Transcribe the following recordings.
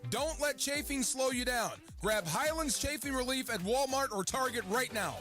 Don't let chafing slow you down. Grab Highlands Chafing Relief at Walmart or Target right now.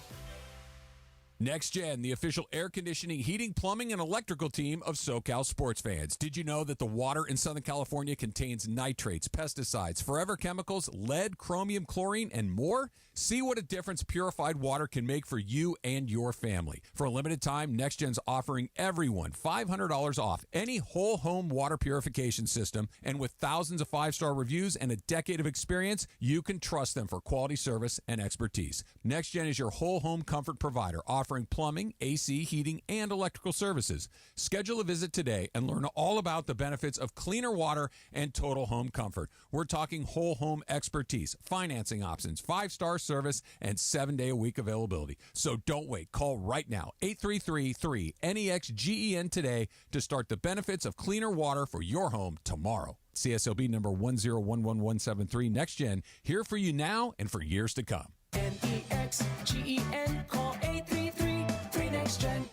Next Gen, the official air conditioning, heating, plumbing, and electrical team of SoCal sports fans. Did you know that the water in Southern California contains nitrates, pesticides, forever chemicals, lead, chromium, chlorine, and more? See what a difference purified water can make for you and your family. For a limited time, Next Gen's offering everyone $500 off any whole home water purification system. And with thousands of 5-star reviews and a decade of experience, you can trust them for quality service and expertise. Next Gen is your whole home comfort provider, offering plumbing, AC, heating, and electrical services. Schedule a visit today and learn all about the benefits of cleaner water and total home comfort. We're talking whole home expertise, financing options, 5-star service, and 7-day-a-week availability. So don't wait. Call right now, 833-3-NEXGEN today to start the benefits of cleaner water for your home tomorrow. CSLB number 1011173. Next Gen, here for you now and for years to come. NEXGEN, call 833-3-NEXT-GEN.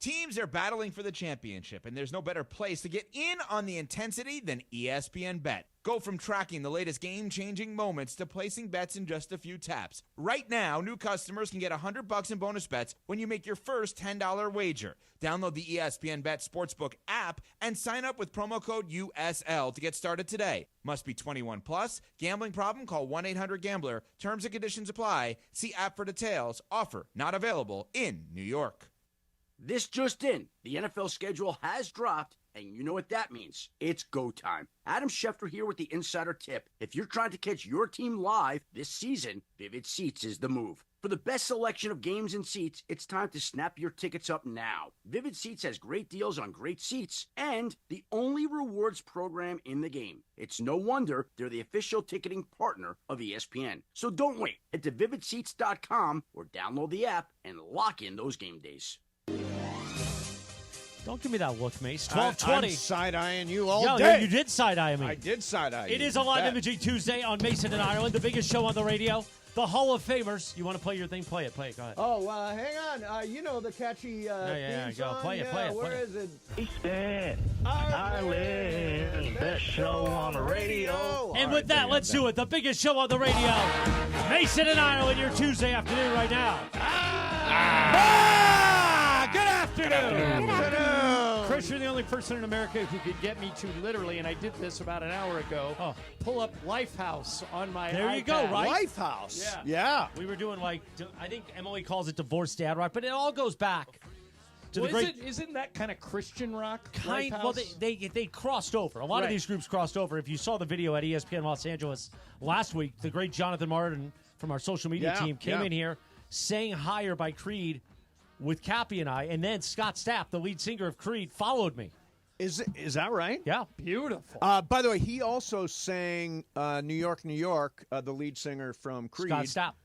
Teams are battling for the championship, and there's no better place to get in on the intensity than ESPN Bet. Go from tracking the latest game-changing moments to placing bets in just a few taps. Right now, new customers can get $100 in bonus bets when you make your first $10 wager. Download the ESPN Bet Sportsbook app and sign up with promo code USL to get started today. Must be 21 plus. Gambling problem? Call 1-800-GAMBLER. Terms and conditions apply. See app for details. Offer not available in New York. This just in, the NFL schedule has dropped, and you know what that means. It's go time. Adam Schefter here with the Insider Tip. If you're trying to catch your team live this season, Vivid Seats is the move. For the best selection of games and seats, it's time to snap your tickets up now. Vivid Seats has great deals on great seats and the only rewards program in the game. It's no wonder they're the official ticketing partner of ESPN. So don't wait. Head to vividseats.com or download the app and lock in those game days. Don't give me that look, Mace. 12:20. I'm side-eyeing you all day. Yeah, you did side-eye me. I did side-eye you. It is a live imaging Tuesday on Mason and Ireland, the biggest show on the radio. The Hall of Famers. You want to play your thing? Play it. Go ahead. Oh, hang on. You know the catchy theme song? Go. Play it. Where is it? Mason Ireland, best show on the radio. And with that, let's do it. The biggest show on the radio. Mason and Ireland, your Tuesday afternoon right now. Good afternoon. Chris, you're the only person in America who could get me to literally, and I did this about an hour ago, pull up Lifehouse on my There iPad. you go, right? Lifehouse. Yeah. We were doing I think Emily calls it divorced dad rock, but it all goes back to Well, the great. isn't that kind of Christian rock? Well, they crossed over. A lot of these groups crossed over. If you saw the video at ESPN Los Angeles last week, the great Jonathan Martin from our social media team came in here, sang Higher by Creed with Cappy and I, and then Scott Stapp, the lead singer of Creed, followed me. Is that right? Yeah. Beautiful. By the way, he also sang New York, New York, the lead singer from Creed.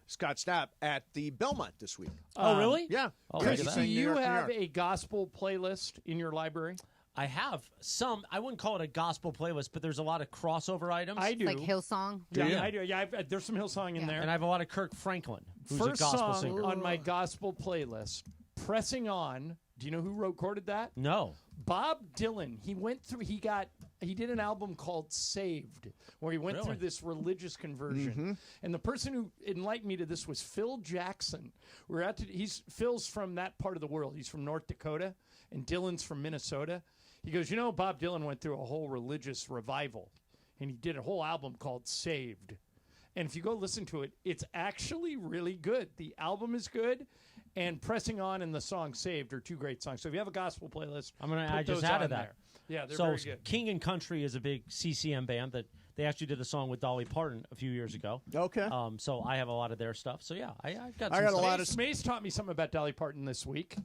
Scott Stapp at the Belmont this week. Oh, really? Yeah. Chris, do you have a gospel playlist in your library? I have some. I wouldn't call it a gospel playlist, but there's a lot of crossover items. I do. Like Hillsong? Yeah, I do. Yeah, there's some Hillsong in there. And I have a lot of Kirk Franklin, who's First a gospel song singer. on my gospel playlist, Pressing On. Do you know who recorded that? No. Bob Dylan. He did an album called Saved, where he went through this religious conversion. Mm-hmm. And the person who enlightened me to this was Phil Jackson. Phil's from that part of the world. He's from North Dakota, and Dylan's from Minnesota. He goes, Bob Dylan went through a whole religious revival, and he did a whole album called Saved. And if you go listen to it, it's actually really good. The album is good, and Pressing On and the song Saved are two great songs. So if you have a gospel playlist, I just added that. There. Yeah, they're very good. King and Country is a big CCM band that they actually did a song with Dolly Parton a few years ago. Okay. So I have a lot of their stuff. So yeah, I've got. I got a lot of. Mace taught me something about Dolly Parton this week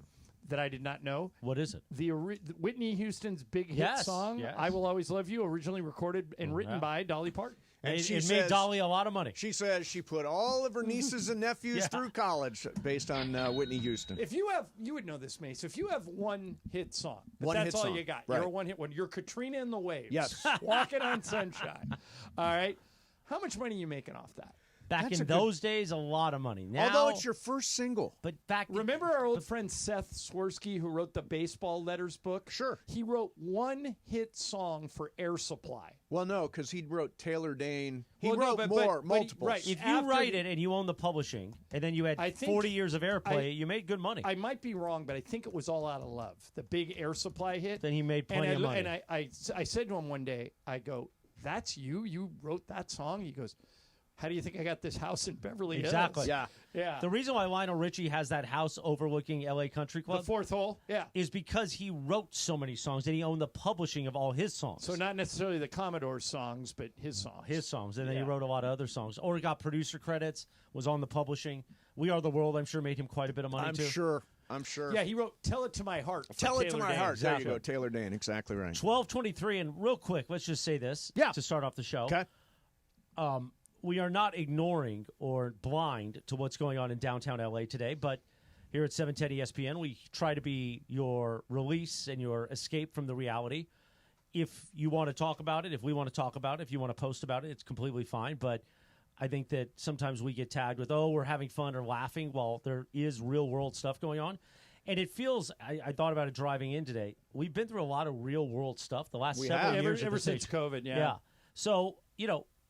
that I did not know. What is it? The Whitney Houston's big hit song, I Will Always Love You, originally recorded and written by Dolly Parton. And it made Dolly a lot of money. She says she put all of her nieces and nephews through college based on Whitney Houston. If you would know this, Mace. If you have one hit song, that's all song. you got. Right. You're a one hit one. You're Katrina and the Waves. Yes. Walking on Sunshine. All right. How much money are you making off that? Back in those days, a lot of money. Now, although it's your first single. But back Remember our old friend Seth Swirsky, who wrote the baseball letters book? Sure. He wrote one hit song for Air Supply. Well, no, because he wrote Taylor Dane. He Well, no, wrote but- multiples. right. if you write it and you own the publishing, and then you had 40 years of airplay, you made good money. I might be wrong, but I think it was All Out of Love, the big Air Supply hit. Then he made plenty of money. And I said to him one day, I go, "That's you? You wrote that song?" He goes, "How do you think I got this house in Beverly Hills?" Exactly. Yeah. The reason why Lionel Richie has that house overlooking L.A. Country Club, The fourth hole, is because he wrote so many songs and he owned the publishing of all his songs. So not necessarily the Commodore's songs, but his songs. His songs, and then he wrote a lot of other songs. Or he got producer credits, was on the publishing. We Are the World, I'm sure, made him quite a bit of money, too. I'm sure. Yeah, he wrote Tell It to My Heart. for Tell It to Taylor My Dane. Heart. Exactly. There you go, Taylor Dane. Exactly right. 12:23, and real quick, let's just say this to start off the show. Okay. We are not ignoring or blind to what's going on in downtown L.A. today, but here at 710 ESPN, we try to be your release and your escape from the reality. If you want to talk about it, if we want to talk about it, if you want to post about it, it's completely fine. But I think that sometimes we get tagged with, we're having fun or laughing while there is real-world stuff going on. And it feels, I thought about it driving in today, we've been through a lot of real-world stuff the last several years. Ever since COVID, Yeah. So,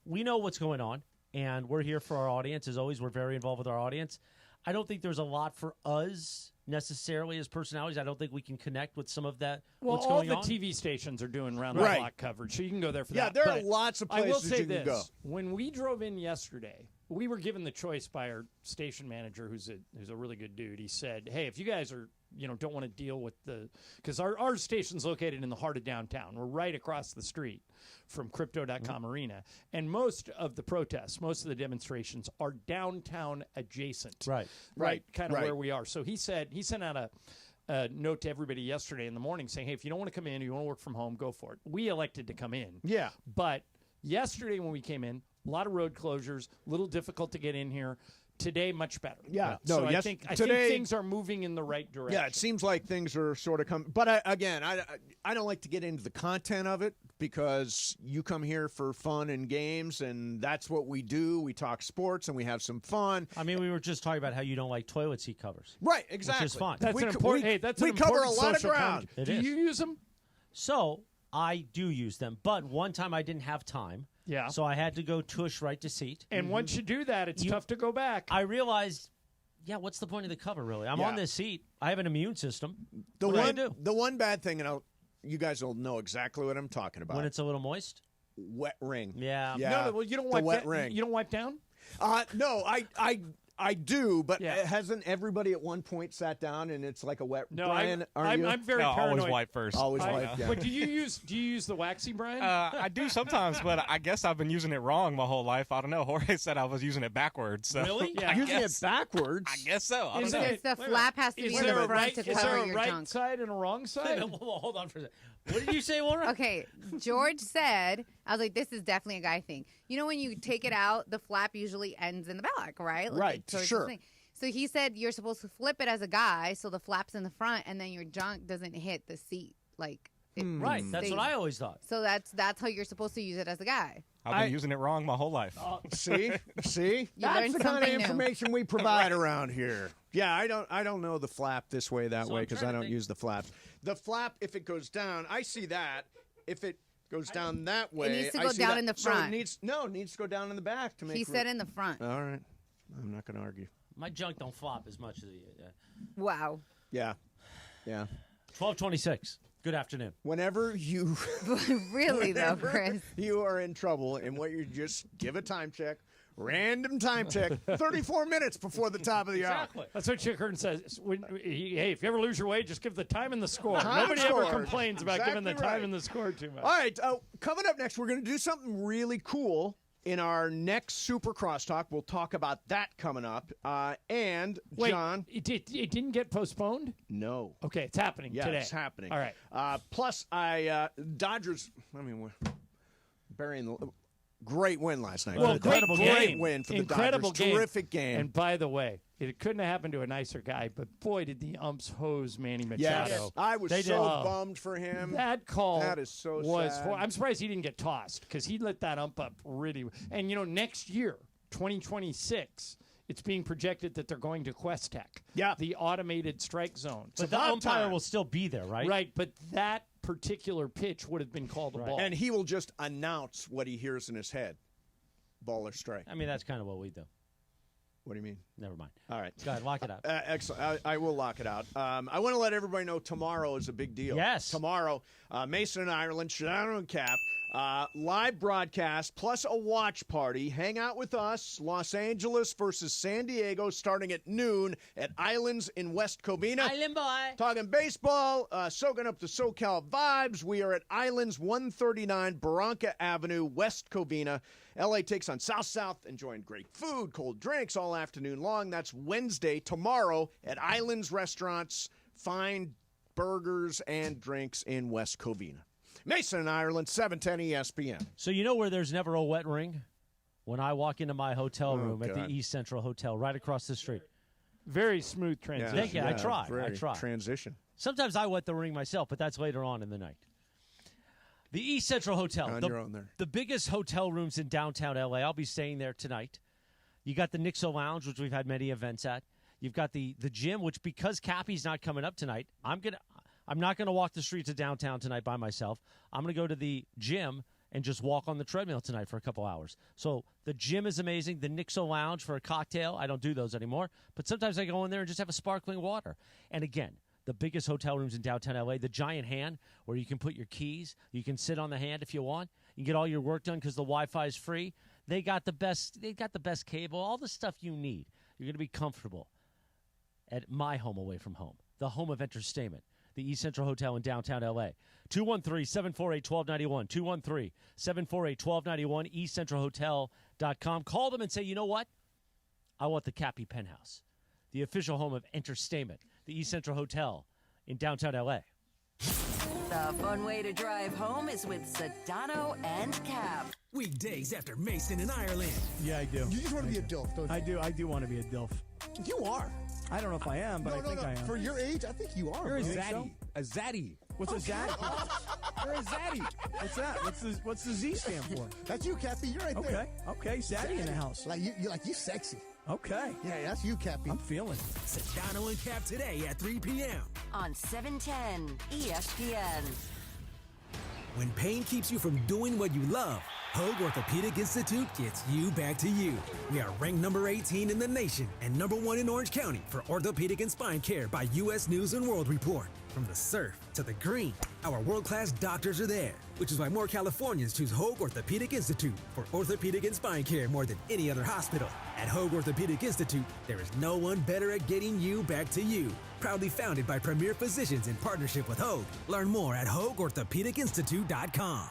we know what's going on, and we're here for our audience. As always, we're very involved with our audience. I don't think there's a lot for us necessarily as personalities. I don't think we can connect with some of that. Well, what's all going the on. TV stations are doing round-the-clock coverage, so you can go there for that. Yeah, there are But lots of I will places say you can this. go. When we drove in yesterday, we were given the choice by our station manager, who's a really good dude. He said, "Hey, if you guys are don't want to deal with because our station's located in the heart of downtown. We're right across the street from Crypto.com Arena, and most of the protests, most of the demonstrations are downtown adjacent. Right, kind of where we are. So he sent out a note to everybody yesterday in the morning saying, "Hey, if you don't want to come in, you want to work from home, go for it." We elected to come in. Yeah. But yesterday when we came in, a lot of road closures, a little difficult to get in here. Today, much better. Yeah. So I think things are moving in the right direction. Yeah, it seems like things are sort of coming. But I don't like to get into the content of it because you come here for fun and games, and that's what we do. We talk sports and we have some fun. I mean, we were just talking about how you don't like toilet seat covers. Right, exactly. Which is fine. That's an important. we cover a lot of ground. Do you use them? So I do use them, but one time I didn't have time. Yeah. So I had to go tush right to seat. And once you do that, it's tough to go back. I realized, what's the point of the cover, really? I'm on this seat. I have an immune system. The What do I do? The one bad thing, and you guys will know exactly what I'm talking about. When it's a little moist? Wet ring. Yeah. No, well, you don't wipe wet ring. You don't wipe down? No, I do, but hasn't everybody at one point sat down and it's like a wet? No, Brian, I'm very paranoid. Always wipe first. Always wipe. Yeah. But do you use the waxy, Brian? I do sometimes, but I guess I've been using it wrong my whole life. I don't know. Jorge said I was using it backwards. So Really? I Using guess, it backwards. I guess so. I don't know. Because the flap has to be in the front to Is there cover a your right junk. side and a wrong side? Hold on for a second. What did you say, Warren? Okay, George said, I was like, this is definitely a guy thing. You know when you take it out, the flap usually ends in the back, right? Like, Right, towards the sure. thing. So he said you're supposed to flip it as a guy so the flap's in the front and then your junk doesn't hit the seat. Like, Right. That's what I always thought. So that's how you're supposed to use it as a guy. I've been using it wrong my whole life. See, You that's learned the kind of something new. information we provide around here. Yeah, I don't know the flap this way that way because I don't use the flaps. The flap, if it goes down, I see that. If it goes down that way, needs to I go see down that. in the So front. it needs to go down in the back to make. He said in the front. All right, I'm not going to argue. My junk don't flop as much as Wow. Yeah. 12:26. Good afternoon. Whenever you Really though, Chris. you are in trouble and what you just give a time check, random time check, 34 minutes before the top of the hour. That's what Chick Hearn says. Hey, if you ever lose your way, just give the time and the score. Time Nobody and ever score. complains about giving the Exactly time right. and the score too much. All right, coming up next, we're going to do something really cool. In our next Super Crosstalk, we'll talk about that coming up. And, Wait, John. it didn't get postponed? No. Okay, it's happening Yeah, today. it's happening. All right. Plus, Dodgers, we're burying the great win last night. Well, great game. win for the Incredible Dodgers. game. Terrific game. And by the way, it couldn't have happened to a nicer guy, but boy, did the umps hose Manny Machado. Yes, I was bummed for him. That call That is so was. sad. I'm surprised he didn't get tossed because he lit that ump up really. And next year, 2026, it's being projected that they're going to Quest Tech. Yeah. The automated strike zone. But the umpire will still be there, right? Right, but that particular pitch would have been called a ball. And he will just announce what he hears in his head. Ball or strike. I mean, that's kind of what we do. What do you mean? Never mind. All right. Go ahead, lock it out. Excellent. I will lock it out. I want to let everybody know tomorrow is a big deal. Yes. Tomorrow, Mason and Ireland, Shadano and Cap, live broadcast plus a watch party. Hang out with us. Los Angeles versus San Diego starting at noon at Islands in West Covina. Island boy. Talking baseball, soaking up the SoCal vibes. We are at Islands 139 Barranca Avenue, West Covina. LA takes on South, enjoying great food, cold drinks all afternoon long. That's Wednesday, tomorrow at Islands Restaurants. Fine burgers and drinks in West Covina. Mason and Ireland, 710 ESPN. So you know where there's never a wet ring? When I walk into my hotel room at the East Central Hotel, right across the street. Very smooth transition. Thank you. I try. Transition. Sometimes I wet the ring myself, but that's later on in the night. The East Central Hotel. On your own there. The biggest hotel rooms in downtown L.A. I'll be staying there tonight. You got the Nixo Lounge, which we've had many events at. You've got the gym, which because Cappy's not coming up tonight, I'm not gonna walk the streets of downtown tonight by myself. I'm gonna go to the gym and just walk on the treadmill tonight for a couple hours. So the gym is amazing. The Nixo Lounge for a cocktail. I don't do those anymore, but sometimes I go in there and just have a sparkling water. And again, the biggest hotel rooms in downtown L.A., the giant hand where you can put your keys. You can sit on the hand if you want. You can get all your work done because the Wi-Fi is free. They got the best cable, all the stuff you need. You're going to be comfortable at my home away from home, the home of entertainment, the East Central Hotel in downtown L.A. 213-748-1291, 213-748-1291, eastcentralhotel.com. Call them and say, you know what? I want the Cappy Penthouse, the official home of entertainment, the East Central Hotel in downtown L.A. The fun way to drive home is with Sedano and Cap. Weekdays after Mason and Ireland. Yeah, I do. You just want to be a DILF, don't you? I do want to be a DILF. You are. I don't know if I am, but I think I am. For your age, I think you are. You're a bro. zaddy. A zaddy. What's a zaddy? You're a zaddy. What's that? What's the Z stand for? That's you, Cappy. You're right there. Okay, zaddy in the house. Like you sexy. Okay. Yeah, that's you, Cappy. I'm feeling it. Sedano and Cap today at 3 p.m. on 710 ESPN. When pain keeps you from doing what you love, Hoag Orthopedic Institute gets you back to you. We are ranked number 18 in the nation and number 1 in Orange County for orthopedic and spine care by U.S. News and World Report. From the surf to the green, our world-class doctors are there, which is why more Californians choose Hoag Orthopedic Institute for orthopedic and spine care more than any other hospital. At Hoag Orthopedic Institute, there is no one better at getting you back to you. Proudly founded by premier physicians in partnership with Hoag. Learn more at HoagOrthopedicInstitute.com.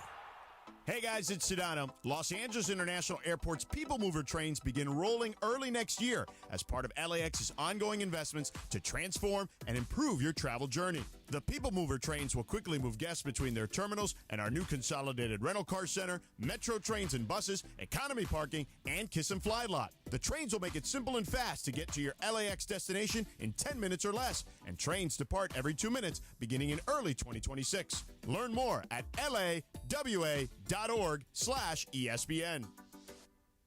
Hey guys, it's Sedano. Los Angeles International Airport's People Mover trains begin rolling early next year as part of LAX's ongoing investments to transform and improve your travel journey. The People Mover trains will quickly move guests between their terminals and our new consolidated rental car center, metro trains and buses, economy parking, and Kiss and Fly lot. The trains will make it simple and fast to get to your LAX destination in 10 minutes or less, and trains depart every 2 minutes beginning in early 2026. Learn more at lawa.org/ESPN.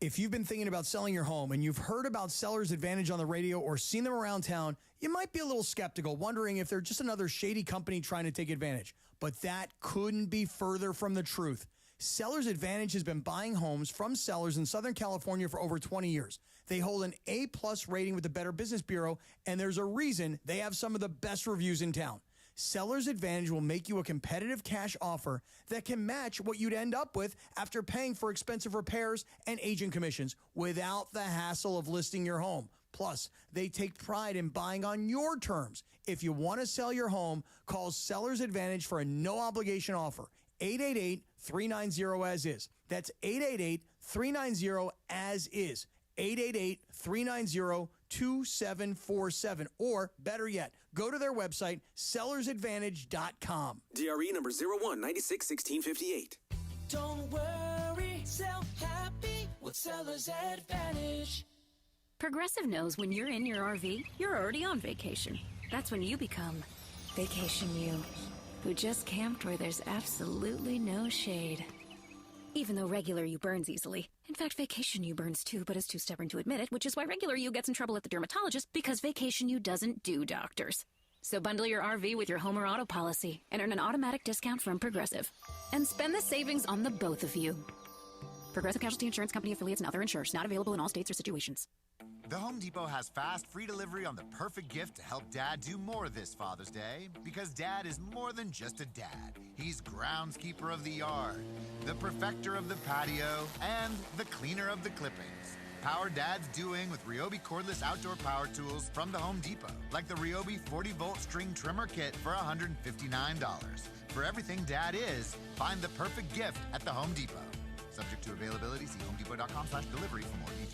If you've been thinking about selling your home and you've heard about Seller's Advantage on the radio or seen them around town, you might be a little skeptical, wondering if they're just another shady company trying to take advantage. But that couldn't be further from the truth. Seller's Advantage has been buying homes from sellers in Southern California for over 20 years. They hold an A+ rating with the Better Business Bureau, and there's a reason they have some of the best reviews in town. Seller's Advantage will make you a competitive cash offer that can match what you'd end up with after paying for expensive repairs and agent commissions without the hassle of listing your home. Plus, they take pride in buying on your terms. If you want to sell your home, call Seller's Advantage for a no-obligation offer. 888-390-AS-IS. That's 888-390-AS-IS. 888-390-2747. Or, better yet, go to their website, sellersadvantage.com. DRE number 01961658. Don't worry, sell happy with Seller's Advantage. Progressive knows when you're in your RV, you're already on vacation. That's when you become Vacation You, who just camped where there's absolutely no shade. Even though regular you burns easily. In fact, vacation you burns too, but is too stubborn to admit it, which is why regular you gets in trouble at the dermatologist because vacation you doesn't do doctors. So bundle your RV with your home or auto policy and earn an automatic discount from Progressive. And spend the savings on the both of you. Progressive Casualty Insurance Company affiliates and other insurers. Not available in all states or situations. The Home Depot has fast, free delivery on the perfect gift to help Dad do more this Father's Day. Because Dad is more than just a dad. He's groundskeeper of the yard, the perfecter of the patio, and the cleaner of the clippings. Power Dad's doing with Ryobi cordless outdoor power tools from the Home Depot. Like the Ryobi 40-volt string trimmer kit for $159. For everything Dad is, find the perfect gift at the Home Depot. Subject to availability, see homedepot.com/delivery for more details.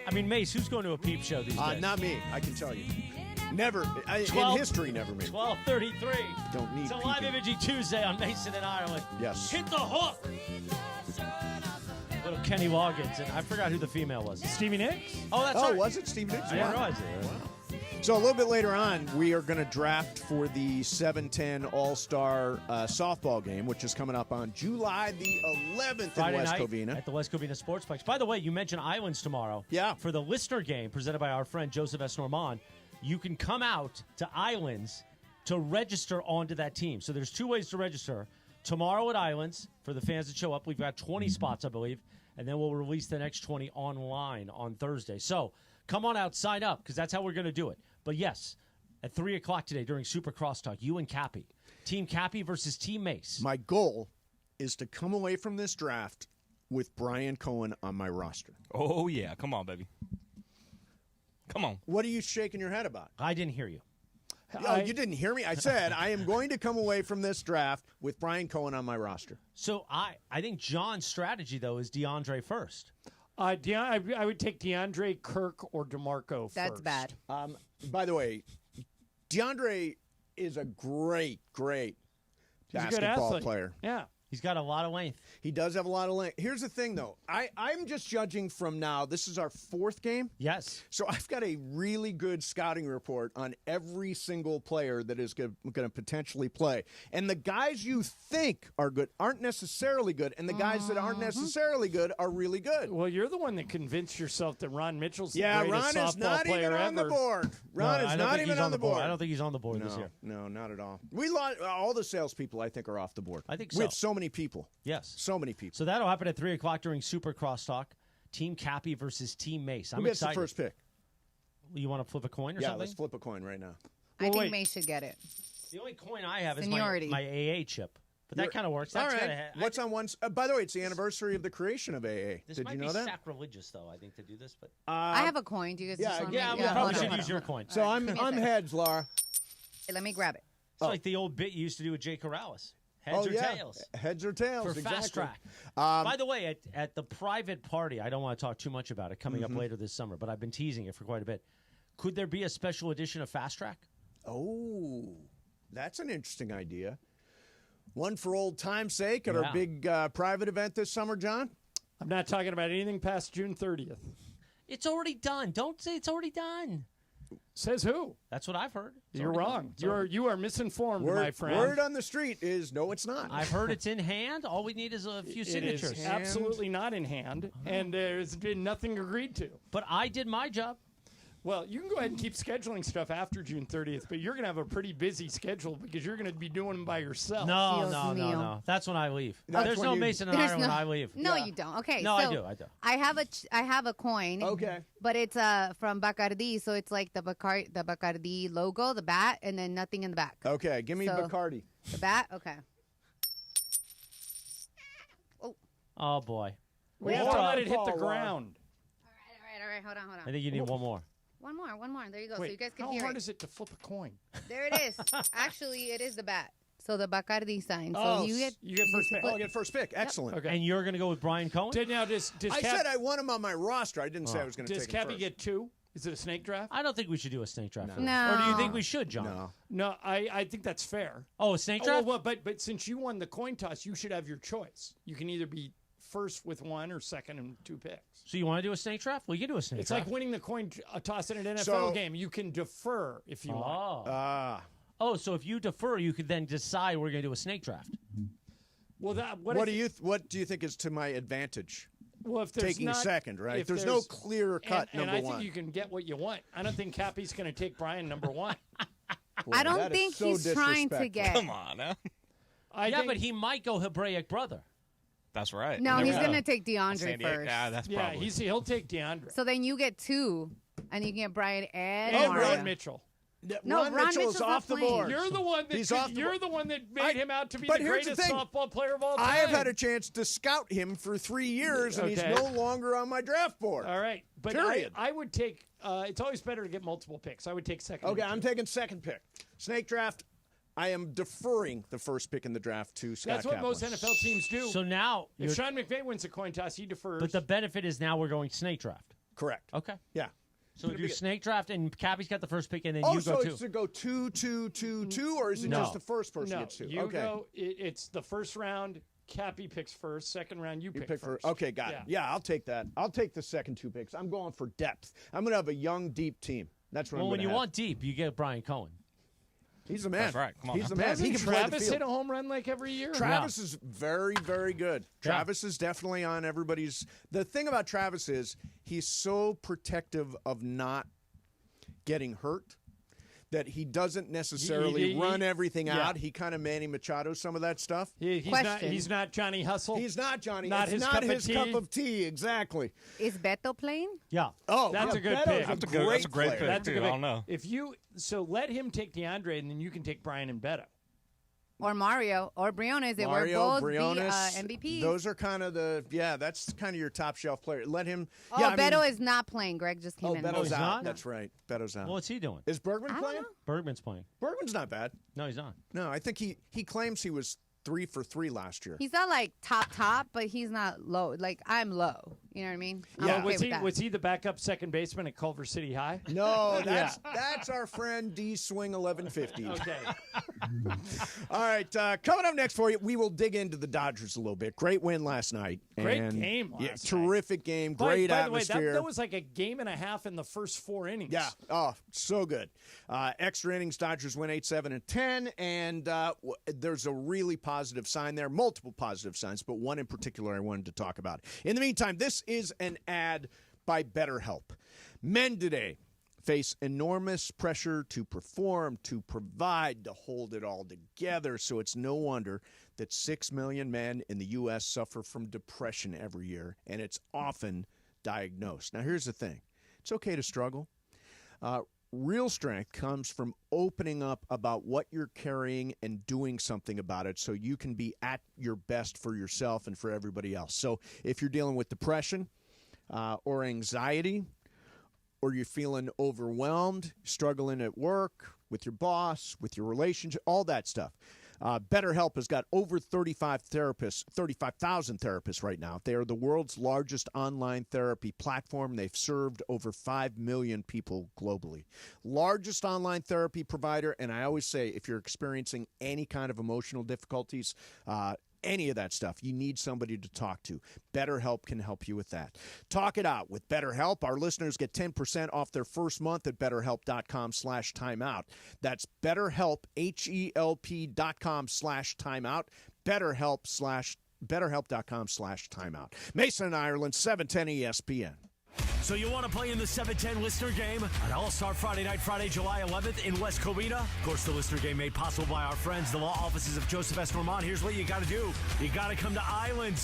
I mean, Mace, who's going to a peep show these days? Not me, I can tell you. Never. In history, never me. 12:33. Don't need It's a live imaging Tuesday on Mason and Ireland. Yes. Hit the hook. Little Kenny Loggins, and I forgot who the female was. Stevie Nicks? Oh, that's right. Was it Stevie Nicks? I didn't realize it. Wow. So a little bit later on, we are going to draft for the 7-10 All-Star softball game, which is coming up on July the 11th Friday in West night Covina. at the West Covina Sportsplex. By the way, you mentioned Islands tomorrow. Yeah. For the listener game presented by our friend Joseph S. Normand, you can come out to Islands to register onto that team. So there's two ways to register. Tomorrow at Islands, for the fans that show up, we've got 20 spots, I believe, and then we'll release the next 20 online on Thursday. So come on out, sign up, because that's how we're going to do it. But yes, at 3 o'clock today during Super Crosstalk, you and Cappy. Team Cappy versus Team Mace. My goal is to come away from this draft with Brian Cohen on my roster. Oh, yeah. Come on, baby. Come on. What are you shaking your head about? I didn't hear you. Oh, you didn't hear me? I said I am going to come away from this draft with Brian Cohen on my roster. So I think John's strategy, though, is DeAndre first. I would take DeAndre, Kirk, or DeMarco That's first. bad. By the way, DeAndre is a great He's a good basketball athlete. player. Yeah. He's got a lot of length. He does have a lot of length. Here's the thing, though. I'm just judging from now. This is our fourth game. Yes. So I've got a really good scouting report on every single player that is going to potentially play. And the guys you think are good aren't necessarily good, and the guys that aren't necessarily good are really good. Well, you're the one that convinced yourself that Ron Mitchell's the Yeah, greatest Ron is softball not player even on the ever. board. Ron is not even on the board. I don't think he's on the board this year. No, not at all. We lost all the salespeople. I think are off the board. I think We so. had so many people. Yes. So many people. So that'll happen at 3 o'clock during Super Crosstalk. Team Cappy versus Team Mace. I'm Who gets excited. the first pick? You want to flip a coin or Yeah, something? let's flip a coin right now. I think Mace should get it. The only coin I have is Seniority. my AA chip. But that You're- kind of works. All That's right. kinda What's on one? By the way, it's the anniversary of the creation of AA. This Did might you know be that? sacrilegious, though, I think, to do this. But I have a coin. Do you guys just want yeah, me we to probably hold on, should hold use on. your coin. So I'm heads, Laura. Hey, let me grab it. It's like the old bit you used to do with Jay Corrales. Heads or tails? Heads or tails. For exactly. Fast Track. By the way, at the private party, I don't want to talk too much about it coming up later this summer, but I've been teasing it for quite a bit. Could there be a special edition of Fast Track? Oh, that's an interesting idea. One for old time's sake at Yeah. our big private event this summer, John? I'm not talking about anything past June 30th. It's already done. Don't say it's already done. Says who? That's what I've heard. It's You're already wrong. done. You are misinformed, my friend. Word on the street is no, it's not. I've heard it's in hand. All we need is a few It signatures. is absolutely not in hand, and there's been nothing agreed to. But I did my job. Well, you can go ahead and keep scheduling stuff after June 30th, but you're going to have a pretty busy schedule because you're going to be doing them by yourself. No. That's when I leave. There's no Mason and Ireland when I leave. No, you don't. Okay. No, so I do. I have a coin. Okay. But it's from Bacardi, so it's like the Bacardi logo, the bat, and then nothing in the back. Okay, give me So- Bacardi. The bat. Okay. Oh, boy. We have to let it hit the ground. All right. Hold on. I think you need one more. One more. There you go. Wait, so you guys can how hear hard it. is it to flip a coin? There it is. Actually, it is the bat. So the Bacardi sign. So Oh, you get first pick. Oh, I get first pick. Excellent. Okay. And you're going to go with Brian Cohen? Now, does I Cap- said I want him on my roster. I didn't say I was going to Does take him Cappy first. get two? Is it a snake draft? I don't think we should do a snake draft. for No. this. Or do you think we should, John? No. No, I think that's fair. Oh, a snake draft? well, but since you won the coin toss, you should have your choice. You can either be first with one or second and two picks. So you want to do a snake draft? We can do a snake It's draft. like winning the coin toss in an NFL So- game. You can defer if you want. Oh, so if you defer, you could then decide we're going to do a snake draft. Well, what do you think is to my advantage? Well, if there's taking not, second, right? if There's no clear cut and number I one. think you can get what you want. I don't think Cappy's going to take Brian number one. Boy, I don't think so he's trying to get. Come on, now. But he might go Hebraic brother. That's right. No, he's Yeah. going to take DeAndre first. Yeah, that's Yeah, probably. he'll take DeAndre. So then you get 2, and you can get Brian and And Mario. Ron Mitchell. No, Ron Ron Mitchell's Mitchell's off the not playing. board. You're the one that He's off the the one that made him out to be but the here's the greatest thing. softball player of all time. I have had a chance to scout him for 3 years, and Okay. he's no longer on my draft board. All right, but Period. I would take. It's always better to get multiple picks. I would take second. Okay, and I'm two. taking second pick. Snake draft. I am deferring the first pick in the draft to Scott That's what Kaplan. most NFL teams do. So now, if Sean McVay wins a coin toss, he defers. but the benefit is now we're going snake draft. Correct. Okay. Yeah. So we do snake draft, and Cappy's got the first pick, and then Oh, you so go 2. it's to go 2, 2, 2, 2, or is it No. just the first person no, gets 2? you Okay. go. It's the first round. Cappy picks first. Second round, you You pick pick first. Okay, got it. Yeah, I'll take that. I'll take the second 2 picks. I'm going for depth. I'm going to have a young, deep team. That's what Well, I'm when going you to have. want deep, you get Brian Cohen. He's the man. That's right. Come on He's now. the man. Doesn't He can play the Travis field. hit a home run like every year? Travis is very, very good. Travis is definitely on everybody's. The thing about Travis is he's so protective of not getting hurt that he doesn't necessarily run everything out. He kind of Manny Machado some of that stuff. He's not Johnny Hustle. He's not Johnny. Not It's his not cup of his tea. cup of tea. Exactly. Is Beto playing? Yeah. Oh, That's yeah, a good Beto's pick. That's a great player. pick, That's a too. good I pick. don't know. So let him take DeAndre, and then you can take Brian and Beto. Or Mario or Briones. They were both MVPs. Those are kind of that's kind of your top shelf player. Let him. Oh, yeah, Beto is not playing. Greg just came in. Beto's he's out. not? That's right. Beto's out. What's he doing? Is Bergman playing? Bergman's playing. Bergman's not bad. No, he's not. No, I think he claims he was 3 for 3 last year. He's not like top, but he's not low. Like I'm low. You know what I mean? I'm Yeah. okay Was with he that. was he the backup second baseman at Culver City High? No, that's our friend D Swing 1150. Okay. All right, coming up next for you, we will dig into the Dodgers a little bit. Great win last night. Great And, game yeah, last terrific game. By Great the way, atmosphere. that was like a game and a half in the first 4 innings. Yeah. Oh, so good. Extra innings, Dodgers win 8-7 and 10, and there's a really positive sign there. Multiple positive signs, but one in particular I wanted to talk about. In the meantime, this is an ad by BetterHelp. Men today face enormous pressure to perform, to provide, to hold it all together. So it's no wonder that 6 million men in the U.S. suffer from depression every year, and it's often diagnosed. Now, here's the thing. It's okay to struggle. Real strength comes from opening up about what you're carrying and doing something about it so you can be at your best for yourself and for everybody else. So if you're dealing with depression or anxiety, or you're feeling overwhelmed, struggling at work, with your boss, with your relationship, all that stuff. BetterHelp has got over 35,000 therapists right now. They are the world's largest online therapy platform. They've served over 5 million people globally. Largest online therapy provider, and I always say if you're experiencing any kind of emotional difficulties, any of that stuff, you need somebody to talk to. BetterHelp can help you with that. Talk it out with BetterHelp. Our listeners get 10% off their first month at BetterHelp.com/timeout. That's BetterHelp, HELP.com/timeout. BetterHelp.com/timeout. Mason and Ireland, 710 ESPN. So you want to play in the 710 Listener Game on All-Star Friday Night, Friday, July 11th in West Covina? Of course, the Listener Game made possible by our friends, the law offices of Joseph S. Normand. Here's what you got to do. You got to come to Island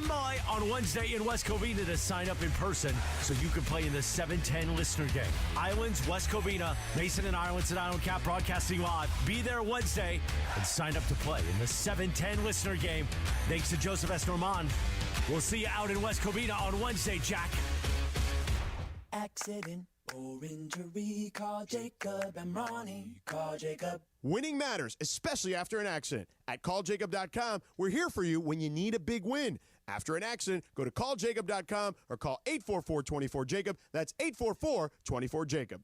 Boy on Wednesday in West Covina to sign up in person so you can play in the 710 Listener Game. Islands, West Covina, Mason and Ireland, Sedano and Cap broadcasting live. Be there Wednesday and sign up to play in the 710 Listener Game. Thanks to Joseph S. Normand. We'll see you out in West Covina on Wednesday, Jack. Accident or injury, call Jacob and Ronnie. Call Jacob. Winning matters, especially after an accident. At calljacob.com, we're here for you when you need a big win. After an accident, go to calljacob.com or call 844-24-JACOB. That's 844-24-JACOB.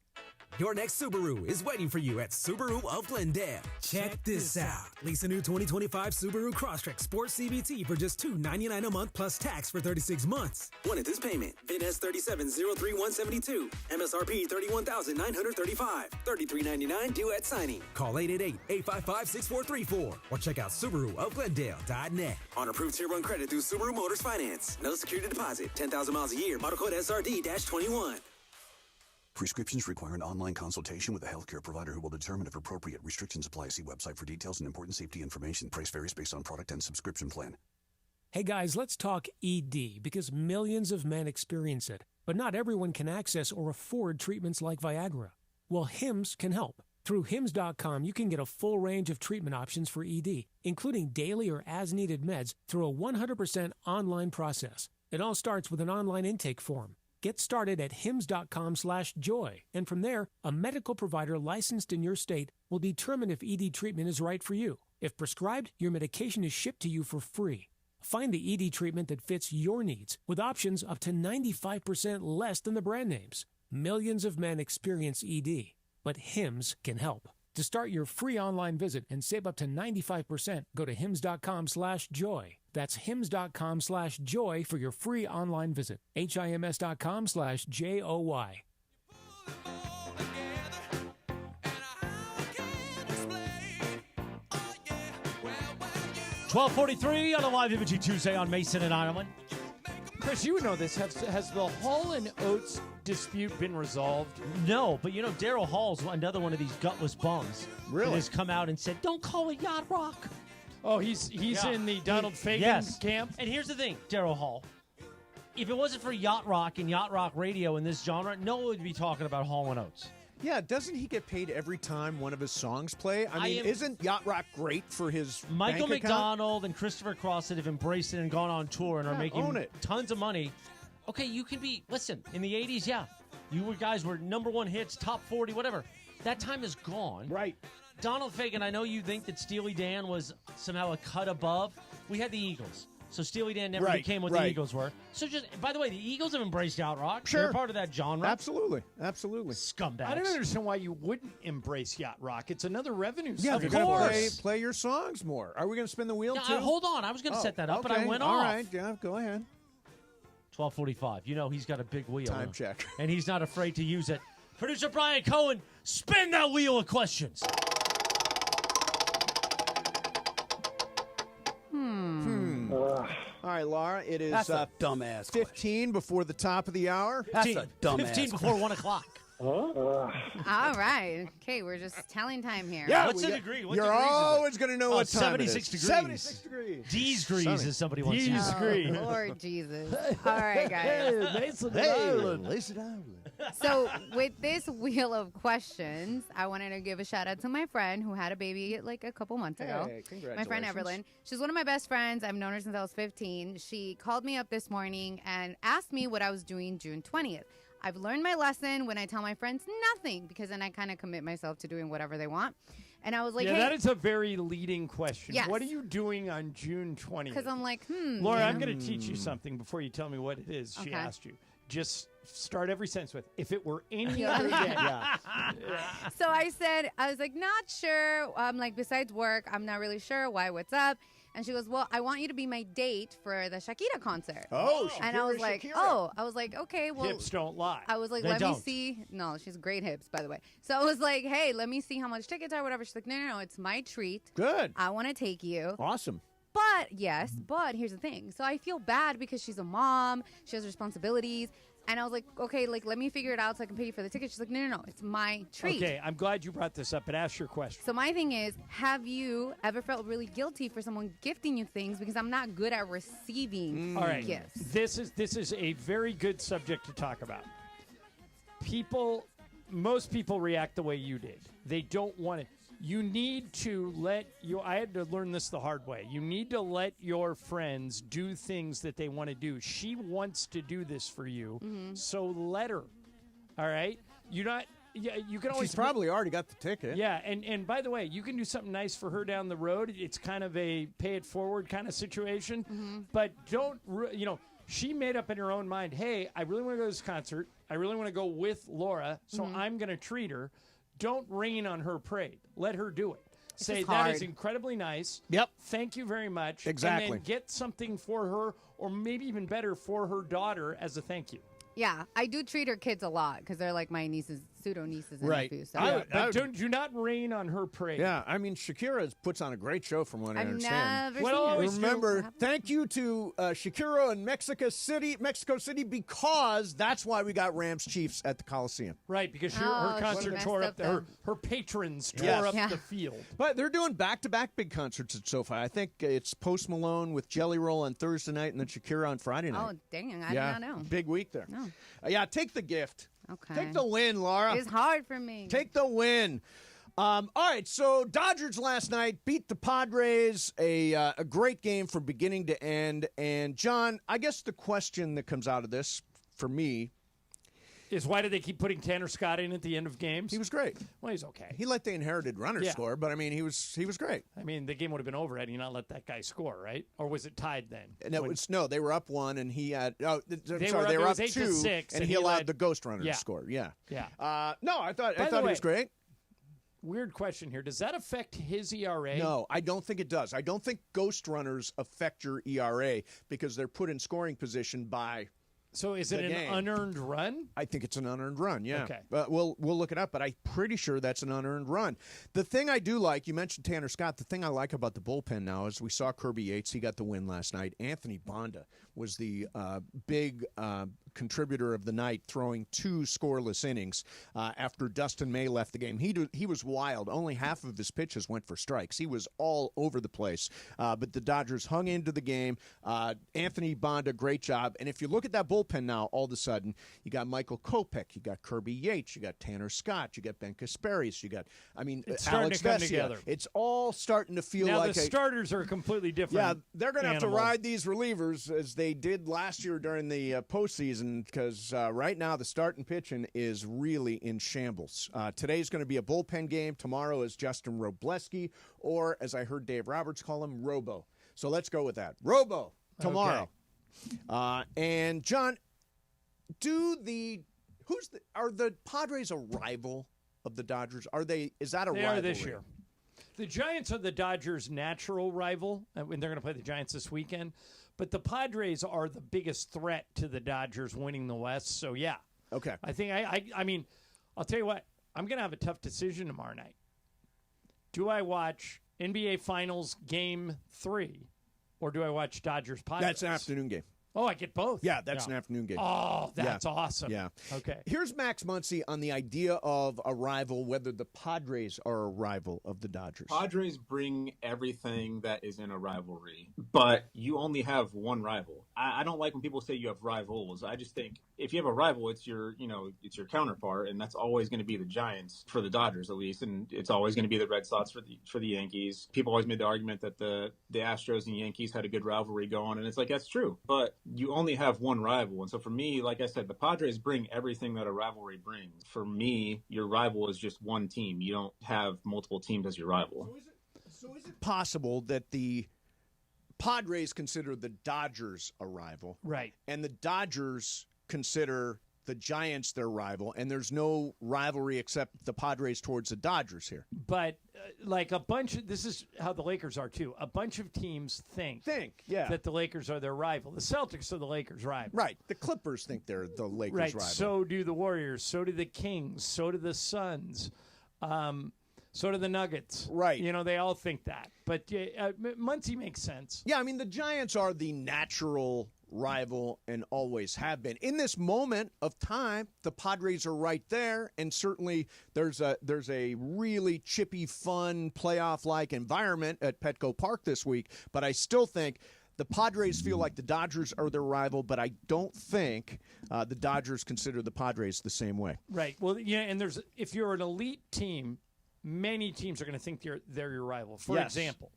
Your next Subaru is waiting for you at Subaru of Glendale. Check this out. Lease a new 2025 Subaru Crosstrek Sport CVT for just $299 a month plus tax for 36 months. One at this payment. VIN S37-03172. MSRP $31,935. $33.99 due at signing. Call 888-855-6434 or check Check out SubaruofGlendale.net. On approved Tier 1 credit through Subaru Motors Finance. No security deposit. 10,000 miles a year. Model code SRD-21. Prescriptions require an online consultation with a healthcare provider who will determine if appropriate. Restrictions apply. See website for details and important safety information. Price varies based on product and subscription plan. Hey guys, let's talk ED because millions of men experience it, but not everyone can access or afford treatments like Viagra. Well, Hims can help. Through Hims.com, you can get a full range of treatment options for ED, including daily or as-needed meds through a 100% online process. It all starts with an online intake form. Get started at hims.com/joy, and from there, a medical provider licensed in your state will determine if ED treatment is right for you. If prescribed, your medication is shipped to you for free. Find the ED treatment that fits your needs with options up to 95% less than the brand names. Millions of men experience ED, but Hims can help. To start your free online visit and save up to 95%, go to hims.com/joy. That's hims.com/joy for your free online visit. HIMS.com/JOY. 12:43 on a live imaging Tuesday on Mason and Ireland. Chris, you would know this. Has the Hall and Oates dispute been resolved? No, but you know, Daryl Hall's another one of these gutless bums. Really? That has come out and said, don't call it yacht rock. Oh, he's in the Donald Fagen Yes. camp? And here's the thing, Daryl Hall. If it wasn't for yacht rock and yacht rock radio in this genre, no one would be talking about Hall and Oates. Yeah, doesn't he get paid every time one of his songs play? I mean, am- isn't Yacht Rock great for his Michael bank account? McDonald and Christopher Cross that have embraced it and gone on tour and are Yeah, making own it. tons of money. Okay, you can be, listen, in the 80s, yeah, you guys were #1 hits, top 40, whatever. That time is gone. Right. Donald Fagen, I know you think that Steely Dan was somehow a cut above. We had the Eagles. So Steely Dan never became what the Eagles were. So just, by the way, the Eagles have embraced yacht rock. Sure. They're part of that genre. Absolutely. Absolutely. Scumbags. I don't understand why you wouldn't embrace yacht rock. It's another revenue Yeah, stream. you're going to play your songs more. Are we going to spin the wheel, Yeah, too? hold on. I was going to set that up, but I okay. went All off. right, yeah, go ahead. 12:45. You know he's got a big wheel. Time now. check. And he's not afraid to use it. Producer Brian Cohen, spin that wheel of questions. All right, Laura, it is That's a dumbass 15 before the top of the hour. That's a dumbass 15 before 1 o'clock. All right. Okay, we're just telling time here. Yeah, What's the degree? What You're degrees is it? always going to know what time 76 it is. degrees. 76 degrees. D's degrees, as somebody wants to use. Oh, Lord Jesus. All right, guys. Listen, So with this wheel of questions, I wanted to give a shout out to my friend who had a baby like a couple months ago. Hey, My friend congratulations. Everlyn. She's one of my best friends. I've known her since I was 15. She called me up this morning and asked me what I was doing June 20th. I've learned my lesson when I tell my friends nothing, because then I kind of commit myself to doing whatever they want. And I was like, yeah, hey, that is a very leading question. Yes. What are you doing on June 20th? because I'm like, Laura, you I'm know? going to teach you something before you tell me what it is she Okay. asked you. Just start every sentence with, if it were any Yeah. other day. So I said, I was like, not sure. Like, besides work, I'm not really sure. Why? What's up? And she goes, well, I want you to be my date for the Shakira concert. Oh, and I was Shakira, like, Shakira. Okay, well. Hips don't lie. I was like, They let me don't. see. No, she's great hips, by the way. So I was like, hey, let me see how much tickets are, whatever. She's like, no, it's my treat. Good. I want to take you. Awesome. But, but here's the thing. So I feel bad because she's a mom. She has responsibilities. And I was like, okay, like, let me figure it out so I can pay you for the ticket. She's like, no, it's my treat. Okay, I'm glad you brought this up, but ask your question. So my thing is, have you ever felt really guilty for someone gifting you things? Because I'm not good at receiving All right, gifts. this is a very good subject to talk about. Most people react the way you did. They don't want it. You need to I had to learn this the hard way. You need to let your friends do things that they want to do. She wants to do this for you, so let her. All right? You can always. She's probably already got the ticket. Yeah, and by the way, you can do something nice for her down the road. It's kind of a pay it forward kind of situation. But don't, she made up in her own mind, hey, I really want to go to this concert. I really want to go with Laura, so I'm going to treat her. Don't rain on her parade. Let her do it. Say, just that hard. is incredibly nice. Yep. Thank you very much. Exactly. And then get something for her, or maybe even better, for her daughter as a thank you. Yeah, I do treat her kids a lot because they're like my nieces pseudo nieces and Right. nephews. So. But do not rain on her parade. Yeah, I mean, Shakira puts on a great show from what I I've understand. never seen it. Remember, thank you to Shakira in Mexico City, because that's why we got Rams Chiefs at the Coliseum. Right, because Oh, her she concert messed tore up up her patrons tore Yes. up Yeah. the field. But they're doing back-to-back big concerts at SoFi. I think it's Post Malone with Jelly Roll on Thursday night and then Shakira on Friday night. Oh, dang. I did not know. Big week there. No. Yeah, take the gift. Okay. Take the win, Laura. It's hard for me. Take the win. All right, so Dodgers last night beat the Padres, a great game from beginning to end. And, John, I guess the question that comes out of this for me is why did they keep putting Tanner Scott in at the end of games? He was great. Well, he's okay. He let the inherited runner Yeah. score, but, I mean, he was great. I mean, the game would have been over had he not let that guy score, right? Or was it tied then? No, they were up 1, and he had. They were up up 8 to 2, 6, and and he he allowed led- the ghost runner Yeah. to score. Yeah, Yeah. No, I thought By the he way, was great. Weird question here. Does that affect his ERA? No, I don't think it does. I don't think ghost runners affect your ERA because they're put in scoring position by. So is it the an game. unearned run? I think it's an unearned run, yeah. Okay. But we'll look it up, but I'm pretty sure that's an unearned run. The thing I do like, you mentioned Tanner Scott, the thing I like about the bullpen now is we saw Kirby Yates, he got the win last night. Anthony Bonda was the big contributor of the night, throwing 2 scoreless innings after Dustin May left the game. He was wild. Only half of his pitches went for strikes. He was all over the place. But the Dodgers hung into the game. Anthony Bonda, great job. And if you look at that bullpen now, all of a sudden, you got Michael Kopech, you got Kirby Yates, you got Tanner Scott, you got Ben Kasparius, you got, It's starting Alex to come Vesia. together. It's all starting to feel now like the starters are completely different. Yeah, they're going to have to animal. ride these relievers as they did last year during the postseason because right now the starting pitching is really in shambles. Today's going to be a bullpen game. Tomorrow is Justin Robleski, or as I heard Dave Roberts call him, Robo. So let's go with that. Robo tomorrow. Okay. And John, are the Padres a rival of the Dodgers? Is that a They rivalry? are this year. The Giants are the Dodgers' natural rival, and they're going to play the Giants this weekend. But the Padres are the biggest threat to the Dodgers winning the West. So, yeah. Okay. I think, I mean, I'll tell you what. I'm going to have a tough decision tomorrow night. Do I watch NBA Finals Game 3, or do I watch Dodgers Padres? That's an afternoon game. Oh, I get both. Yeah, that's an afternoon game. Oh, that's awesome. Yeah. Okay. Here's Max Muncy on the idea of a rival, whether the Padres are a rival of the Dodgers. Padres bring everything that is in a rivalry, but you only have one rival. I don't like when people say you have rivals. I just think if you have a rival, it's your counterpart, and that's always going to be the Giants for the Dodgers, at least, and it's always going to be the Red Sox for the Yankees. People always made the argument that the Astros and Yankees had a good rivalry going, and it's like that's true, but you only have one rival. And so for me, like I said, the Padres bring everything that a rivalry brings. For me, your rival is just one team. You don't have multiple teams as your rival. So is it possible that the Padres consider the Dodgers a rival? Right. And the Dodgers consider the Giants their rival, and there's no rivalry except the Padres towards the Dodgers here. But this is how the Lakers are too. A bunch of teams think that the Lakers are their rival. The Celtics are the Lakers' rival. Right. The Clippers think they're the Lakers' right. rival. So do the Warriors. So do the Kings. So do the Suns. So do the Nuggets. Right. They all think that. But Muncie makes sense. Yeah, I mean, the Giants are the natural rival and always have been. In this moment of time, the Padres are right there, and certainly there's a really chippy, fun, playoff-like environment at Petco Park this week, but I still think the Padres feel like the Dodgers are their rival, but I don't think the Dodgers consider the Padres the same way. Right. Well, yeah, and if you're an elite team, many teams are going to think they're your rival. For example,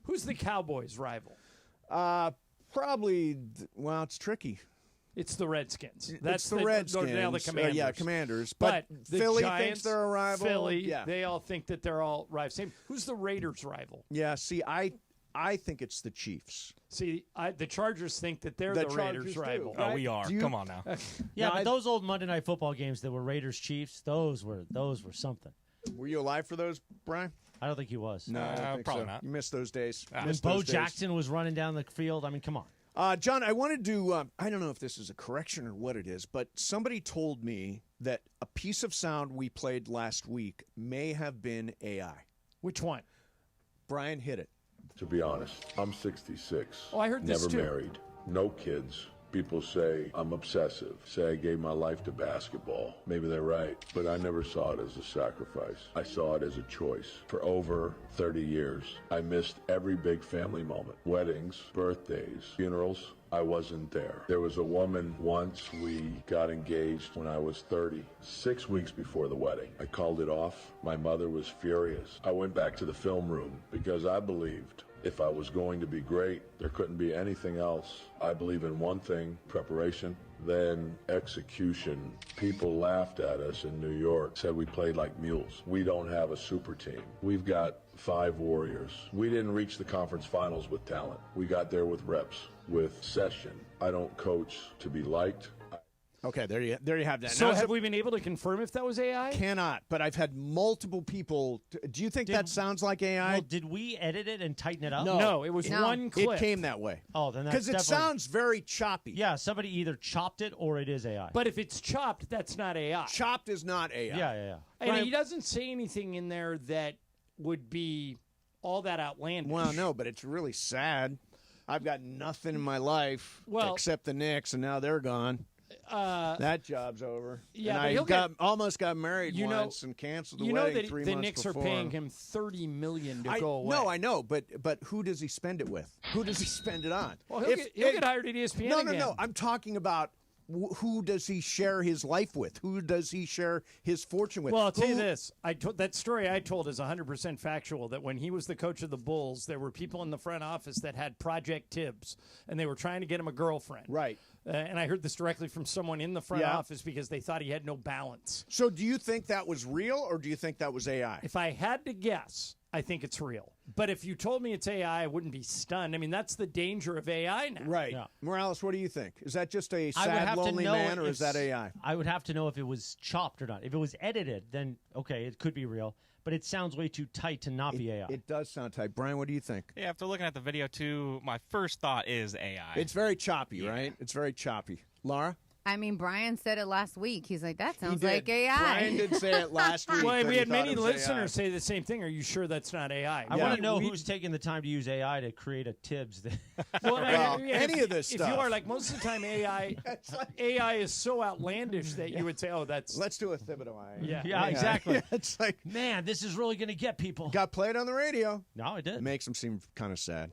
who's the Cowboys' rival? Probably, it's tricky. It's the Redskins. That's the Redskins. Now the Commanders. Commanders. But Philly Giants, thinks they're a rival. Philly, they all think that they're all rivals. Same. Who's the Raiders' rival? Yeah, see, I think it's the Chiefs. See, the Chargers think that they're the Raiders' rival. Oh, we are. Come on now. Yeah, but those old Monday Night Football games that were Raiders Chiefs, those were something. Were you alive for those, Brian? I don't think he was. No, I don't think probably so. not. You missed those days. When Bo Jackson was running down the field, I mean, come on. John, I wanted to, I don't know if this is a correction or what it is, but somebody told me that a piece of sound we played last week may have been AI. Which one? Brian, hit it. To be honest, I'm 66. Oh, I heard this Never too. married, no kids. People say I'm obsessive, say I gave my life to basketball. Maybe they're right, but I never saw it as a sacrifice. I saw it as a choice. For over 30 years, I missed every big family moment. Weddings, birthdays, funerals. I wasn't there. There was a woman once, we got engaged when I was 30. 6 weeks before the wedding, I called it off. My mother was furious. I went back to the film room because I believed if I was going to be great, there couldn't be anything else. I believe in one thing, preparation, then execution. People laughed at us in New York, said we played like mules. We don't have a super team. We've got 5 warriors. We didn't reach the conference finals with talent. We got there with reps, with session. I don't coach to be liked. Okay, there you have that. So have we been able to confirm if that was AI? Cannot, but I've had multiple people. Do you think that sounds like AI? Well, did we edit it and tighten it up? No, it was one clip. It came that way. Oh, then that's because it definitely- sounds very choppy. Yeah, somebody either chopped it or it is AI. But if it's chopped, that's not AI. Chopped is not AI. Yeah. And Brian- he doesn't say anything in there that would be all that outlandish. Well, no, but it's really sad. I've got nothing in my life except the Knicks, and now they're gone. That job's over. Yeah, and but I he'll almost got married once and canceled the you know wedding that 3 the months Knicks before. are paying him $30 million to go away. No, I know, but who does he spend it with? Who does he spend it on? Well, he'll get hired at ESPN No, again. no. I'm talking about who does he share his life with? Who does he share his fortune with? Well, I'll tell you this. That story I told is 100% factual, that when he was the coach of the Bulls, there were people in the front office that had Project Tibbs, and they were trying to get him a girlfriend. Right. And I heard this directly from someone in the front office because they thought he had no balance. So do you think that was real, or do you think that was AI? If I had to guess, I think it's real. But if you told me it's AI, I wouldn't be stunned. I mean, that's the danger of AI now. Right. Yeah. Morales, what do you think? Is that just a I would sad, have to lonely know man, or if- is that AI? I would have to know if it was chopped or not. If it was edited, then okay, it could be real. But it sounds way too tight to not be AI. It does sound tight. Brian, what do you think? Yeah, after looking at the video too, my first thought is AI. It's very choppy, right? It's very choppy. Laura? I mean, Brian said it last week. He's like, that sounds did. like AI. Brian did say it last week. Well, that we he had thought many it was listeners say the same thing. Are you sure that's not AI? I want to know who's taking the time to use AI to create a Tibbs. Well, any of this if stuff. you are, like, most of the time AI is so outlandish that you would say, oh, that's... Let's do a Thibodeau. Yeah, exactly. It's like, man, this is really going to get people. Got played on the radio. No, it did. It makes them seem kind of sad.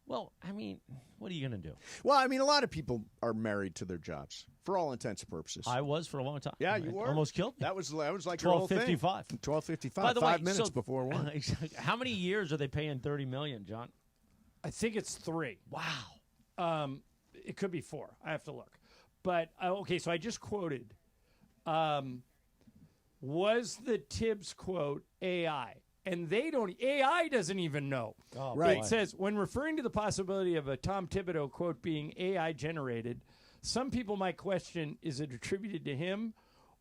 Well, I mean, what are you going to do? Well, I mean, a lot of people are married to their jobs for all intents and purposes. I was for a long time. Yeah, you were. Almost killed me. That was like your whole thing. 12:55. 12:55. By the 5 way, minutes so- before 1. How many years are they paying $30 million, John? I think it's 3. Wow. It could be 4. I have to look. But, okay, so I just quoted. Was the Tibbs quote AI? And AI doesn't even know. Oh, right. It says, when referring to the possibility of a Tom Thibodeau quote being AI generated, some people might question, is it attributed to him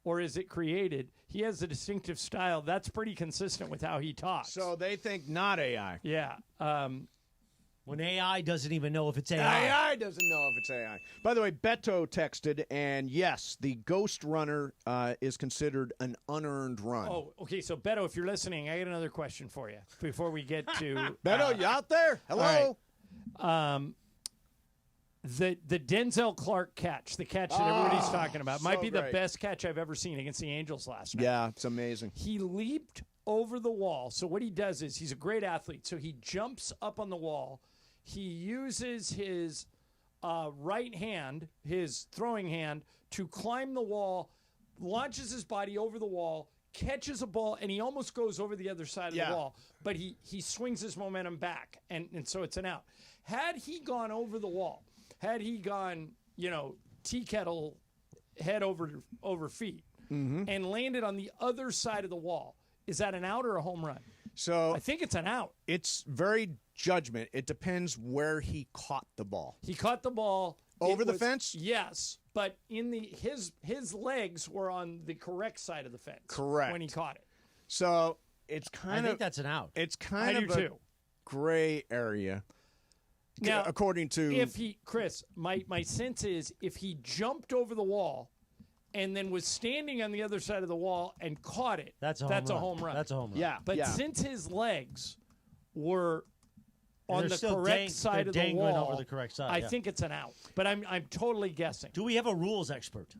or is it created? He has a distinctive style. That's pretty consistent with how he talks. So they think not AI. Yeah. When AI doesn't even know if it's AI. AI doesn't know if it's AI. By the way, Beto texted, and yes, the Ghost Runner is considered an unearned run. Oh, okay. So, Beto, if you're listening, I got another question for you before we get to Beto, you out there? Hello. All right. The Denzel Clark catch, the catch that everybody's talking about, might so be the great. best catch I've ever seen against the Angels last night. Yeah, it's amazing. He leaped over the wall. So what he does is he's a great athlete. So he jumps up on the wall. He uses his right hand, his throwing hand, to climb the wall, launches his body over the wall, catches a ball, and he almost goes over the other side of the wall. But he swings his momentum back, and so it's an out. Had he gone over the wall, had he gone, tea kettle head over feet, and landed on the other side of the wall, is that an out or a home run? So I think it's an out. It's very judgment. It depends where he caught the ball. He caught the ball over the fence. Yes, but in his legs were on the correct side of the fence. Correct. When he caught it. So it's kind of. I think that's an out. It's kind I of do a too. gray area. Now, according to Chris, my sense is if he jumped over the wall and then was standing on the other side of the wall and caught it, That's a home run. That's a home run. Yeah, But since his legs were And on they're the still correct side they're of the dangling wall, over the correct side. I yeah. think it's an out. But I'm totally guessing. Do we have a rules expert?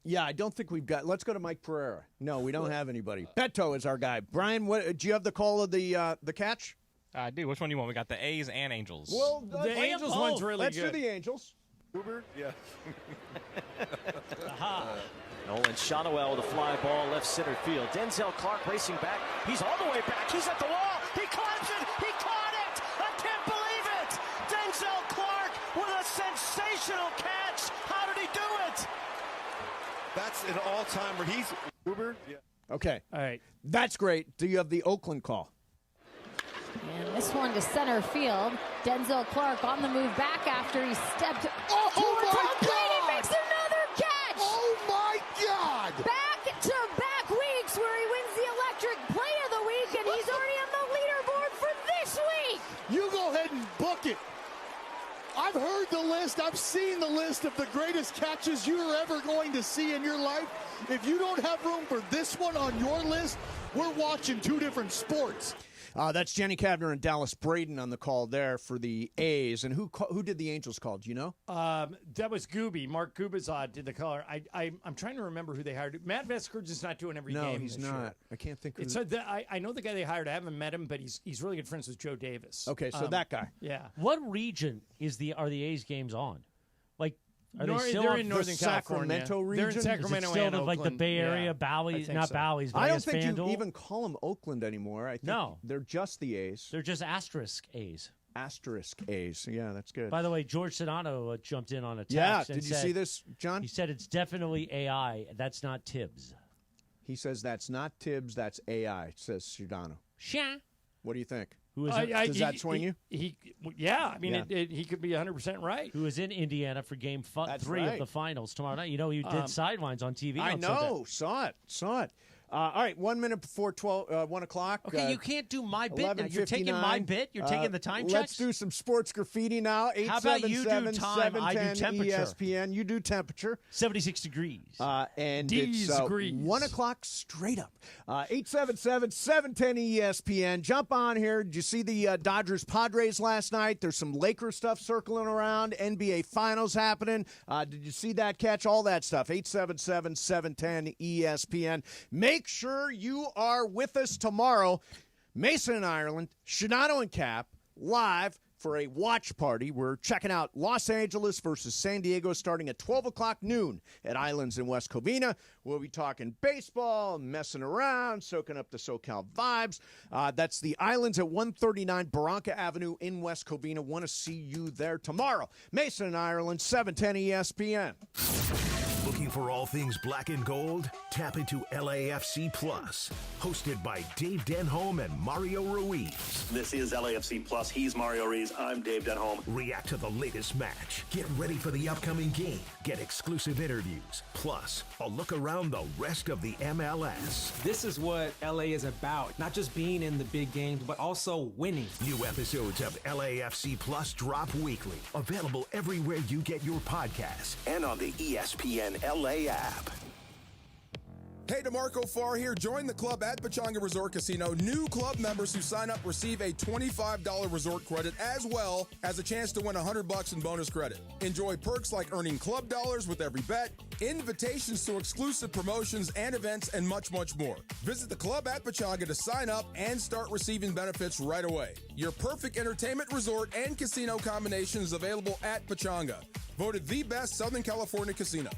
Yeah, I don't think we've got. Let's go to Mike Pereira. No, we don't have anybody. Beto is our guy. Brian, do you have the call of the catch? I do. Which one do you want? We got the A's and Angels. Well, the Angels one's really Let's good. do the Angels. Uber? Yeah. Nolan Shotwell with a fly ball left center field. Denzel Clark racing back. He's all the way back. He's at the wall. He climbs it. He caught it. I can't believe it. Denzel Clark with a sensational catch. How did he do it? That's an all-timer. He's Uber? Yeah. Okay. All right. That's great. Do you have the Oakland call? And this one to center field. Denzel Clark on the move back after he stepped towards home plate and makes another catch. Oh, my God. Back-to-back weeks where he wins the electric play of the week, and he's already on the leaderboard for this week. You go ahead and book it. I've heard the list. I've seen the list of the greatest catches you're ever going to see in your life. If you don't have room for this one on your list, we're watching two different sports. That's Jenny Kavner and Dallas Braden on the call there for the A's. And who did the Angels call? Do you know? That was Gooby. Mark Gubicza did the color. I'm trying to remember who they hired. Matt Vescourge is not doing every game. No, he's this not. year. I can't think of It's I know the guy they hired. I haven't met him, but he's really good friends with Joe Davis. Okay, so that guy. Yeah. What region are the A's games on? Like, are they still they're on in the Northern California. Sacramento region? They're in Sacramento Is it still and like the Oakland. Bay Area, Yeah, Bally's, I think not so. Bally's, I don't think FanDuel? you even call them Oakland anymore. I think No. they're just the A's. They're just asterisk A's. Asterisk A's. Yeah, that's good. By the way, George Sedano jumped in on a text. Yeah, and did you said- see this, John? He said it's definitely AI. That's not Tibbs. He says that's not Tibbs, that's AI, says Sedano. Sure. What do you think? Who is Does that swing you? Yeah, I mean, he could be 100% right. Who is in Indiana for Game 3 right. of the finals tomorrow night? You know, he did sidelines on TV. I on know. Sunday. Saw it. All right, 1 minute before 1 o'clock. Okay, you can't do my bit now. You're taking my bit. You're taking the time checks. Let's do some sports graffiti now. How about you do 877 time? I do 710 temperature. ESPN. You do temperature. 76 degrees. And D's it's degrees. 1 o'clock straight up. 877-710 ESPN. Jump on here. Did you see the Dodgers Padres last night? There's some Lakers stuff circling around. NBA Finals happening. Did you see that catch? All that stuff. 877-710 ESPN. Make sure you are with us tomorrow. Mason and Ireland, Shadano and Cap, live for a watch party. We're checking out Los Angeles versus San Diego starting at 12 o'clock noon at Islands in West Covina. We'll be talking baseball, messing around, soaking up the SoCal vibes. That's the Islands at 139 Barranca Avenue in West Covina. Want to see you there tomorrow. Mason and Ireland, 710 ESPN. Looking for all things black and gold? Tap into LAFC Plus, hosted by Dave Denholm and Mario Ruiz. This is LAFC Plus. He's Mario Ruiz. I'm Dave Denholm. React to the latest match. Get ready for the upcoming game. Get exclusive interviews. Plus, a look around the rest of the MLS. This is what LA is about. Not just being in the big games, but also winning. New episodes of LAFC Plus drop weekly. Available everywhere you get your podcasts and on the ESPN LA app. Hey, DeMarco Farr here. Join the club at Pechanga Resort Casino. New club members who sign up receive a $25 resort credit as well as a chance to win $100 in bonus credit. Enjoy perks like earning club dollars with every bet, invitations to exclusive promotions and events, and much, much more. Visit the club at Pechanga to sign up and start receiving benefits right away. Your perfect entertainment resort and casino combination is available at Pechanga. Voted the best Southern California casino.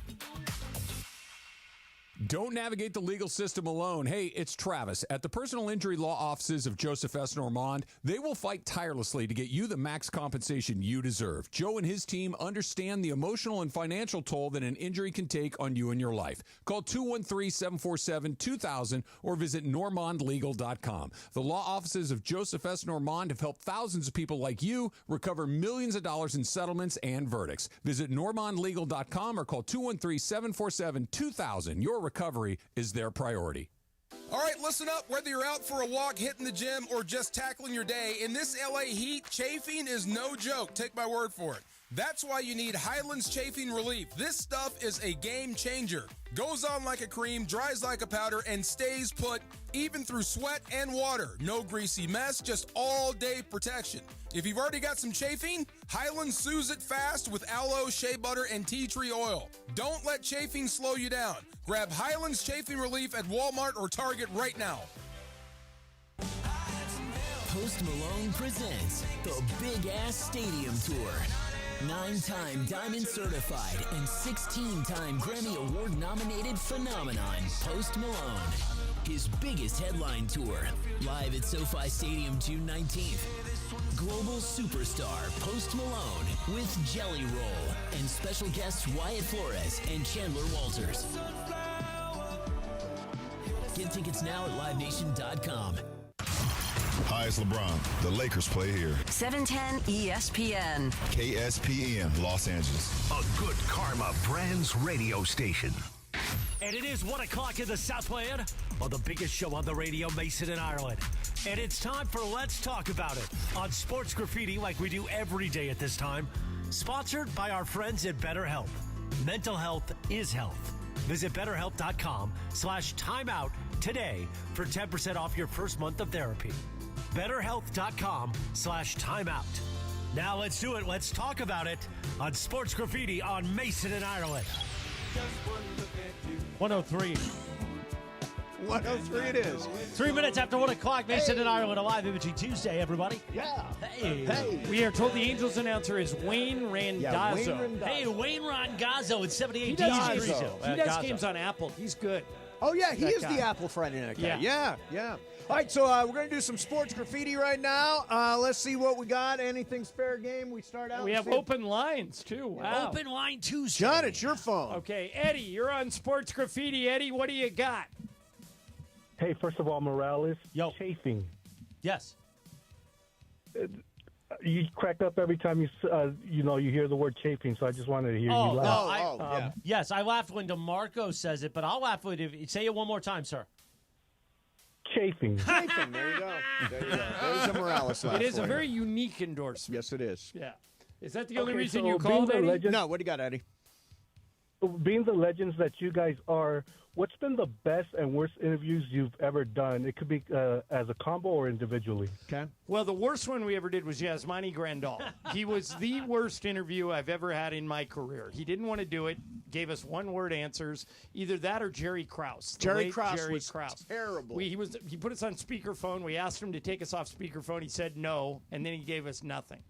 Don't navigate the legal system alone. Hey, it's Travis. At the personal injury law offices of Joseph S. Normand, they will fight tirelessly to get you the max compensation you deserve. Joe and his team understand the emotional and financial toll that an injury can take on you and your life. Call 213-747-2000 or visit normandlegal.com. The law offices of Joseph S. Normand have helped thousands of people like you recover millions of dollars in settlements and verdicts. Visit normandlegal.com or call 213-747-2000. Your recovery is their priority. All right, listen up. Whether you're out for a walk, hitting the gym, or just tackling your day, in this LA heat, chafing is no joke. Take my word for it. That's why you need Highlands Chafing Relief. This stuff is a game changer. Goes on like a cream, dries like a powder, and stays put even through sweat and water. No greasy mess, just all-day protection. If you've already got some chafing, Highlands soothes it fast with aloe, shea butter, and tea tree oil. Don't let chafing slow you down. Grab Highlands Chafing Relief at Walmart or Target right now. Post Malone presents the Big Ass Stadium Tour. 9-time Diamond Certified and 16-time Grammy Award nominated phenomenon, Post Malone. His biggest headline tour, live at SoFi Stadium June 19th. Global superstar Post Malone with Jelly Roll and special guests Wyatt Flores and Chandler Walters. Get tickets now at livenation.com. Hi, it's LeBron. The Lakers play here. 710 ESPN. KSPN, Los Angeles. A good karma brands radio station. And it is 1 o'clock in the Southland on the biggest show on the radio, Mason and Ireland. And it's time for Let's Talk About It on Sports Graffiti like we do every day at this time. Sponsored by our friends at BetterHelp. Mental health is health. Visit BetterHelp.com/timeout today for 10% off your first month of therapy. BetterHelp.com/timeout. Now let's do it. Let's talk about it on Sports Graffiti on Mason and Ireland. 103. 103 it is. 3 minutes after 1 o'clock, Mason and Ireland, a live imaging Tuesday, everybody. Yeah. Hey. We are told the Angels announcer is Wayne Randazzo. Hey, Wayne Randazzo at 78 He does Gazzo. games on Apple. He's good. Oh, yeah, he That is guy. the Apple Friday night guy. Yeah. Yeah. All right, so we're going to do some sports graffiti right now. Let's see what we got. Anything's fair game. We start out. We have open lines, too. Wow. Open line Tuesday. John, it's your phone. Okay, Eddie, you're on Sports Graffiti. Eddie, what do you got? Hey, first of all, Morales, chafing. Yes. You crack up every time you hear the word chafing, so I just wanted to hear you laugh. Yes, I laughed when DeMarco says it, but I'll laugh when say it one more time, sir. Chafing. Chafing. There you go. There's a Morales laugh. It is for a you. very unique endorsement. Yes, it is. Yeah. Is that the only Okay, reason so you being called, the Eddie? legend- No, what do you got, Eddie? Being the legends that you guys are, what's been the best and worst interviews you've ever done? It could be as a combo or individually. Okay. Well, the worst one we ever did was Yasmani Grandal. He was the worst interview I've ever had in my career. He didn't want to do it, gave us one-word answers, either that or Jerry Krause. Jerry Krause was terrible. He put us on speakerphone. We asked him to take us off speakerphone. He said no, and then he gave us nothing.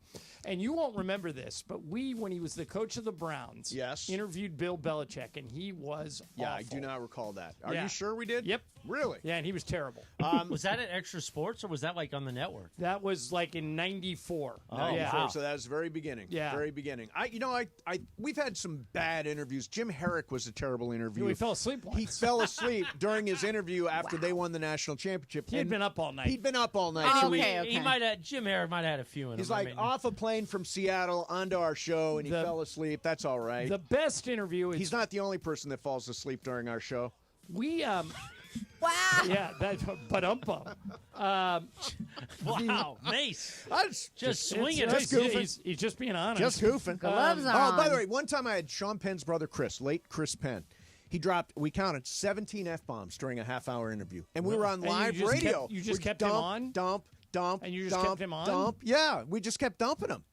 And you won't remember this, but when he was the coach of the Browns, interviewed Bill Belichick, and he was Yeah, I awful. do not recall that. Are Yeah. you sure we did? Yep. Really? Yeah, and he was terrible. Was that at Extra Sports or was that like on the network? That was like in '94. Yeah. So that was very beginning. Yeah. Very beginning. We've had some bad interviews. Jim Herrick was a terrible interview. He fell asleep once. He fell asleep during his interview after they won the national championship. He had been up all night. He'd been up all night. Oh, so He might have. Jim Herrick might have had a few in He's him. like off a plane from Seattle onto our show, and he fell asleep. That's all right. The best interview is He's not the only person that falls asleep during our show. we Wow. yeah, that but Wow, Mace. Just swinging. Just goofing. He's just being honest. Just goofing. Gloves are by the on. way, one time I had Sean Penn's brother Chris, late Chris Penn. He dropped, we counted 17 F-bombs during a half-hour interview. And we were on And you live just radio. kept- you just We kept him dump, on? Dump. And you just dump, kept him on? Dump. Yeah, we just kept dumping him.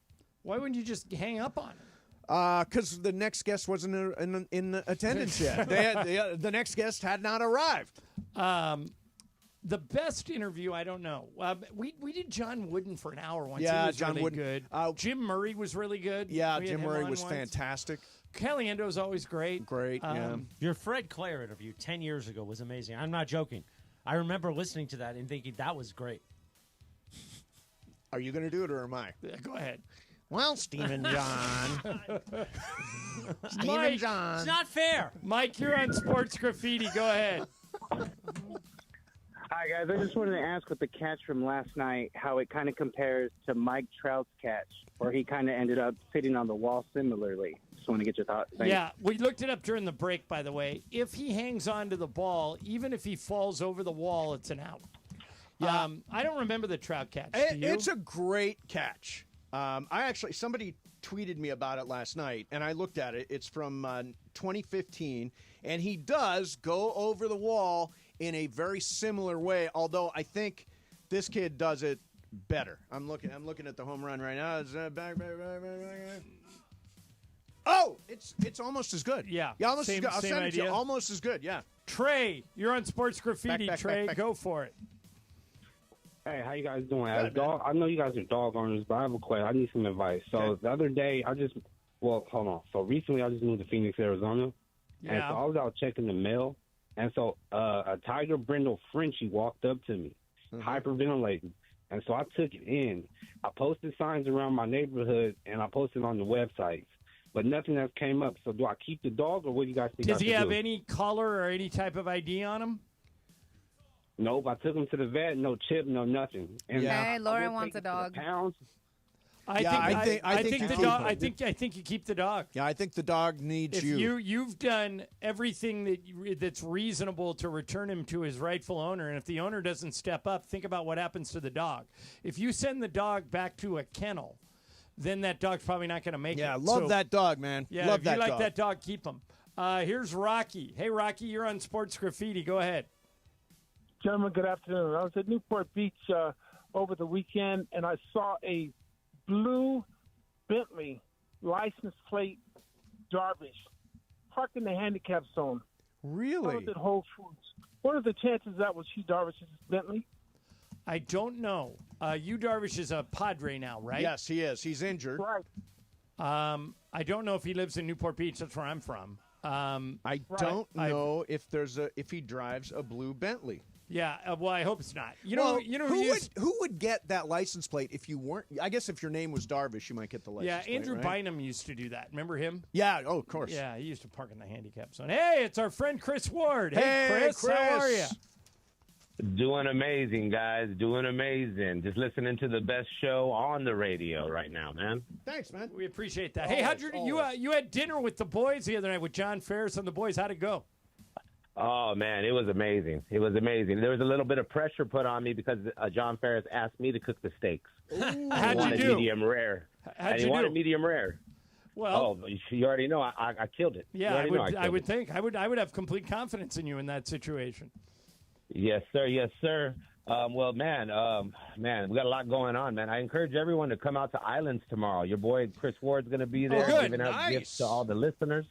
Why wouldn't you just hang up on him? Because the next guest wasn't in attendance yet. The next guest had not arrived. The best interview, I don't know. We did John Wooden for an hour once. Yeah, he was John really Wooden. good. Jim Murray was really good. Yeah, We had Jim him Murray on was once. fantastic. Caliendo's always great. Great, yeah. Your Fred Clare interview 10 years ago was amazing. I'm not joking. I remember listening to that and thinking that was great. Are you going to do it or am I? Go ahead. Well, Stephen John. Stephen Mike, John. It's not fair. Mike, you're on Sports Graffiti. Go ahead. Hi, guys. I just wanted to ask with the catch from last night how it kind of compares to Mike Trout's catch, where he kind of ended up sitting on the wall similarly. Just want to get your thoughts. Thanks. Yeah, we looked it up during the break, by the way. If he hangs on to the ball, even if he falls over the wall, it's an out. I don't remember the Trout catch. Do you? It's a great catch. Somebody tweeted me about it last night, and I looked at it. It's from 2015, and he does go over the wall in a very similar way, although I think this kid does it better. I'm looking at the home run right now. It's back. Oh, it's almost as good. Yeah, almost same, as good. I'll same send it to you. idea. Almost as good. Yeah. Trey, you're on Sports Graffiti. Back. Go for it. Hey, how you guys doing? I know you guys are dog owners, but I have a question. I need some advice. So the other day, hold on. So recently, I just moved to Phoenix, Arizona, and so I was out checking the mail, and so a Tiger Brindle Frenchie walked up to me, hyperventilating, and so I took it in. I posted signs around my neighborhood, and I posted on the websites, but nothing else came up. So do I keep the dog, or what do you guys think? Does he have any collar or any type of ID on him? Nope, I took him to the vet. No chip, no nothing. And Lauren wants a dog. I think you keep the dog. Yeah, I think the dog needs if you've done everything that's reasonable to return him to his rightful owner, and if the owner doesn't step up, think about what happens to the dog. If you send the dog back to a kennel, then that dog's probably not going to make it. Yeah, love that dog, man. Yeah, love if that you like dog. that dog, keep him. Here's Rocky. Hey, Rocky, you're on Sports Graffiti. Go ahead. Gentlemen, good afternoon. I was at Newport Beach over the weekend, and I saw a blue Bentley license plate Darvish parked in the handicap zone. Really? I was at Whole Foods. What are the chances that was Hugh Darvish's Bentley? I don't know. Yu Darvish is a Padre now, right? Yes, he is. He's injured. Right. I don't know if he lives in Newport Beach. That's where I'm from. I don't know if he drives a blue Bentley. Yeah, well, I hope it's not. Who would get that license plate if you weren't? I guess if your name was Darvish, you might get the license plate. Yeah, Andrew right? Bynum used to do that. Remember him? Yeah. Oh, of course. Yeah, he used to park in the handicap zone. Hey, it's our friend Chris Ward. Hey, Chris, how are you? Doing amazing, guys. Doing amazing. Just listening to the best show on the radio right now, man. Thanks, man. We appreciate that. Hey, you had dinner with the boys the other night with John Ferris and the boys. How'd it go? Oh, man, it was amazing. It was amazing. There was a little bit of pressure put on me because John Ferris asked me to cook the steaks. How'd you do? Medium rare. How'd he you wanted do? medium rare. Well, you already know I killed it. Yeah, I would think. I would have complete confidence in you in that situation. Yes, sir. Yes, sir. Well, man, we got a lot going on, man. I encourage everyone to come out to Islands tomorrow. Your boy Chris Ward's going to be there, giving out gifts to all the listeners.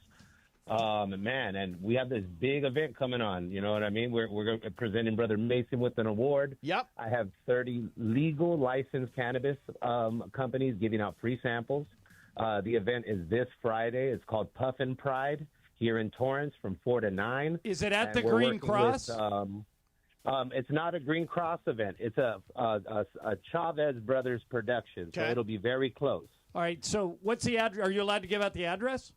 Man, and we have this big event coming on. You know what I mean? We're presenting Brother Mason with an award. Yep. I have 30 legal licensed cannabis companies giving out free samples. The event is this Friday. It's called Puffin Pride here in Torrance from 4 to 9. Is it at the Green Cross? It's not a Green Cross event. It's a Chavez Brothers production, so it'll be very close. All right. So what's the address? Are you allowed to give out the address?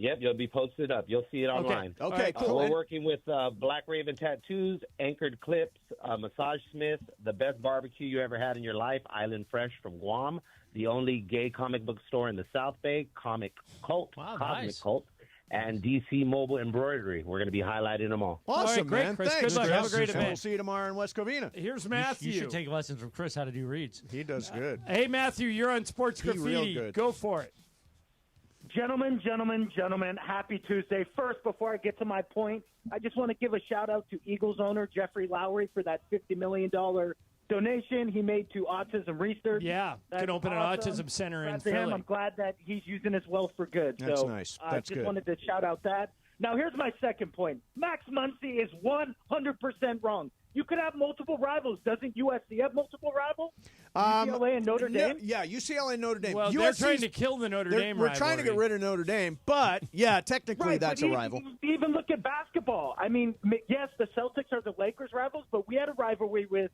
Yep, you'll be posted up. You'll see it online. Okay, cool. We're working with Black Raven Tattoos, Anchored Clips, Massage Smith, the best barbecue you ever had in your life, Island Fresh from Guam, the only gay comic book store in the South Bay, Comic Cult, Cosmic Cult, and DC Mobile Embroidery. We're going to be highlighting them all. Awesome, great, man. Chris. Thanks, Good luck. Chris. Have a great event. We'll see you tomorrow in West Covina. Here's Matthew. You should take lessons from Chris how to do reads. He does good. Hey, Matthew, you're on Sports Graffiti. Real good. Go for it. Gentlemen, happy Tuesday. First, before I get to my point, I just want to give a shout-out to Eagles owner Jeffrey Lowry for that $50 million donation he made to autism research. Yeah, can open an autism center in Philly. Philly. I'm glad that he's using his wealth for good. That's so, nice. I That's just good. wanted to shout out that. Now, here's my second point. Max Muncy is 100% wrong. You could have multiple rivals. Doesn't USC have multiple rivals? UCLA and Notre Dame? Yeah, UCLA and Notre Dame. Well, they're trying to kill the Notre Dame We're trying to get rid of Notre Dame, but, yeah, technically Right, that's but a rival. Even look at basketball. I mean, yes, the Celtics are the Lakers rivals, but we had a rivalry with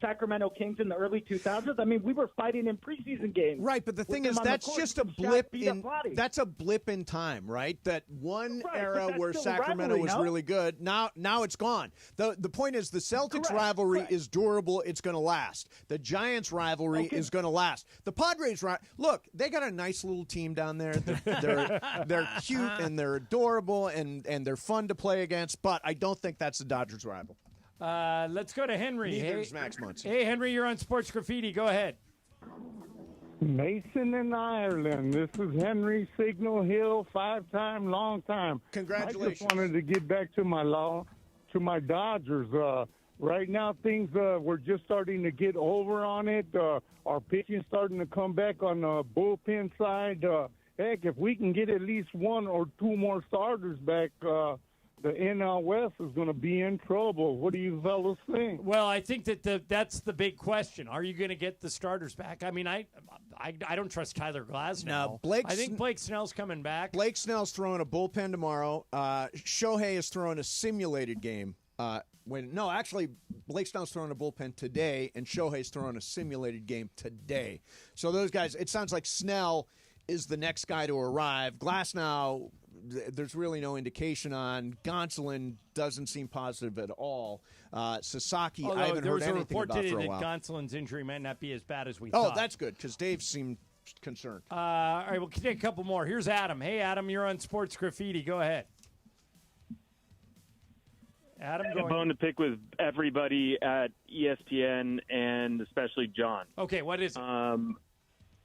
Sacramento Kings in the early 2000s. I mean, we were fighting in preseason games. Right, but the thing is, that's just a blip in. That's a blip in time, right? That one era where Sacramento was really good. Now it's gone. The point is, the Celtics rivalry is durable. It's going to last. The Giants rivalry is going to last. The Padres, look, they got a nice little team down there. They're cute and they're adorable and they're fun to play against. But I don't think that's the Dodgers rival. Let's go to Henry. Neither is Max Muncy. Hey, Henry, you're on Sports Graffiti. Go ahead. Mason in Ireland. This is Henry Signal Hill, 5-time, long time. Congratulations. I just wanted to get back to my Dodgers. Right now, things we're just starting to get over on it. Our pitching starting to come back on the bullpen side. Heck, if we can get at least one or two more starters back, the NL West is going to be in trouble. What do you fellas think? Well, I think that that's the big question. Are you going to get the starters back? I mean, I don't trust Tyler Glasnow. No, I think Blake Snell's coming back. Blake Snell's throwing a bullpen tomorrow. Shohei is throwing a simulated game. Blake Snell's throwing a bullpen today, and Shohei's throwing a simulated game today. So those guys, it sounds like Snell is the next guy to arrive. Glasnow, there's really no indication on. Gonsolin doesn't seem positive at all. Sasaki, I haven't heard anything about for a while. There was a report today that Gonsolin's injury might not be as bad as we thought. Oh, that's good, because Dave seemed concerned. All right, we'll take a couple more. Here's Adam. Hey, Adam, you're on Sports Graffiti. Go ahead. Adam, I have a bone to pick with everybody at ESPN and especially John. Okay, what is it?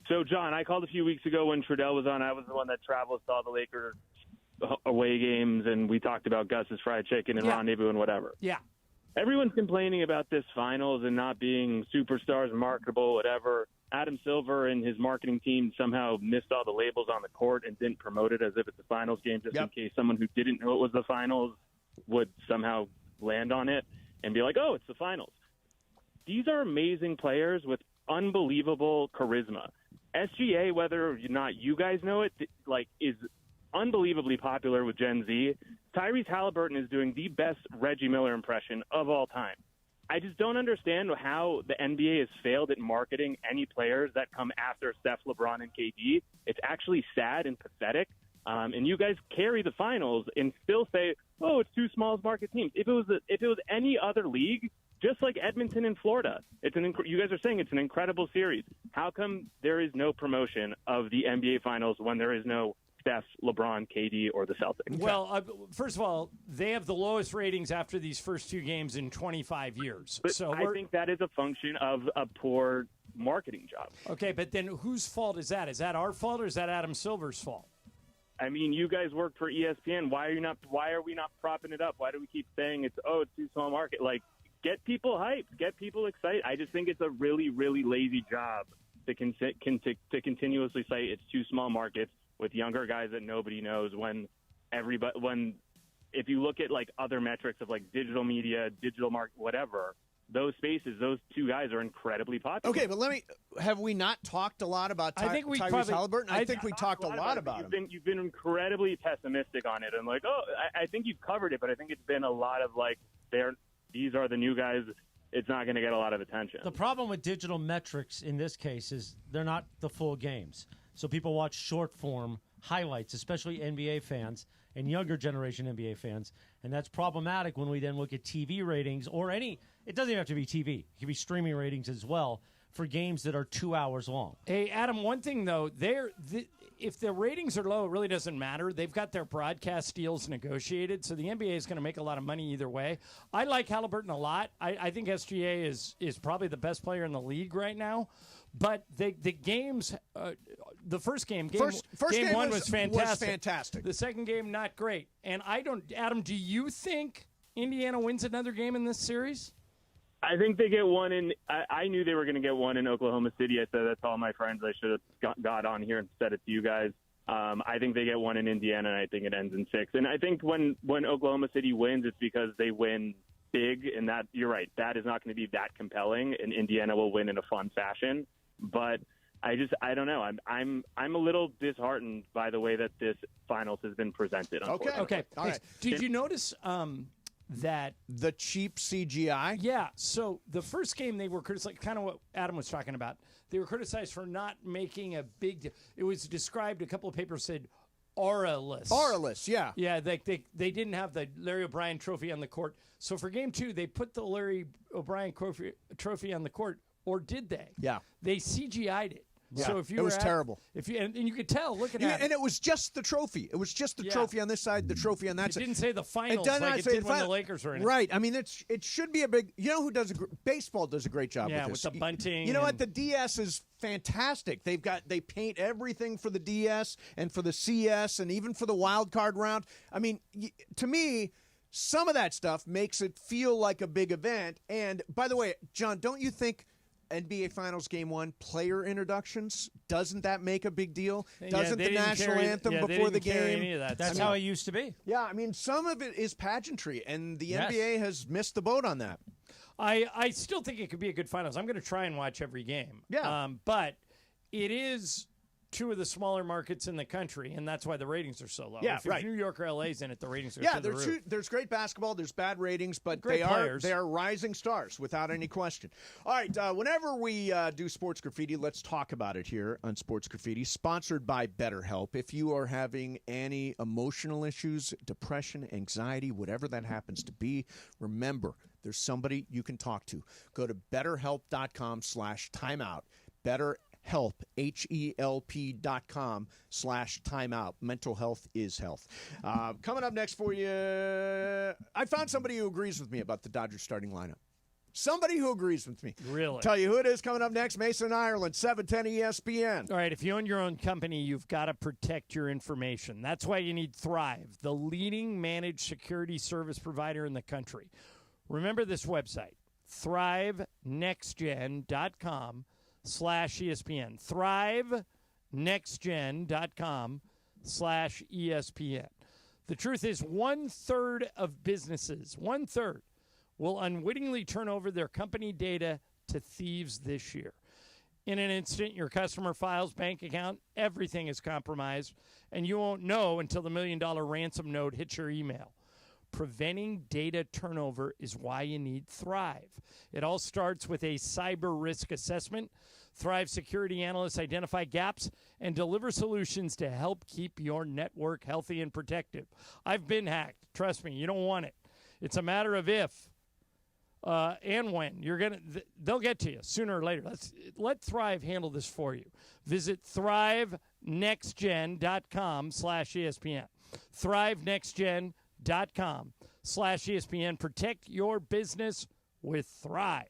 So, John, I called a few weeks ago when Trudell was on. I was the one that traveled, saw the Lakers away games, and we talked about Gus's fried chicken and rendezvous and whatever. Yeah. Everyone's complaining about this finals and not being superstars, marketable, whatever. Adam Silver and his marketing team somehow missed all the labels on the court and didn't promote it as if it's a finals game, just in case someone who didn't know it was the finals would somehow land on it and be like, oh, it's the finals. These are amazing players with unbelievable charisma. SGA, whether or not you guys know it, is unbelievably popular with Gen Z. Tyrese Halliburton is doing the best Reggie Miller impression of all time. I just don't understand how the NBA has failed at marketing any players that come after Steph, LeBron, and KD. It's actually sad and pathetic. And you guys carry the finals and still say, oh, it's two small market teams. If it was any other league, just like Edmonton and Florida, you guys are saying it's an incredible series. How come there is no promotion of the NBA Finals when there is no Steph, LeBron, KD, or the Celtics? Well, first of all, they have the lowest ratings after these first two games in 25 years. But I think that is a function of a poor marketing job. Okay, but then whose fault is that? Is that our fault or is that Adam Silver's fault? I mean, you guys work for ESPN. Why are we not propping it up? Why do we keep saying it's too small market? Get people hyped, get people excited. I just think it's a really, really lazy job to continuously say it's too small markets with younger guys that nobody knows. If you look at other metrics of digital media, digital market, whatever, those spaces, those two guys are incredibly popular. Okay, but have we not talked a lot about Tyrese Halliburton? I think we talked a lot about him. You've been incredibly pessimistic on it and I think you've covered it, but I think it's been a lot of these are the new guys. It's not going to get a lot of attention. The problem with digital metrics in this case is they're not the full games. So people watch short form highlights, especially NBA fans and younger generation NBA fans. And that's problematic when we then look at TV ratings or it doesn't even have to be TV. It can be streaming ratings as well for games that are 2 hours long. Hey, Adam, one thing, though, if the ratings are low, it really doesn't matter. They've got their broadcast deals negotiated, so the NBA is going to make a lot of money either way. I like Halliburton a lot. I think SGA is probably the best player in the league right now. But the games, the first game one was fantastic. The second game, not great. And Adam, do you think Indiana wins another game in this series? I think they get one in. I knew they were going to get one in Oklahoma City. I said that to all my friends. I should have got on here and said it to you guys. I think they get one in Indiana, and I think it ends in 6. And I think when Oklahoma City wins, it's because they win big, and that you're right. That is not going to be that compelling, and Indiana will win in a fun fashion. But I don't know. I'm a little disheartened by the way that this finals has been presented. Okay. All right. Did you notice? That the cheap CGI? Yeah. So the first game they were criticized, kind of what Adam was talking about. They were criticized for not making a big deal. It was described, a couple of papers said, aura-less. Aura-less, yeah. Yeah, they didn't have the Larry O'Brien trophy on the court. So for game 2, they put the Larry O'Brien trophy on the court, or did they? Yeah. They CGI'd it. Yeah. So if you it were was terrible. If you and you could tell looking at and it was just the trophy. It was just the trophy on this side, the trophy on that side. It didn't say the finals does like not it say did the when the final. Lakers were in it. Right. I mean, it should be a big. You know who does baseball does a great job Yeah, with this. with the bunting You know what? and- The DS is fantastic. They paint everything for the DS and for the CS and even for the wild card round. I mean, to me, some of that stuff makes it feel like a big event. And by the way, John, don't you think NBA Finals Game 1 player introductions, doesn't that make a big deal? Doesn't the national anthem before the game? That's how it used to be. Yeah, I mean, some of it is pageantry, and the Yes. NBA has missed the boat on that. I still think it could be a good finals. I'm going to try and watch every game. Yeah. But it is two of the smaller markets in the country, and that's why the ratings are so low. Yeah, if right. New York or LA's in it, the ratings are Yeah, through the roof. there's great basketball, there's bad ratings, but Great players. they are rising stars without any question. All right, whenever we do Sports Graffiti, let's talk about it here on Sports Graffiti, sponsored by BetterHelp. If you are having any emotional issues, depression, anxiety, whatever that happens to be, remember, there's somebody you can talk to. Go to BetterHelp.com/timeout. BetterHelp, HELP.com/timeout. Mental health is health. Coming up next for you, I found somebody who agrees with me about the Dodgers starting lineup. Somebody who agrees with me. Really? Tell you who it is coming up next. Mason, Ireland, 710 ESPN. All right, if you own your own company, you've got to protect your information. That's why you need Thrive, the leading managed security service provider in the country. Remember this website, thrivenextgen.com/ESPN. thrivenextgen.com/ESPN. The truth is 1/3 of businesses, 1/3, will unwittingly turn over their company data to thieves this year. In an instant, your customer files, bank account, everything is compromised, and you won't know until the $1 million ransom note hits your email. Preventing data turnover is why you need Thrive. It all starts with a cyber risk assessment. Thrive security analysts identify gaps and deliver solutions to help keep your network healthy and protective. I've been hacked. Trust me, you don't want it. It's a matter of if and when. They'll get to you sooner or later. Let Thrive handle this for you. Visit thrivenextgen.com/ESPN. thrivenextgen.com/ESPN. Protect your business with Thrive.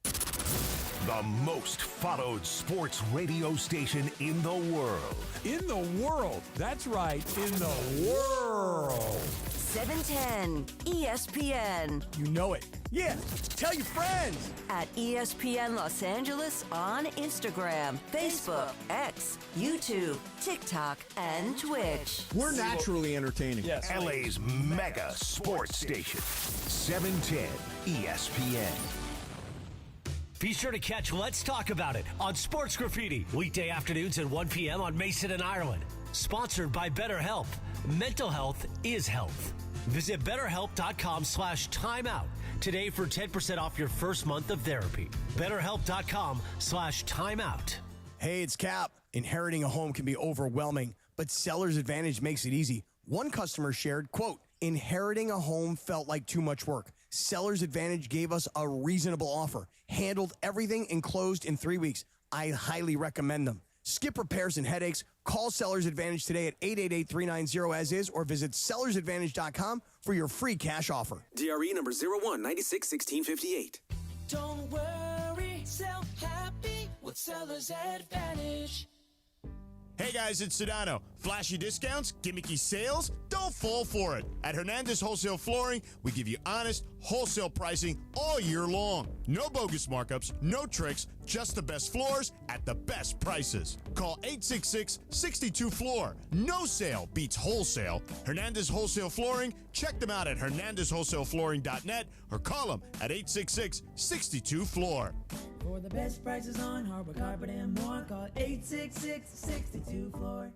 The most followed sports radio station in the world. In the world. That's right. In the world. 710 ESPN. You know it. Yeah. Tell your friends. At ESPN Los Angeles on Instagram, Facebook, X, YouTube, TikTok, and Twitch. We're naturally entertaining. Yes. LA's mega sports station. 710 ESPN. Be sure to catch Let's Talk About It on Sports Graffiti, weekday afternoons at 1 p.m. on Mason and Ireland. Sponsored by BetterHelp. Mental health is health. Visit BetterHelp.com/timeout today for 10% off your first month of therapy. BetterHelp.com/timeout. Hey, it's Cap. Inheriting a home can be overwhelming, but Seller's Advantage makes it easy. One customer shared, quote, inheriting a home felt like too much work. Seller's Advantage gave us a reasonable offer, handled everything, and closed in 3 weeks. I highly recommend them. Skip repairs and headaches. Call Seller's Advantage today at 888-390-AS-IS or visit sellersadvantage.com for your free cash offer. DRE number 01961658. Don't worry, sell happy with Seller's Advantage. Hey guys, it's Sedano. Flashy discounts, gimmicky sales? Don't fall for it. At Hernandez Wholesale Flooring, we give you honest, wholesale pricing all year long. No bogus markups, no tricks, just the best floors at the best prices. Call 866-62-FLOOR. No sale beats wholesale. Hernandez Wholesale Flooring, check them out at hernandezwholesaleflooring.net or call them at 866-62-FLOOR. For the best prices on hardwood, carpet, and more, call 866-62-FLOOR.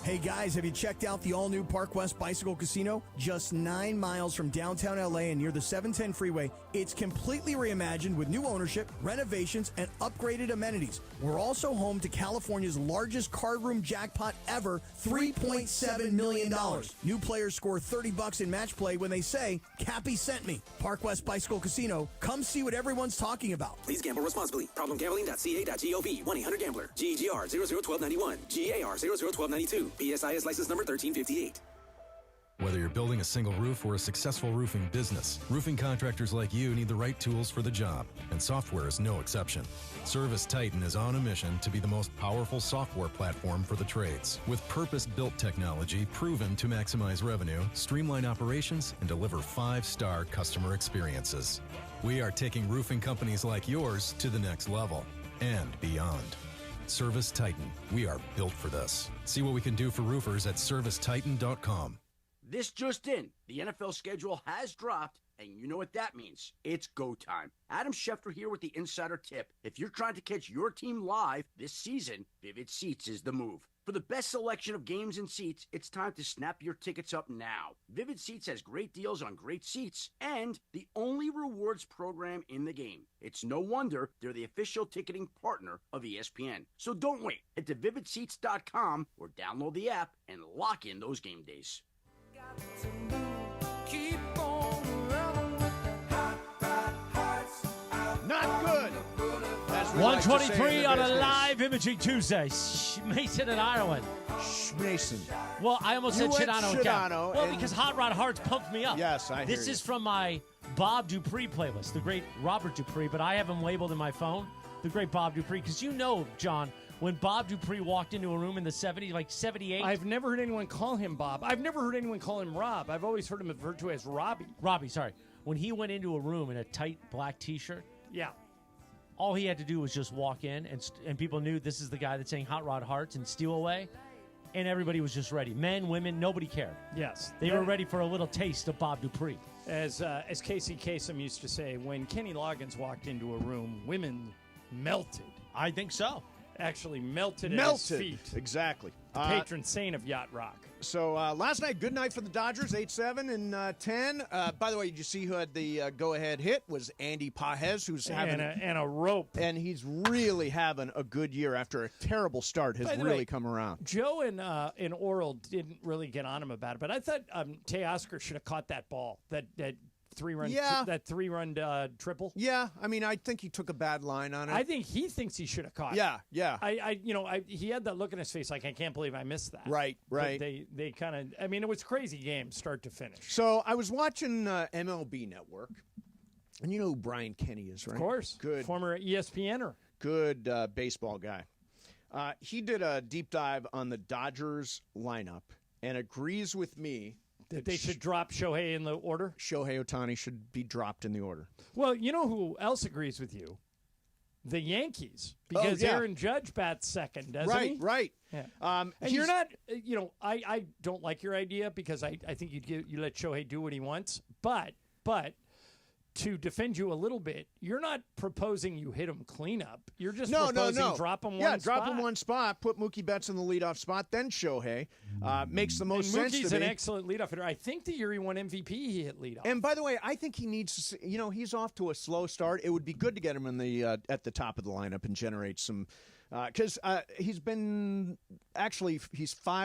Hey guys, have you checked out the all-new Park West Bicycle Casino? Just 9 miles from downtown LA and near the 710 freeway, it's completely reimagined with new ownership, renovations, and upgraded amenities. We're also home to California's largest card room jackpot ever, $3.7 million. New players score $30 in match play when they say, Cappy sent me. Park West Bicycle Casino. Come see what everyone's talking about. Please gamble responsibly. Problemgambling.ca.gov. 1-800-GAMBLER. GGR 001291. GAR 001292. PSIS license number 1358. Whether you're building a single roof or a successful roofing business, roofing contractors like you need the right tools for the job, and software is no exception. Service Titan is on a mission to be the most powerful software platform for the trades, with purpose-built technology proven to maximize revenue, streamline operations, and deliver 5-star customer experiences. We are taking roofing companies like yours to the next level and beyond. Service Titan. We are built for this. See what we can do for roofers at servicetitan.com. This just in, the NFL schedule has dropped, and you know what that means. It's go time. Adam Schefter here with the Insider Tip. If you're trying to catch your team live this season, Vivid Seats is the move. For the best selection of games and seats, it's time to snap your tickets up now. Vivid Seats has great deals on great seats and the only rewards program in the game. It's no wonder they're the official ticketing partner of ESPN. So don't wait. Head to vividseats.com or download the app and lock in those game days. Not good. 123 on a live imaging Tuesday. Mason and Ireland. Mason. Well, I almost said Chidano again. Chidano Well, because Hot Rod Hearts pumped me up. Yes, I hear This is from my Bob Dupree playlist, the great Robert Dupree, but I have him labeled in my phone, the great Bob Dupree, because you know, John, when Bob Dupree walked into a room in the 70s, like 78. I've never heard anyone call him Bob. I've never heard anyone call him Rob. I've always heard him referred to as Robbie. Robbie, sorry. When he went into a room in a tight black T-shirt, yeah, all he had to do was just walk in, and people knew this is the guy that's saying Hot Rod Hearts and Steal Away, and everybody was just ready. Men, women, nobody cared. Yes. They were ready for a little taste of Bob Dupree. As Casey Kasem used to say, when Kenny Loggins walked into a room, women melted. I think so. Actually melted at his feet. Exactly. The patron saint of yacht rock. So last night, good night for the Dodgers, 8-7 and 10. By the way, did you see who had the go-ahead hit? Was Andy Pages, who's having a rope, and he's really having a good year after a terrible start. Has really come around. Joe and Oral didn't really get on him about it, but I thought Teoscar should have caught that ball. That three-run triple. Yeah, I mean, I think he took a bad line on it. I think he thinks he should have caught it. Yeah. He had that look in his face like, I can't believe I missed that. Right. But they kind of, I mean, it was a crazy game, start to finish. So I was watching MLB Network, and you know who Brian Kenny is, right? Of course. Good. Former ESPNer. Good baseball guy. He did a deep dive on the Dodgers lineup and agrees with me that they should drop Shohei in the order? Shohei Ohtani should be dropped in the order. Well, you know who else agrees with you? The Yankees. Because Aaron Judge bats second, doesn't he? Right. Yeah. And you're not, I don't like your idea because I think you let Shohei do what he wants. But to defend you a little bit, you're not proposing you hit him cleanup. You're just proposing drop him one spot. Yeah, drop him one spot, put Mookie Betts in the leadoff spot, then Shohei. Makes the most sense to me. Mookie's an excellent leadoff hitter. I think the year he won MVP, he hit leadoff. And by the way, I think he needs to, he's off to a slow start. It would be good to get him in the at the top of the lineup and generate some, because he's 5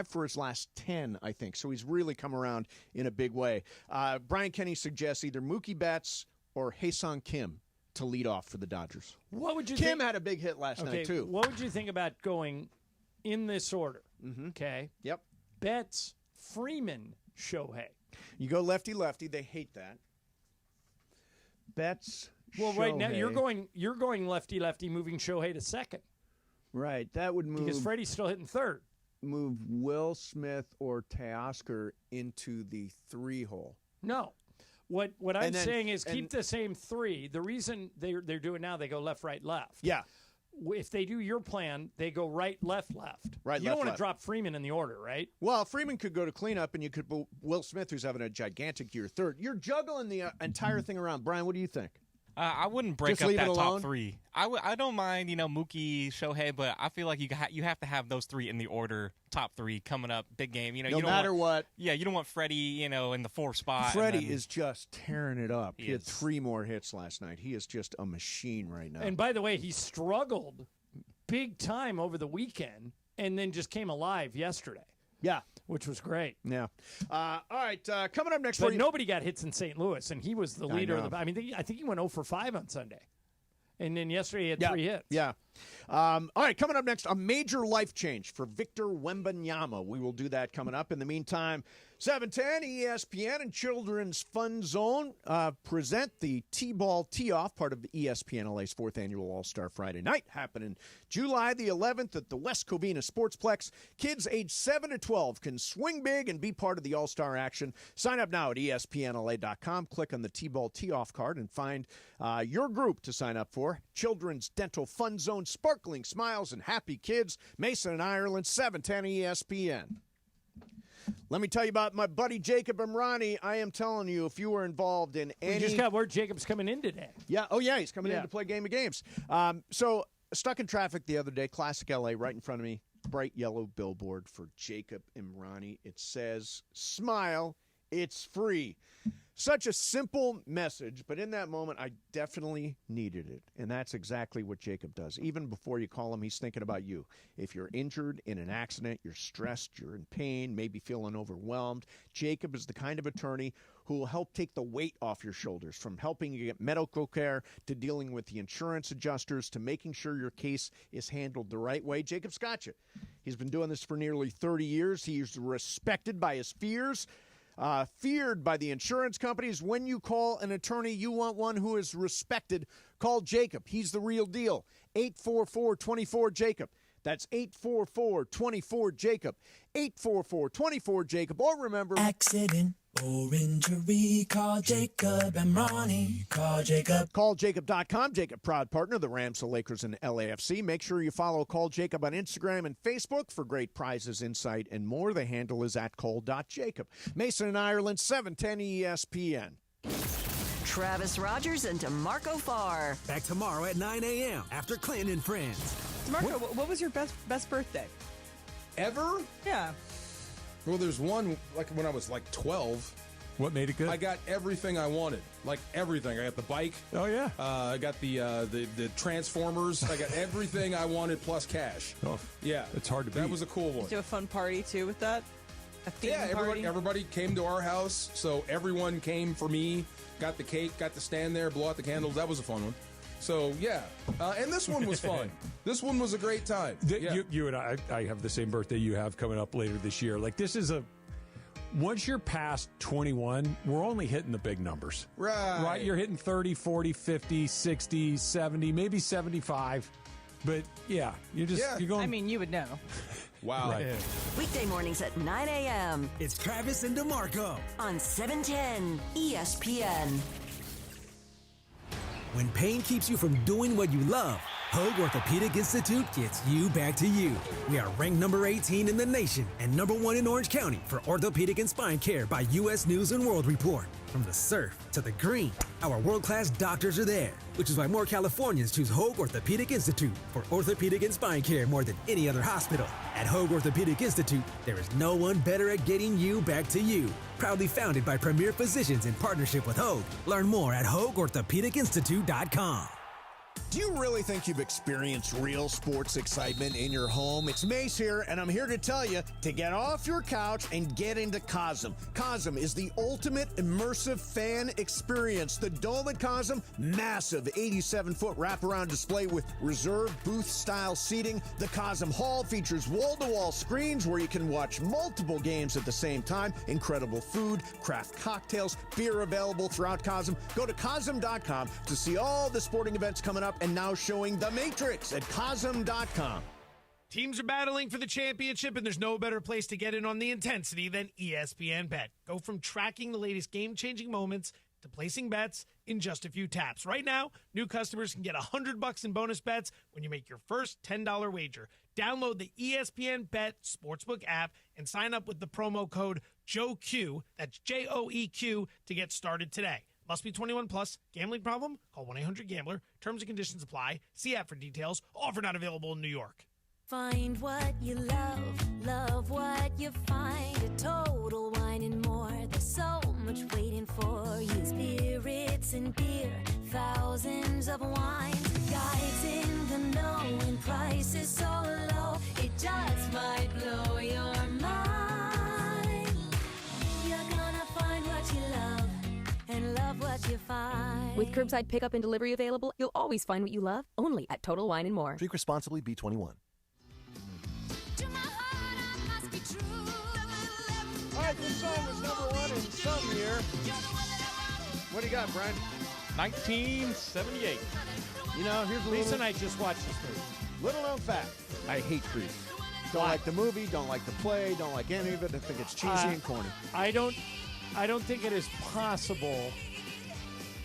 for his last 10, I think. So he's really come around in a big way. Brian Kenny suggests either Mookie Betts or Hae-Sung Kim to lead off for the Dodgers. What would you Kim had a big hit last night, too. What would you think about going in this order? Mm-hmm. Okay. Yep. Betts, Freeman, Shohei. You go lefty-lefty. They hate that. Betts, well, Shohei. Right now you're going lefty-lefty, moving Shohei to second. Right. That would move. Because Freddie's still hitting third. Move Will Smith or Teoscar into the 3-hole. No. What I'm saying is keep the same 3. The reason they're doing now, they go left, right, left. Yeah. If they do your plan, they go right, left, left. Right, you left, don't want left. to drop Freeman in the order, right? Well, Freeman could go to cleanup, and you could put Will Smith, who's having a gigantic year, third. You're juggling the entire thing around. Brian, what do you think? I wouldn't break Just up leave that it top alone? three. I don't mind, Mookie, Shohei, but I feel like you have to have those three in the order, top three coming up, big game. No you don't matter what. Yeah, you don't want Freddie, in the 4th spot. Freddie is just tearing it up. He had is. 3 more hits last night. He is just a machine right now. And by the way, he struggled big time over the weekend and then just came alive yesterday. Yeah. Which was great. Yeah. All right, coming up next But for you. nobody got hits in St. Louis, and he was the leader of know. the. I think he went 0 for 5 on Sunday. And then yesterday he had 3 hits. Yeah. All right, coming up next, a major life change for Victor Wembanyama. We will do that coming up. In the meantime, 710 ESPN and Children's Fun Zone present the T-Ball Tee-Off, part of the ESPN LA's 4th annual All-Star Friday Night, happening July the 11th at the West Covina Sportsplex. Kids age 7 to 12 can swing big and be part of the All-Star action. Sign up now at ESPNLA.com. Click on the T-Ball Tee-Off card and find your group to sign up for. Children's Dental Fun Zone, sparkling smiles and happy kids. Mason and Ireland, 710 ESPN. Let me tell you about my buddy Jacob Imrani. I am telling you, if you were involved in any... We just got word Jacob's coming in today. Yeah. Oh, yeah. He's coming in to play Game of Games. So, stuck in traffic the other day, classic LA, right in front of me, bright yellow billboard for Jacob Imrani. It says, smile, it's free. Such a simple message, but in that moment, I definitely needed it. And that's exactly what Jacob does. Even before you call him, he's thinking about you. If you're injured in an accident, you're stressed, you're in pain, maybe feeling overwhelmed, Jacob is the kind of attorney who will help take the weight off your shoulders, from helping you get medical care to dealing with the insurance adjusters to making sure your case is handled the right way. Jacob's got you. He's been doing this for nearly 30 years. He's respected by his peers. Feared by the insurance companies. When you call an attorney, you want one who is respected. Call Jacob. He's the real deal. 844-24-JACOB. That's 844-24-JACOB. 844-24-JACOB. Or remember... Accident or injury, call Jacob and Ronnie. Call Jacob. CallJacob.com. Jacob, proud partner of the Rams, the Lakers, and LAFC. Make sure you follow Call Jacob on Instagram and Facebook for great prizes, insight, and more. The handle is at call.jacob. Mason and Ireland, 710 ESPN. Travis Rogers and DeMarco Farr. Back tomorrow at 9 a.m. after Clinton and Friends. DeMarco, what was your best birthday? Ever? Yeah. Well, there's one, like when I was like 12. What made it good? I got everything I wanted. Like everything. I got the bike. Oh, yeah. I got the Transformers. I got everything I wanted plus cash. Oh, yeah. It's hard to beat. That was a cool one. Did you do a fun party, too, with that? A theme party? Everybody came to our house, so everyone came for me, got the cake, got to stand there, blow out the candles. That was a fun one. So, yeah. And this one was fun. This one was a great time. You and I have the same birthday you have coming up later this year. Like, this is once you're past 21, we're only hitting the big numbers. Right? You're hitting 30, 40, 50, 60, 70, maybe 75. But, yeah, you're going... I mean, you would know. Wow. Right. Weekday mornings at 9 a.m. It's Travis and DeMarco on 710 ESPN. When pain keeps you from doing what you love, Hoag Orthopedic Institute gets you back to you. We are ranked number 18 in the nation and number 1 in Orange County for orthopedic and spine care by U.S. News and World Report. From the surf to the green, our world-class doctors are there, which is why more Californians choose Hoag Orthopedic Institute for orthopedic and spine care more than any other hospital. At Hoag Orthopedic Institute, there is no one better at getting you back to you. Proudly founded by premier physicians in partnership with Hoag. Learn more at HoagOrthopedicInstitute.com. Do you really think you've experienced real sports excitement in your home? It's Mace here, and I'm here to tell you to get off your couch and get into Cosm. Cosm is the ultimate immersive fan experience. The Dome at Cosm, massive 87-foot wraparound display with reserved booth-style seating. The Cosm Hall features wall-to-wall screens where you can watch multiple games at the same time. Incredible food, craft cocktails, beer available throughout Cosm. Go to Cosm.com to see all the sporting events coming up, and now showing The Matrix at Cosm.com. Teams are battling for the championship, and there's no better place to get in on the intensity than ESPN Bet. Go from tracking the latest game-changing moments to placing bets in just a few taps. Right now, new customers can get $100 in bonus bets when you make your first $10 wager. Download the ESPN Bet Sportsbook app and sign up with the promo code JOEQ, that's JOEQ, to get started today. Must be 21 plus. Gambling problem? Call 1-800-GAMBLER. Terms and conditions apply. See app for details. Offer not available in New York. Find what you love what you find. A Total Wine and More. There's so much waiting for you. Spirits and beer, thousands of wines. Guides in the know and prices so low. It just might blow your mind. You're gonna find what you love and love what you find. With curbside pickup and delivery available, you'll always find what you love, only at Total Wine & More. Drink responsibly, B21. All right, this song was #1 in some year. What do you got, Brian? 1978. You know, here's a Lisa little, and I just watched this movie. little known fact. I hate Creed. Don't like the movie, don't like the play, don't like any of it. I think it's cheesy and corny. I don't think it is possible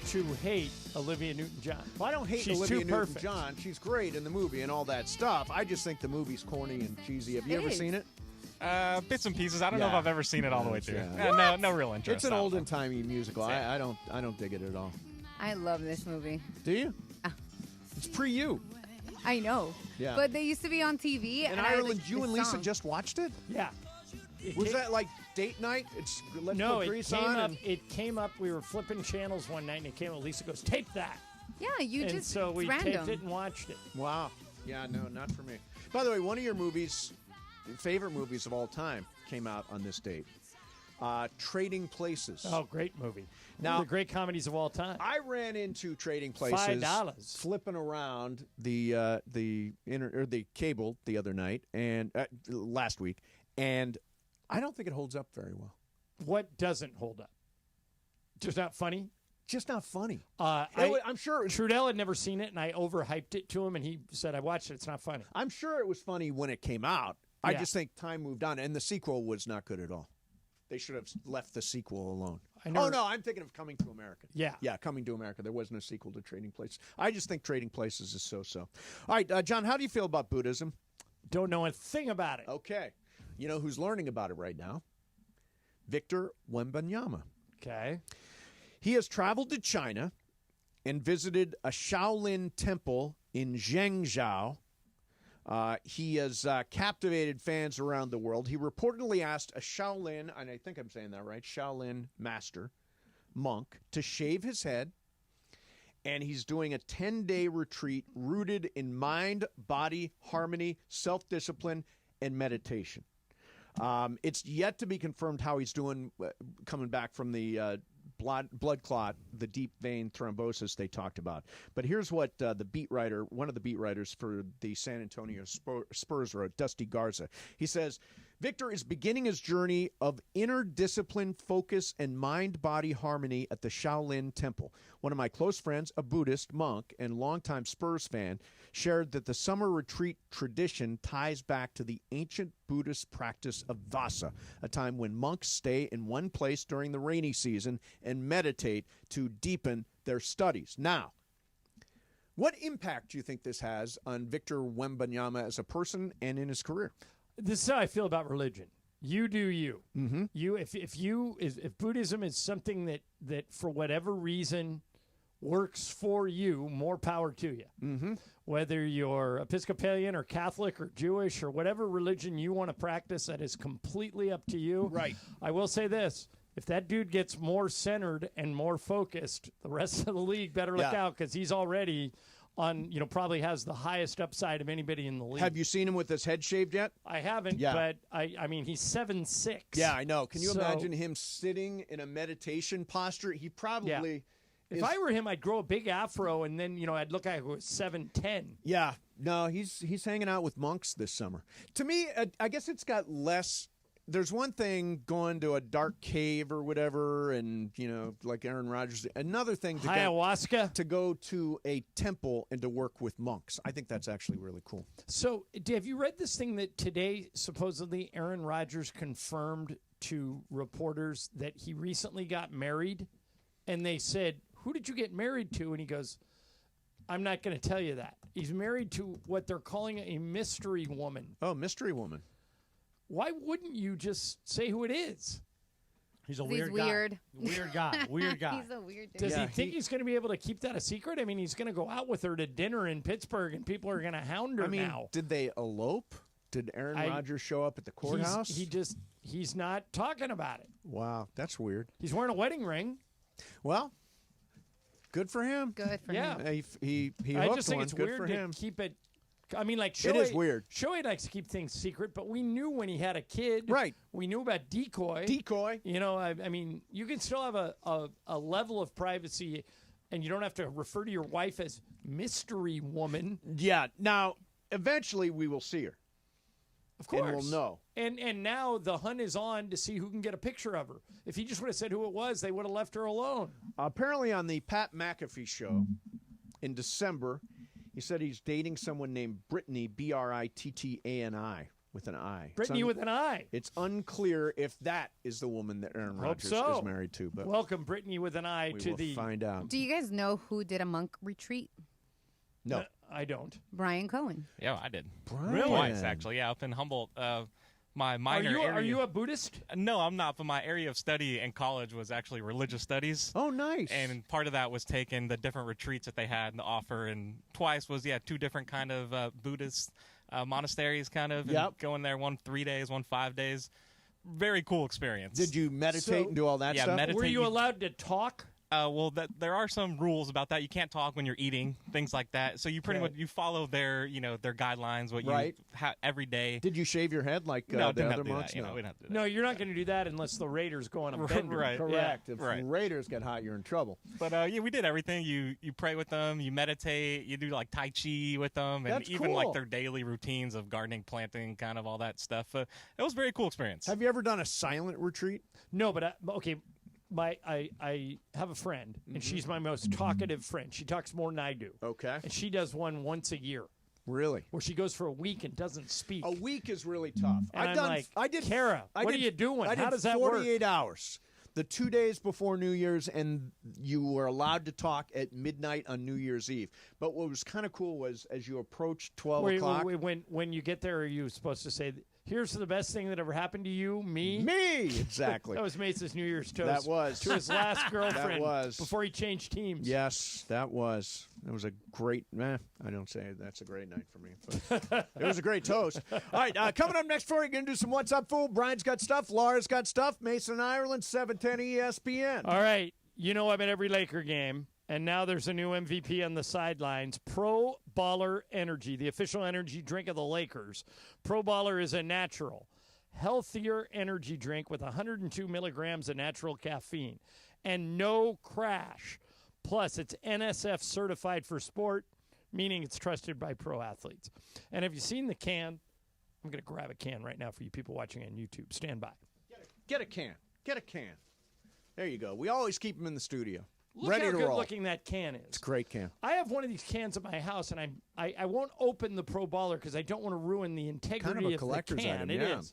to hate Olivia Newton-John. Well, I don't hate She's Olivia too perfect. Newton-John. She's great in the movie and all that stuff. I just think the movie's corny and cheesy. Have you ever seen it? Bits and pieces. I don't know if I've ever seen it all the way through. Yeah. No real interest. It's an olden timey musical. I don't dig it at all. I love this movie. Do you? It's pre-you. I know. Yeah. But they used to be on TV. In and I Ireland, like you this and Lisa song. just watched it? Yeah. Was that like date night? Let's No, put it Grease came on. up. and- It came up. We were flipping channels one night, and it came up. Lisa goes, "Tape that." Yeah, you and just so we it's taped random. it and watched it. Wow. Yeah, no, not for me. By the way, one of your favorite movies of all time, came out on this date. Trading Places. Oh, great movie. Now- One of the great comedies of all time. I ran into Trading Places $5. flipping around the cable the other night and last week, and I don't think it holds up very well. What doesn't hold up? Just not funny. Just not funny. I'm sure Trudell had never seen it, and I overhyped it to him, and he said, "I watched it. It's not funny." I'm sure it was funny when it came out. I Yeah. just think time moved on, and the sequel was not good at all. They should have left the sequel alone. I never- Oh, no, I'm thinking of Coming to America. Yeah. Yeah, Coming to America. There wasn't a sequel to Trading Places. I just think Trading Places is so-so. All right, John, how do you feel about Buddhism? Don't know a thing about it. Okay. You know who's learning about it right now? Victor Wembanyama. Okay. He has traveled to China and visited a Shaolin temple in Zhengzhou. He has captivated fans around the world. He reportedly asked a Shaolin, and I think I'm saying that right, Shaolin master, monk, to shave his head. And he's doing a 10-day retreat rooted in mind, body, harmony, self-discipline, and meditation. It's yet to be confirmed how he's doing coming back from the blood clot, the deep vein thrombosis they talked about. But here's what one of the beat writers for the San Antonio Spurs wrote, Dusty Garza. He says, Victor is beginning his journey of inner discipline, focus, and mind-body harmony at the Shaolin Temple. One of my close friends, a Buddhist monk and longtime Spurs fan, shared that the summer retreat tradition ties back to the ancient Buddhist practice of Vasa, a time when monks stay in one place during the rainy season and meditate to deepen their studies. Now, what impact do you think this has on Victor Wembanyama as a person and in his career? This is how I feel about religion. You do you. Mm-hmm. If Buddhism is something that for whatever reason works for you, more power to you. Mm-hmm. Whether you're Episcopalian or Catholic or Jewish or whatever religion you want to practice, that is completely up to you. Right. I will say this. If that dude gets more centered and more focused, the rest of the league better look out, because he's already on, probably has the highest upside of anybody in the league. Have you seen him with his head shaved yet? I haven't, but I mean, he's 7'6". Yeah, I know. Can you imagine him sitting in a meditation posture? He probably... If I were him, I'd grow a big afro, and then, I'd look like I was 7'10". Yeah. No, he's hanging out with monks this summer. To me, I guess it's got less... There's one thing going to a dark cave or whatever, and, like Aaron Rodgers. Another thing to go to a temple and to work with monks. I think that's actually really cool. So, have you read this thing that today, supposedly, Aaron Rodgers confirmed to reporters that he recently got married? And they said, who did you get married to? And he goes, I'm not going to tell you that. He's married to what they're calling a mystery woman. Oh, mystery woman. Why wouldn't you just say who it is? He's a He's weird weird. guy. Weird guy. Weird guy. He's a weird dude. Does he think he's going to be able to keep that a secret? I mean, he's going to go out with her to dinner in Pittsburgh, and people are going to hound her now. Did they elope? Did Aaron Rodgers show up at the courthouse? He's not talking about it. Wow, that's weird. He's wearing a wedding ring. Well, good for him. Good for Yeah. him. He I hooked just think one. it's Good weird for to him. keep it. I mean, like It is weird. Shohei likes to keep things secret, but we knew when he had a kid. Right. We knew about decoy. You know, I mean, you can still have a level of privacy, and you don't have to refer to your wife as mystery woman. Yeah. Now, eventually, we will see her. Of course. And we'll know. And now the hunt is on to see who can get a picture of her. If he just would have said who it was, they would have left her alone. Apparently, on the Pat McAfee show in December, he said he's dating someone named Brittany, Brittani, with an I. Brittany with an I. It's unclear if that is the woman that Aaron Hope Rodgers so. is married to. But welcome, Brittany with an I, we to will the. find out. Do you guys know who did a monk retreat? No. I don't. Brian Cohen. Yeah, I did. Brian. Twice, actually. Yeah, up in Humboldt. My minor area. Are you a Buddhist? No, I'm not. But my area of study in college was actually religious studies. Oh, nice. And part of that was taking the different retreats that they had to offer. And twice was, two different kind of Buddhist monasteries, kind of. And going there, one 3 days, one 5 days. Very cool experience. Did you meditate and do all that stuff? Meditate. Were you allowed to talk? Well, there are some rules about that. You can't talk when you're eating, things like that. So you pretty much you follow their their guidelines. What you every day. Did you shave your head like no, the didn't other have to do monks? that, we didn't have to do that. No, you're not going to do that unless the Raiders go on a bender. Right. Correct. Yeah. If the Raiders get hot, you're in trouble. But we did everything. You pray with them, you meditate, you do like Tai Chi with them, and That's even cool. like their daily routines of gardening, planting, kind of all that stuff. It was a very cool experience. Have you ever done a silent retreat? No, but okay. I have a friend, and she's my most talkative friend. She talks more than I do. Okay. And she does one once a year. Really? Where she goes for a week and doesn't speak. A week is really tough. And I did. Kara, what are you doing? How does that work? 48 hours. The 2 days before New Year's, and you were allowed to talk at midnight on New Year's Eve. But what was kind of cool was as you approached 12 o'clock. When you get there, are you supposed to say, here's the best thing that ever happened to you, me? Me, exactly. That was Mace's New Year's toast. That was. To his last girlfriend. That was. Before he changed teams. Yes, that was. It was a great, I don't say that's a great night for me, but it was a great toast. All right, coming up next for you, going to do some What's Up, Fool. Brian's got stuff. Laura's got stuff. Mason, Ireland, 710 ESPN. All right. You know I'm at every Laker game, and now there's a new MVP on the sidelines. Pro Baller Energy, the official energy drink of the Lakers. Pro Baller is a natural, healthier energy drink with 102 milligrams of natural caffeine and no crash. Plus, it's NSF certified for sport, meaning it's trusted by pro athletes. And have you seen the can? I'm going to grab a can right now for you people watching on YouTube. Stand by. Get a can. Get a can. There you go. We always keep them in the studio. Look ready how to good roll. looking that can is. It's a great can. I have one of these cans at my house, and I won't open the Pro Baller because I don't want to ruin the integrity Kind of a of collector's the can. item, It yeah. is.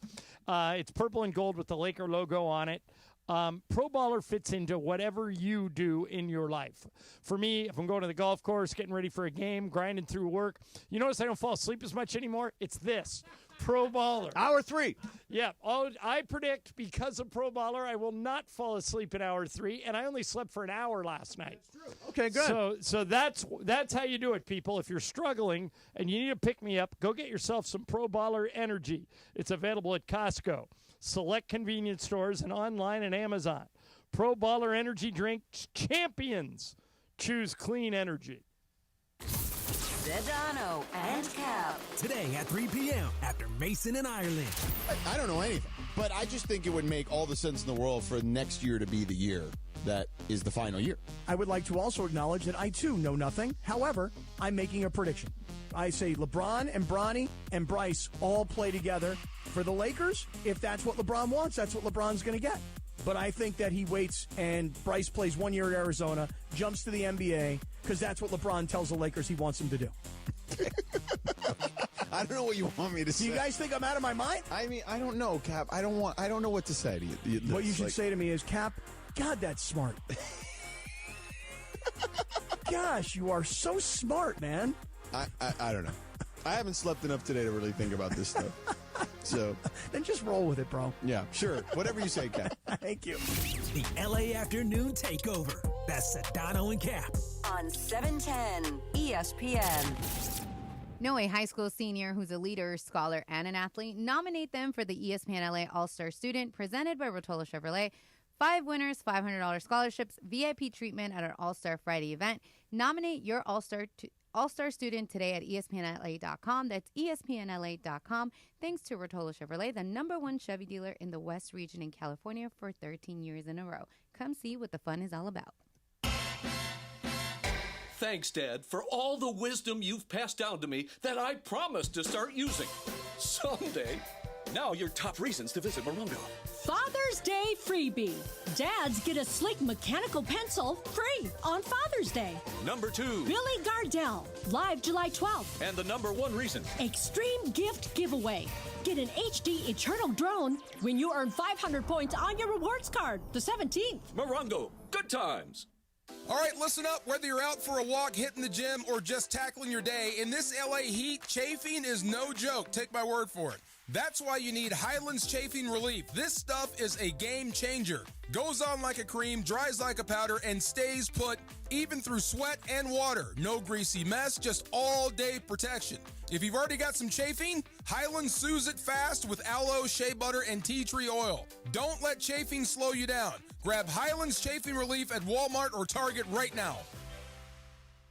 It's purple and gold with the Laker logo on it. Pro Baller fits into whatever you do in your life. For me, if I'm going to the golf course, getting ready for a game, grinding through work, you notice I don't fall asleep as much anymore? It's this. Pro Baller. Hour 3. Yeah. I predict because of Pro Baller, I will not fall asleep in hour 3, and I only slept for an hour last night. That's true. Okay, good. So that's how you do it, people. If you're struggling and you need to pick me up, go get yourself some Pro Baller Energy. It's available at Costco, select convenience stores, and online at Amazon. Pro Baller Energy Drink champions. Choose clean energy. Sedano and Cap. Today at 3 p.m. after Mason and Ireland. I don't know anything, but I just think it would make all the sense in the world for next year to be the year that is the final year. I would like to also acknowledge that I, too, know nothing. However, I'm making a prediction. I say LeBron and Bronny and Bryce all play together for the Lakers. If that's what LeBron wants, that's what LeBron's going to get. But I think that he waits and Bryce plays 1 year at Arizona, jumps to the NBA, because that's what LeBron tells the Lakers he wants him to do. I don't know what you want me to say. Do you guys think I'm out of my mind? I mean, I don't know, Cap. I don't know what to say to you. What you should say to me is, Cap, God, that's smart. Gosh, you are so smart, man. I don't know. I haven't slept enough today to really think about this stuff. So then just roll with it, bro. Yeah, sure. Whatever you say, Cap. Thank you. The LA Afternoon Takeover. That's Sedano and Cap. On 710 ESPN. Know a high school senior who's a leader, scholar, and an athlete? Nominate them for the ESPN LA All-Star Student presented by Rotolo Chevrolet. 5 winners, $500 scholarships, VIP treatment at our All-Star Friday event. Nominate your All-Star student today at ESPNLA.com. That's ESPNLA.com. Thanks to Rotolo Chevrolet, the #1 Chevy dealer in the West region in California for 13 years in a row. Come see what the fun is all about. Thanks, Dad, for all the wisdom you've passed down to me that I promised to start using. Someday. Now your top reasons to visit Morongo. Father's Day freebie. Dads get a sleek mechanical pencil free on Father's Day. Number 2. Billy Gardell, live July 12th. And the #1 reason. Extreme gift giveaway. Get an HD Eternal drone when you earn 500 points on your rewards card, the 17th. Morongo, good times. All right, listen up. Whether you're out for a walk, hitting the gym, or just tackling your day, in this LA heat, chafing is no joke. Take my word for it. That's why you need Highlands Chafing Relief. This stuff is a game changer. Goes on like a cream, dries like a powder, and stays put even through sweat and water. No greasy mess, just all-day protection. If you've already got some chafing, Highlands soothes it fast with aloe, shea butter, and tea tree oil. Don't let chafing slow you down. Grab Highlands Chafing Relief at Walmart or Target right now.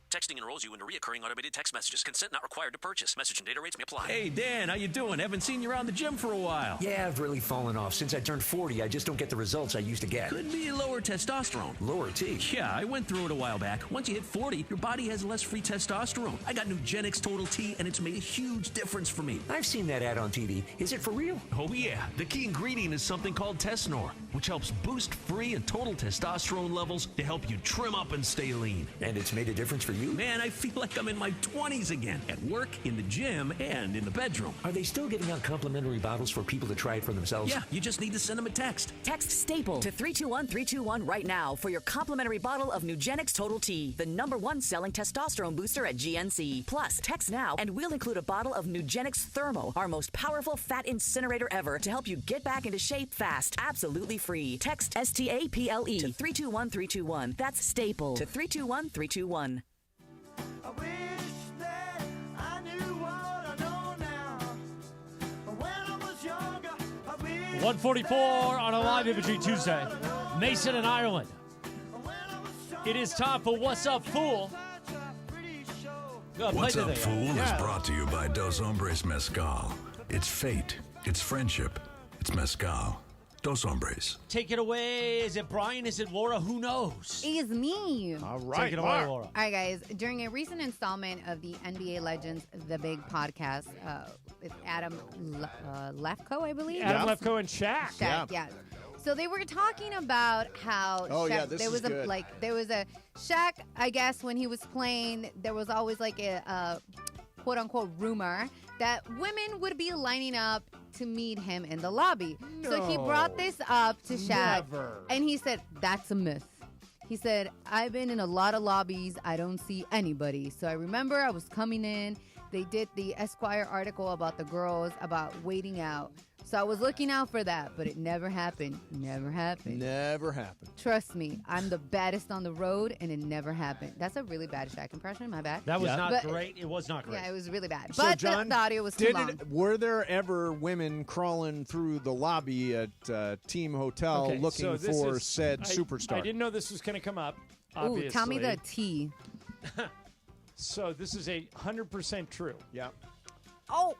Texting enrolls you into recurring automated text messages. Consent not required to purchase. Message and data rates may apply. Hey, Dan, how you doing? Haven't seen you around the gym for a while. Yeah, I've really fallen off. Since I turned 40, I just don't get the results I used to get. Could be lower testosterone. Lower T? Yeah, I went through it a while back. Once you hit 40, your body has less free testosterone. I got Nugenix Total T, and it's made a huge difference for me. I've seen that ad on TV. Is it for real? Oh, yeah. The key ingredient is something called Tesnor, which helps boost free and total testosterone levels to help you trim up and stay lean. And it's made a difference for you? Man, I feel like I'm in my 20s again, at work, in the gym, and in the bedroom. Are they still giving out complimentary bottles for people to try it for themselves? Yeah, you just need to send them a text. Text STAPLE to 321-321 right now for your complimentary bottle of Nugenix Total T, the #1 selling testosterone booster at GNC. Plus, text now and we'll include a bottle of Nugenix Thermo, our most powerful fat incinerator ever, to help you get back into shape fast. Absolutely free. Text STAPLE to 321-321. That's STAPLE to 321-321. 144 on a live imagery Tuesday. Mason and Ireland. It is time for What's Up, Fool? What's Up, Fool is brought to you by Dos Hombres Mezcal. It's fate. It's friendship. It's mezcal. Dos Hombres. Take it away. Is it Brian? Is it Laura? Who knows? It is me. All right. Take it away, Laura. All right, guys. During a recent installment of the NBA Legends The Big Podcast with Adam Lefkoe, I believe. Adam Lefkoe and Shaq. Yeah. So they were talking about how there was a Shaq, I guess, when he was playing, there was always like a quote unquote rumor that women would be lining up to meet him in the lobby. No. So he brought this up to Shaq. Never. And he said, that's a myth. He said, I've been in a lot of lobbies. I don't see anybody. So I remember I was coming in. They did the Esquire article about the girls, about waiting out. So I was looking out for that, but it never happened. Never happened. Never happened. Trust me, I'm the baddest on the road, and it never happened. That's a really bad Shaq impression. My bad. That was not great. It was not great. Yeah, it was really bad. So, But John, the audio was too long. Were there ever women crawling through the lobby at Team Hotel looking for said superstar? I didn't know this was going to come up, Ooh, obviously. tell me the tea. So this is 100% true. Yeah. Oh.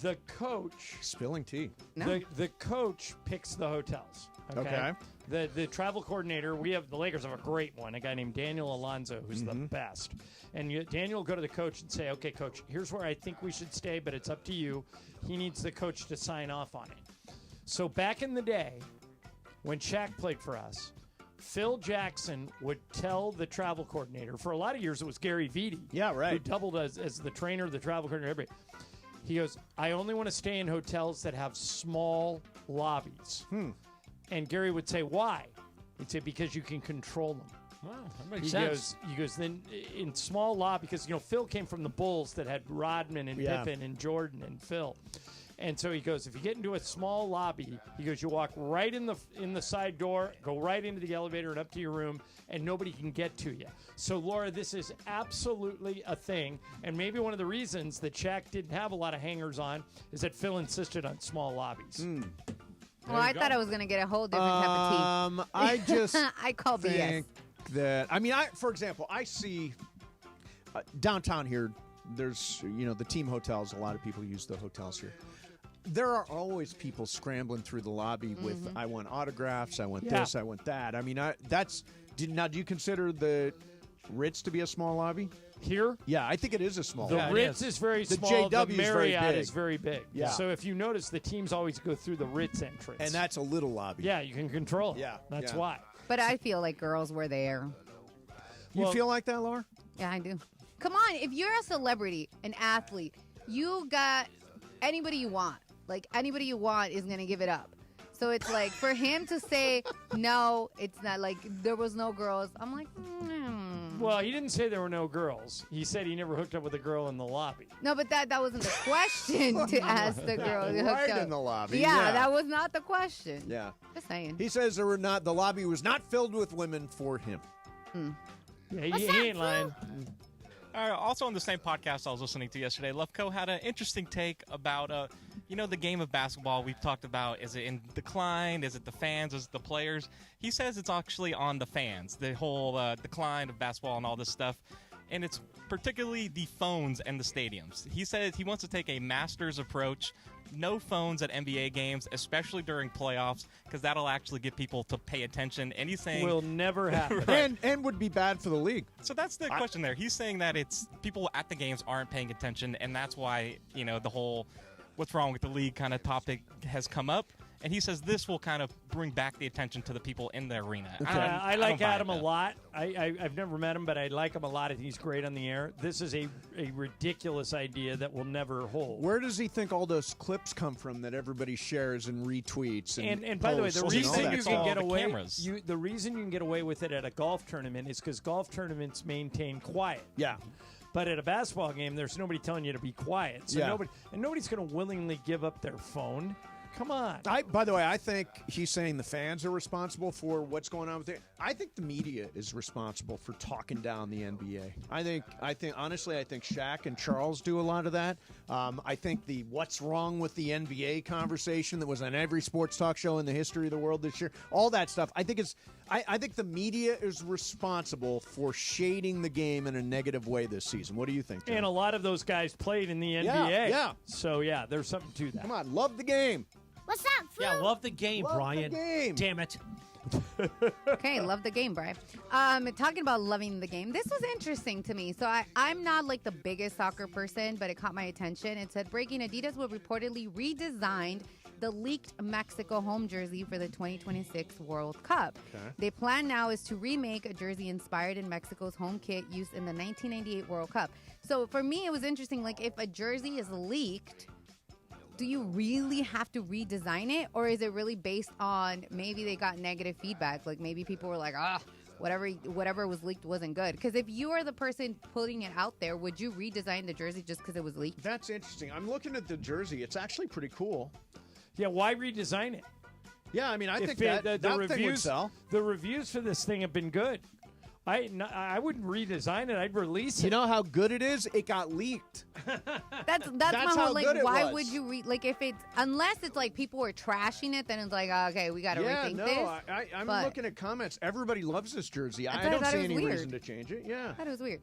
The coach. Spilling tea. No. The coach picks the hotels. Okay. The travel coordinator, the Lakers have a great one, a guy named Daniel Alonzo, who's the best. And Daniel will go to the coach and say, okay, coach, here's where I think we should stay, but it's up to you. He needs the coach to sign off on it. So back in the day, when Shaq played for us, Phil Jackson would tell the travel coordinator, for a lot of years it was Gary Vitti. Yeah, right. Who doubled as the trainer, the travel coordinator, everybody. He goes, I only want to stay in hotels that have small lobbies. And Gary would say, why? He'd say, because you can control them. Wow, that makes sense. He goes, then in small lobby, because, Phil came from the Bulls that had Rodman and Pippen and Jordan and Phil. And so he goes, if you get into a small lobby, he goes, you walk right in the side door, go right into the elevator and up to your room, and nobody can get to you. So, Laura, this is absolutely a thing. And maybe one of the reasons that Shaq didn't have a lot of hangers on is that Phil insisted on small lobbies. Well, I thought I was going to get a whole different cup of tea. I just I call think BS. that, for example, I see downtown here, there's, the team hotels. A lot of people use the hotels here. There are always people scrambling through the lobby with, I want autographs, I want this, I want that. Now, do you consider the Ritz to be a small lobby? Here? Yeah, I think it is a small The lobby. Ritz is very The small. JW The is very Marriott big. is very big. Yeah. So if you notice, the teams always go through the Ritz entrance. And that's a little lobby. Yeah, you can control it. Yeah. That's yeah. why. But I feel like girls were there. You feel like that, Laura? Yeah, I do. Come on, if you're a celebrity, an athlete, you got anybody you want. Like, anybody you want is going to give it up. So it's like, for him to say, no, it's not, like, there was no girls, I'm like, Well, he didn't say there were no girls. He said he never hooked up with a girl in the lobby. No, but that wasn't the question to ask the girl to hook Right up. in the lobby. Yeah, that was not the question. Yeah. Just saying. He says the lobby was not filled with women for him. Yeah, he ain't lying. Also on the same podcast I was listening to yesterday, Lefko had an interesting take about, the game of basketball we've talked about. Is it in decline? Is it the fans? Is it the players? He says it's actually on the fans, the whole decline of basketball and all this stuff. And it's particularly the phones and the stadiums. He says he wants to take a master's approach. No phones at NBA games, especially during playoffs, because that'll actually get people to pay attention. And he's saying will never happen, right. and would be bad for the league. So that's the question there. He's saying that it's people at the games aren't paying attention, and that's why the whole "what's wrong with the league" kind of topic has come up. And he says this will kind of bring back the attention to the people in the arena. I like Adam a lot. I've never met him, but I like him a lot, and he's great on the air. This is a ridiculous idea that will never hold. Where does he think all those clips come from that everybody shares and retweets? And by the way, the posts reason and you all can that? get away the reason you can get away with it at a golf tournament is because golf tournaments maintain quiet. Yeah. But at a basketball game, there's nobody telling you to be quiet. So nobody's going to willingly give up their phone. Come on. By the way, I think he's saying the fans are responsible for what's going on with it. I think the media is responsible for talking down the NBA. I think honestly, I think Shaq and Charles do a lot of that. I think the what's wrong with the NBA conversation that was on every sports talk show in the history of the world this year, all that stuff. I think the media is responsible for shading the game in a negative way this season. What do you think, John? And a lot of those guys played in the NBA. Yeah. So, yeah, there's something to that. Come on, love the game. What's up, fool? Yeah, love the game, Love Brian. the game. Damn it. Okay, love the game, Brian. Talking about loving the game, this was interesting to me. So I'm not like the biggest soccer person, but it caught my attention. It said, breaking, Adidas will reportedly redesign the leaked Mexico home jersey for the 2026 World Cup. Okay. Their plan now is to remake a jersey inspired in Mexico's home kit used in the 1998 World Cup. So for me, it was interesting. Like, if a jersey is leaked, do you really have to redesign it, or is it really based on maybe they got negative feedback? Like, maybe people were like, whatever was leaked wasn't good. Because if you are the person putting it out there, would you redesign the jersey just because it was leaked? That's interesting. I'm looking at the jersey. It's actually pretty cool. Yeah, why redesign it? Yeah, I mean, I think the that thing would reviews, sell. The reviews for this thing have been good. I wouldn't redesign it. I'd release it. You know how good it is? It got leaked. That's my how whole, like, good it why was. would you like, if it's, unless it's like people were trashing it, then it's like, okay, we got to rethink this. I'm But looking at comments. Everybody loves this jersey. I thought don't see it was any weird. reason to change it. Yeah. I thought it was weird.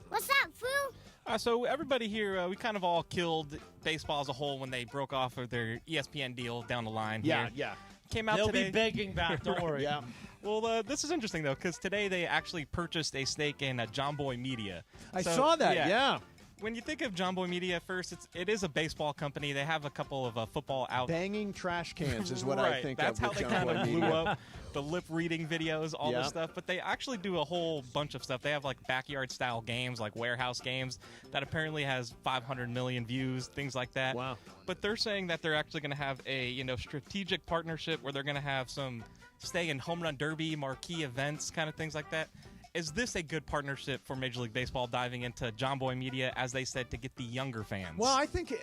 What's up, fool? So everybody here, we kind of all killed baseball as a whole when they broke off of their ESPN deal down the line. Yeah, here. yeah. Came out They'll today. be begging back. Don't worry. Yeah. Well, this is interesting, though, because today they actually purchased a stake in John Boy Media. I saw that, yeah. When you think of John Boy Media first, it is a baseball company. They have a couple of football out. Banging trash cans is what right. I think That's of how with they John kind Boy of blew Media. up. The lip reading videos, all this stuff. But they actually do a whole bunch of stuff. They have like backyard style games, like warehouse games, that apparently has 500 million views, things like that. Wow. But they're saying that they're actually going to have a strategic partnership where they're going to have some stay in home run derby, marquee events, kind of things like that. is this a good partnership for Major League Baseball diving into John Boy Media, as they said, to get the younger fans? Well, I think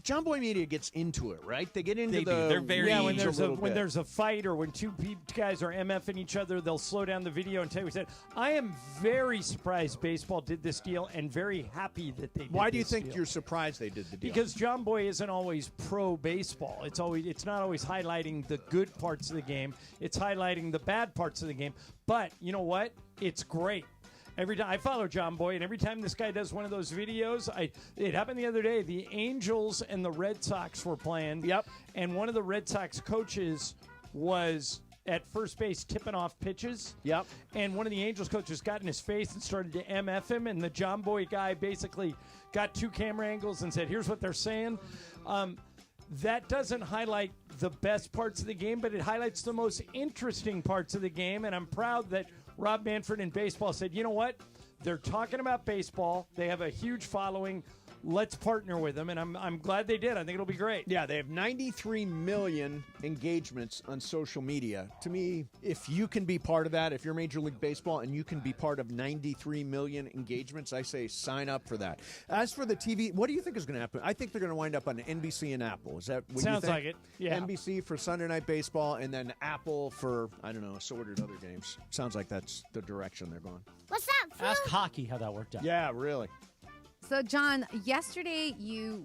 John Boy Media gets into it, right? They get into They're very when there's a fight or when two guys are MFing each other, they'll slow down the video and tell you. I am very surprised baseball did this deal and very happy that they did. Why do you this think deal. you're surprised they did the deal? Because John Boy isn't always pro baseball. It's not always highlighting the good parts of the game. It's highlighting the bad parts of the game. But you know what? It's great. Every time I follow John Boy, and every time this guy does one of those videos, it happened the other day. The Angels and the Red Sox were playing. Yep. And one of the Red Sox coaches was at first base tipping off pitches. Yep. And one of the Angels coaches got in his face and started to MF him, and the John Boy guy basically got 2 camera angles and said, "Here's what they're saying." That doesn't highlight the best parts of the game, but it highlights the most interesting parts of the game, and I'm proud that Rob Manfred in baseball said, you know what? They're talking about baseball. They have a huge following. Let's partner with them, and I'm glad they did. I think it'll be great. Yeah, they have 93 million engagements on social media. To me, if you can be part of that, if you're Major League Baseball and you can be part of 93 million engagements, I say sign up for that. As for the TV, what do you think is going to happen? I think they're going to wind up on NBC and Apple. Is that what Sounds you think? like it, yeah. NBC for Sunday Night Baseball, and then Apple for, I don't know, assorted other games. Sounds like that's the direction they're going. What's up, Foo? Ask hockey how that worked out. Yeah, really. So, John, yesterday you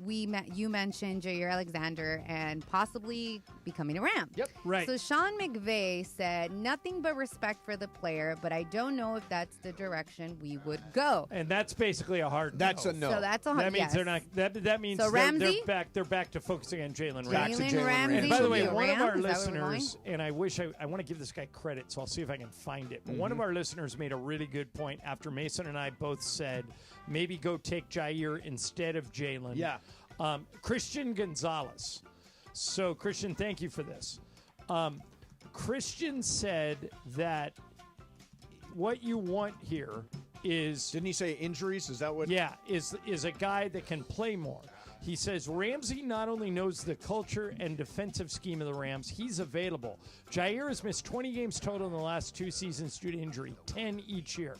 mentioned Jair Alexander and possibly becoming a Ram. Yep, right. So Sean McVay said nothing but respect for the player, but I don't know if that's the direction we would go. And that's basically a hard That's no. a no. So that's a hard. That means yes. they're not. That means So they're Ramsey? they're back to focusing on Jalen Back Ramsey. to Jalen Ramsey. And by the way, should be a one of Ram? our Is that where we're listeners, and I wish I want to give this guy credit, so I'll see if I can find it. But one of our listeners made a really good point after Mason and I both said maybe go take Jair instead of Jalen. Yeah. Christian Gonzalez. So, Christian, thank you for this. Christian said that what you want here is... Didn't he say injuries? Is that what... Yeah, is a guy that can play more. He says Ramsey not only knows the culture and defensive scheme of the Rams, he's available. Jair has missed 20 games total in the last 2 seasons due to injury, 10 each year.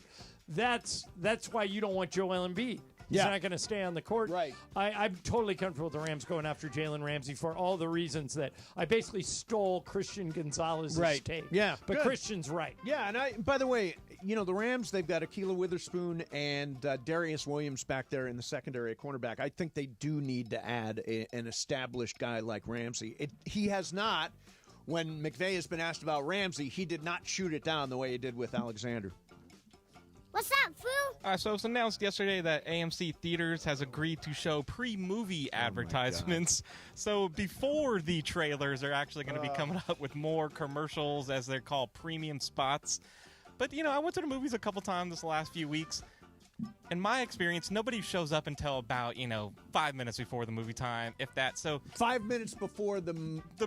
That's why you don't want Joel Embiid. He's not going to stay on the court. Right. I'm totally comfortable with the Rams going after Jalen Ramsey for all the reasons that I basically stole Christian Gonzalez's tape. Yeah, But good. Christian's right. Yeah, and by the way, the Rams, they've got Akilah Witherspoon and Darius Williams back there in the secondary at cornerback. I think they do need to add an established guy like Ramsey. He has not, when McVay has been asked about Ramsey, he did not shoot it down the way he did with Alexander. What's up, Foo? So it was announced yesterday that AMC Theaters has agreed to show pre-movie advertisements. So before the trailers, they're actually going to be coming up with more commercials, as they're called, premium spots. But, I went to the movies a couple times this last few weeks. In my experience, nobody shows up until about, 5 minutes before the movie time, if that. So 5 minutes before the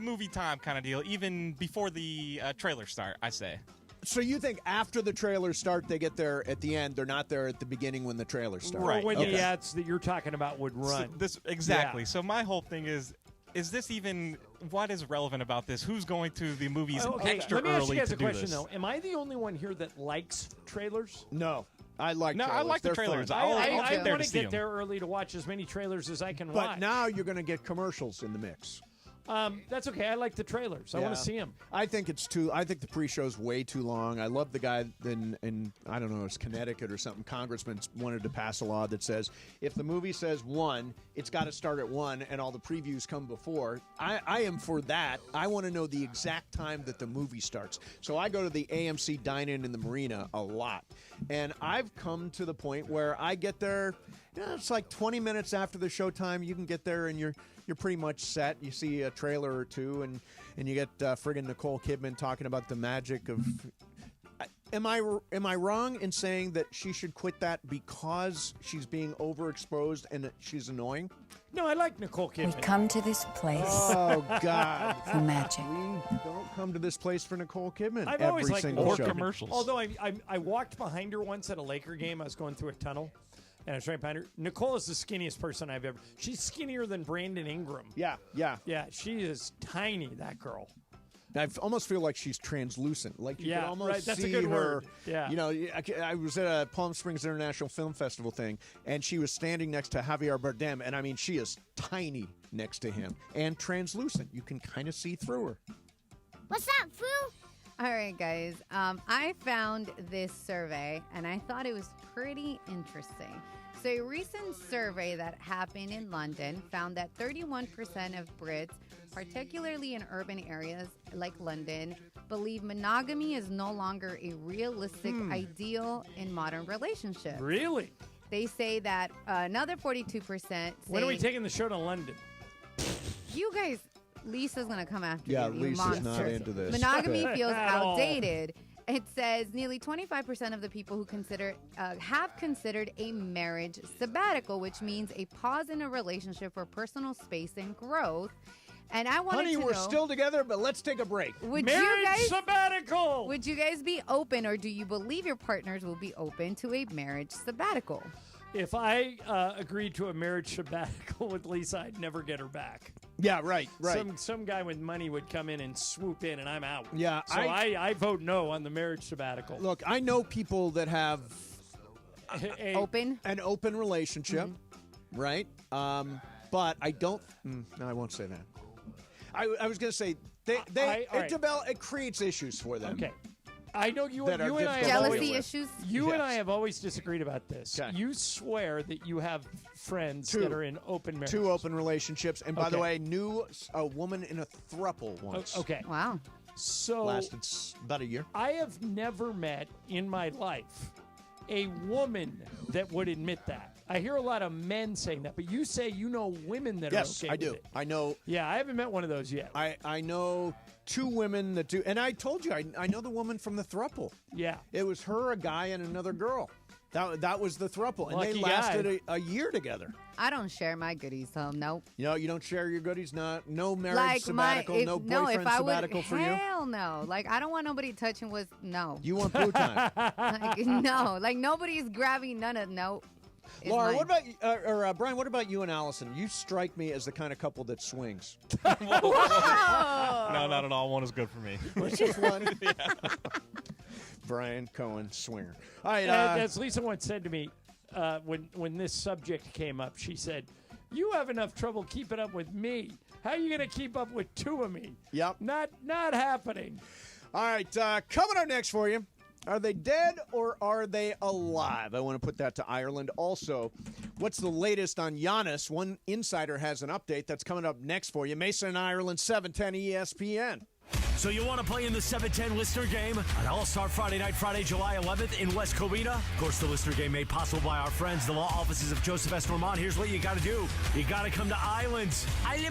movie time kind of deal, even before the trailers start, I say. So you think after the trailers start, they get there at the end? They're not there at the beginning when the trailers start, Or when the ads that you're talking about would run. Exactly. So my whole thing is this even what is relevant about this? Who's going to the movies extra Let me ask you early guys to a do question, this? though. Am I the only one here that likes trailers? No. I like trailers. I like the trailers. Fun. I want to get there early to watch as many trailers as I can watch. But now you're going to get commercials in the mix. That's okay. I like the trailers. I want to see them. I think the pre-show's way too long. I love the guy in I don't know, it's Connecticut or something. Congressman wanted to pass a law that says if the movie says 1, it's got to start at 1, and all the previews come before. I am for that. I want to know the exact time that the movie starts. So I go to the AMC Dine-In in the Marina a lot, and I've come to the point where I get there. It's like 20 minutes after the showtime. You can get there and you're pretty much set. You see a trailer or two, and you get friggin' Nicole Kidman talking about the magic of. Am I wrong in saying that she should quit that because she's being overexposed and that she's annoying? No, I like Nicole Kidman. We come to this place. Oh God, for magic. We don't come to this place for Nicole Kidman. I've every always liked single Nicole show. Kidman. Although I walked behind her once at a Laker game. I was going through a tunnel. And I was right behind her. Nicole is the skinniest person I've ever. She's skinnier than Brandon Ingram. Yeah. Yeah, she is tiny, that girl. I almost feel like she's translucent. Like you can almost right. That's see a good her. word. Yeah. You know, I was at a Palm Springs International Film Festival thing, and she was standing next to Javier Bardem, and I mean, she is tiny next to him and translucent. You can kind of see through her. What's up, Foo? All right, guys. I found this survey, and I thought it was pretty interesting. So a recent survey that happened in London found that 31% of Brits, particularly in urban areas like London, believe monogamy is no longer a realistic ideal in modern relationships. Really? They say that another 42% say... When are we taking the show to London? You guys... Lisa's going to come after you. Yeah, Lisa's monsters. not into this. Monogamy feels outdated. It says nearly 25% of the people who have considered a marriage sabbatical, which means a pause in a relationship for personal space and growth. And I wanted to know, we're still together, but let's take a break. Marriage sabbatical! Would you guys be open, or do you believe your partners will be open to a marriage sabbatical? If I agreed to a marriage sabbatical with Lisa, I'd never get her back. Yeah, right. Some guy with money would come in and swoop in, and I'm out. Yeah, so I vote no on the marriage sabbatical. Look, I know people that have an open relationship, right? But I don't. No, I won't say that. I was going to say it creates issues for them. Okay. I know you and I jealousy issues. You and I have always disagreed about this. Okay. You swear that you have friends that are in open marriages. 2 open relationships, and by the way, knew a woman in a throuple once. Okay. Wow. So lasted about a year. I have never met in my life a woman that would admit that. I hear a lot of men saying that, but you say you know women that are okay I do. with it. I know. Yeah, I haven't met one of those yet. I know 2 women that do, and I told you I know the woman from the thruple. Yeah, it was her, a guy, and another girl. That was the thruple, and Lucky they lasted a year together. I don't share my goodies, so nope. You know, you don't share your goodies. No marriage sabbatical, no boyfriend sabbatical for you. Hell no. Like I don't want nobody touching with no. You want poo time? No, like nobody's grabbing none of no. Laura, what about Brian? What about you and Allison? You strike me as the kind of couple that swings. No, not at all. One is good for me. It's just one. Yeah. Brian Cohen, swinger. All right. As Lisa once said to me, when this subject came up, she said, "You have enough trouble keeping up with me. How are you going to keep up with 2 of me?" Yep. Not happening. All right. Coming up next for you. Are they dead or are they alive? I want to put that to Ireland. Also, what's the latest on Giannis? One insider has an update that's coming up next for you. Mason and Ireland, 710 ESPN. So you want to play in the 7-10 Listener Game on All-Star Friday night, Friday, July 11th in West Covina? Of course, the Listener Game made possible by our friends, the law offices of Joseph S. Normand. Here's what you got to do. You got to come to Island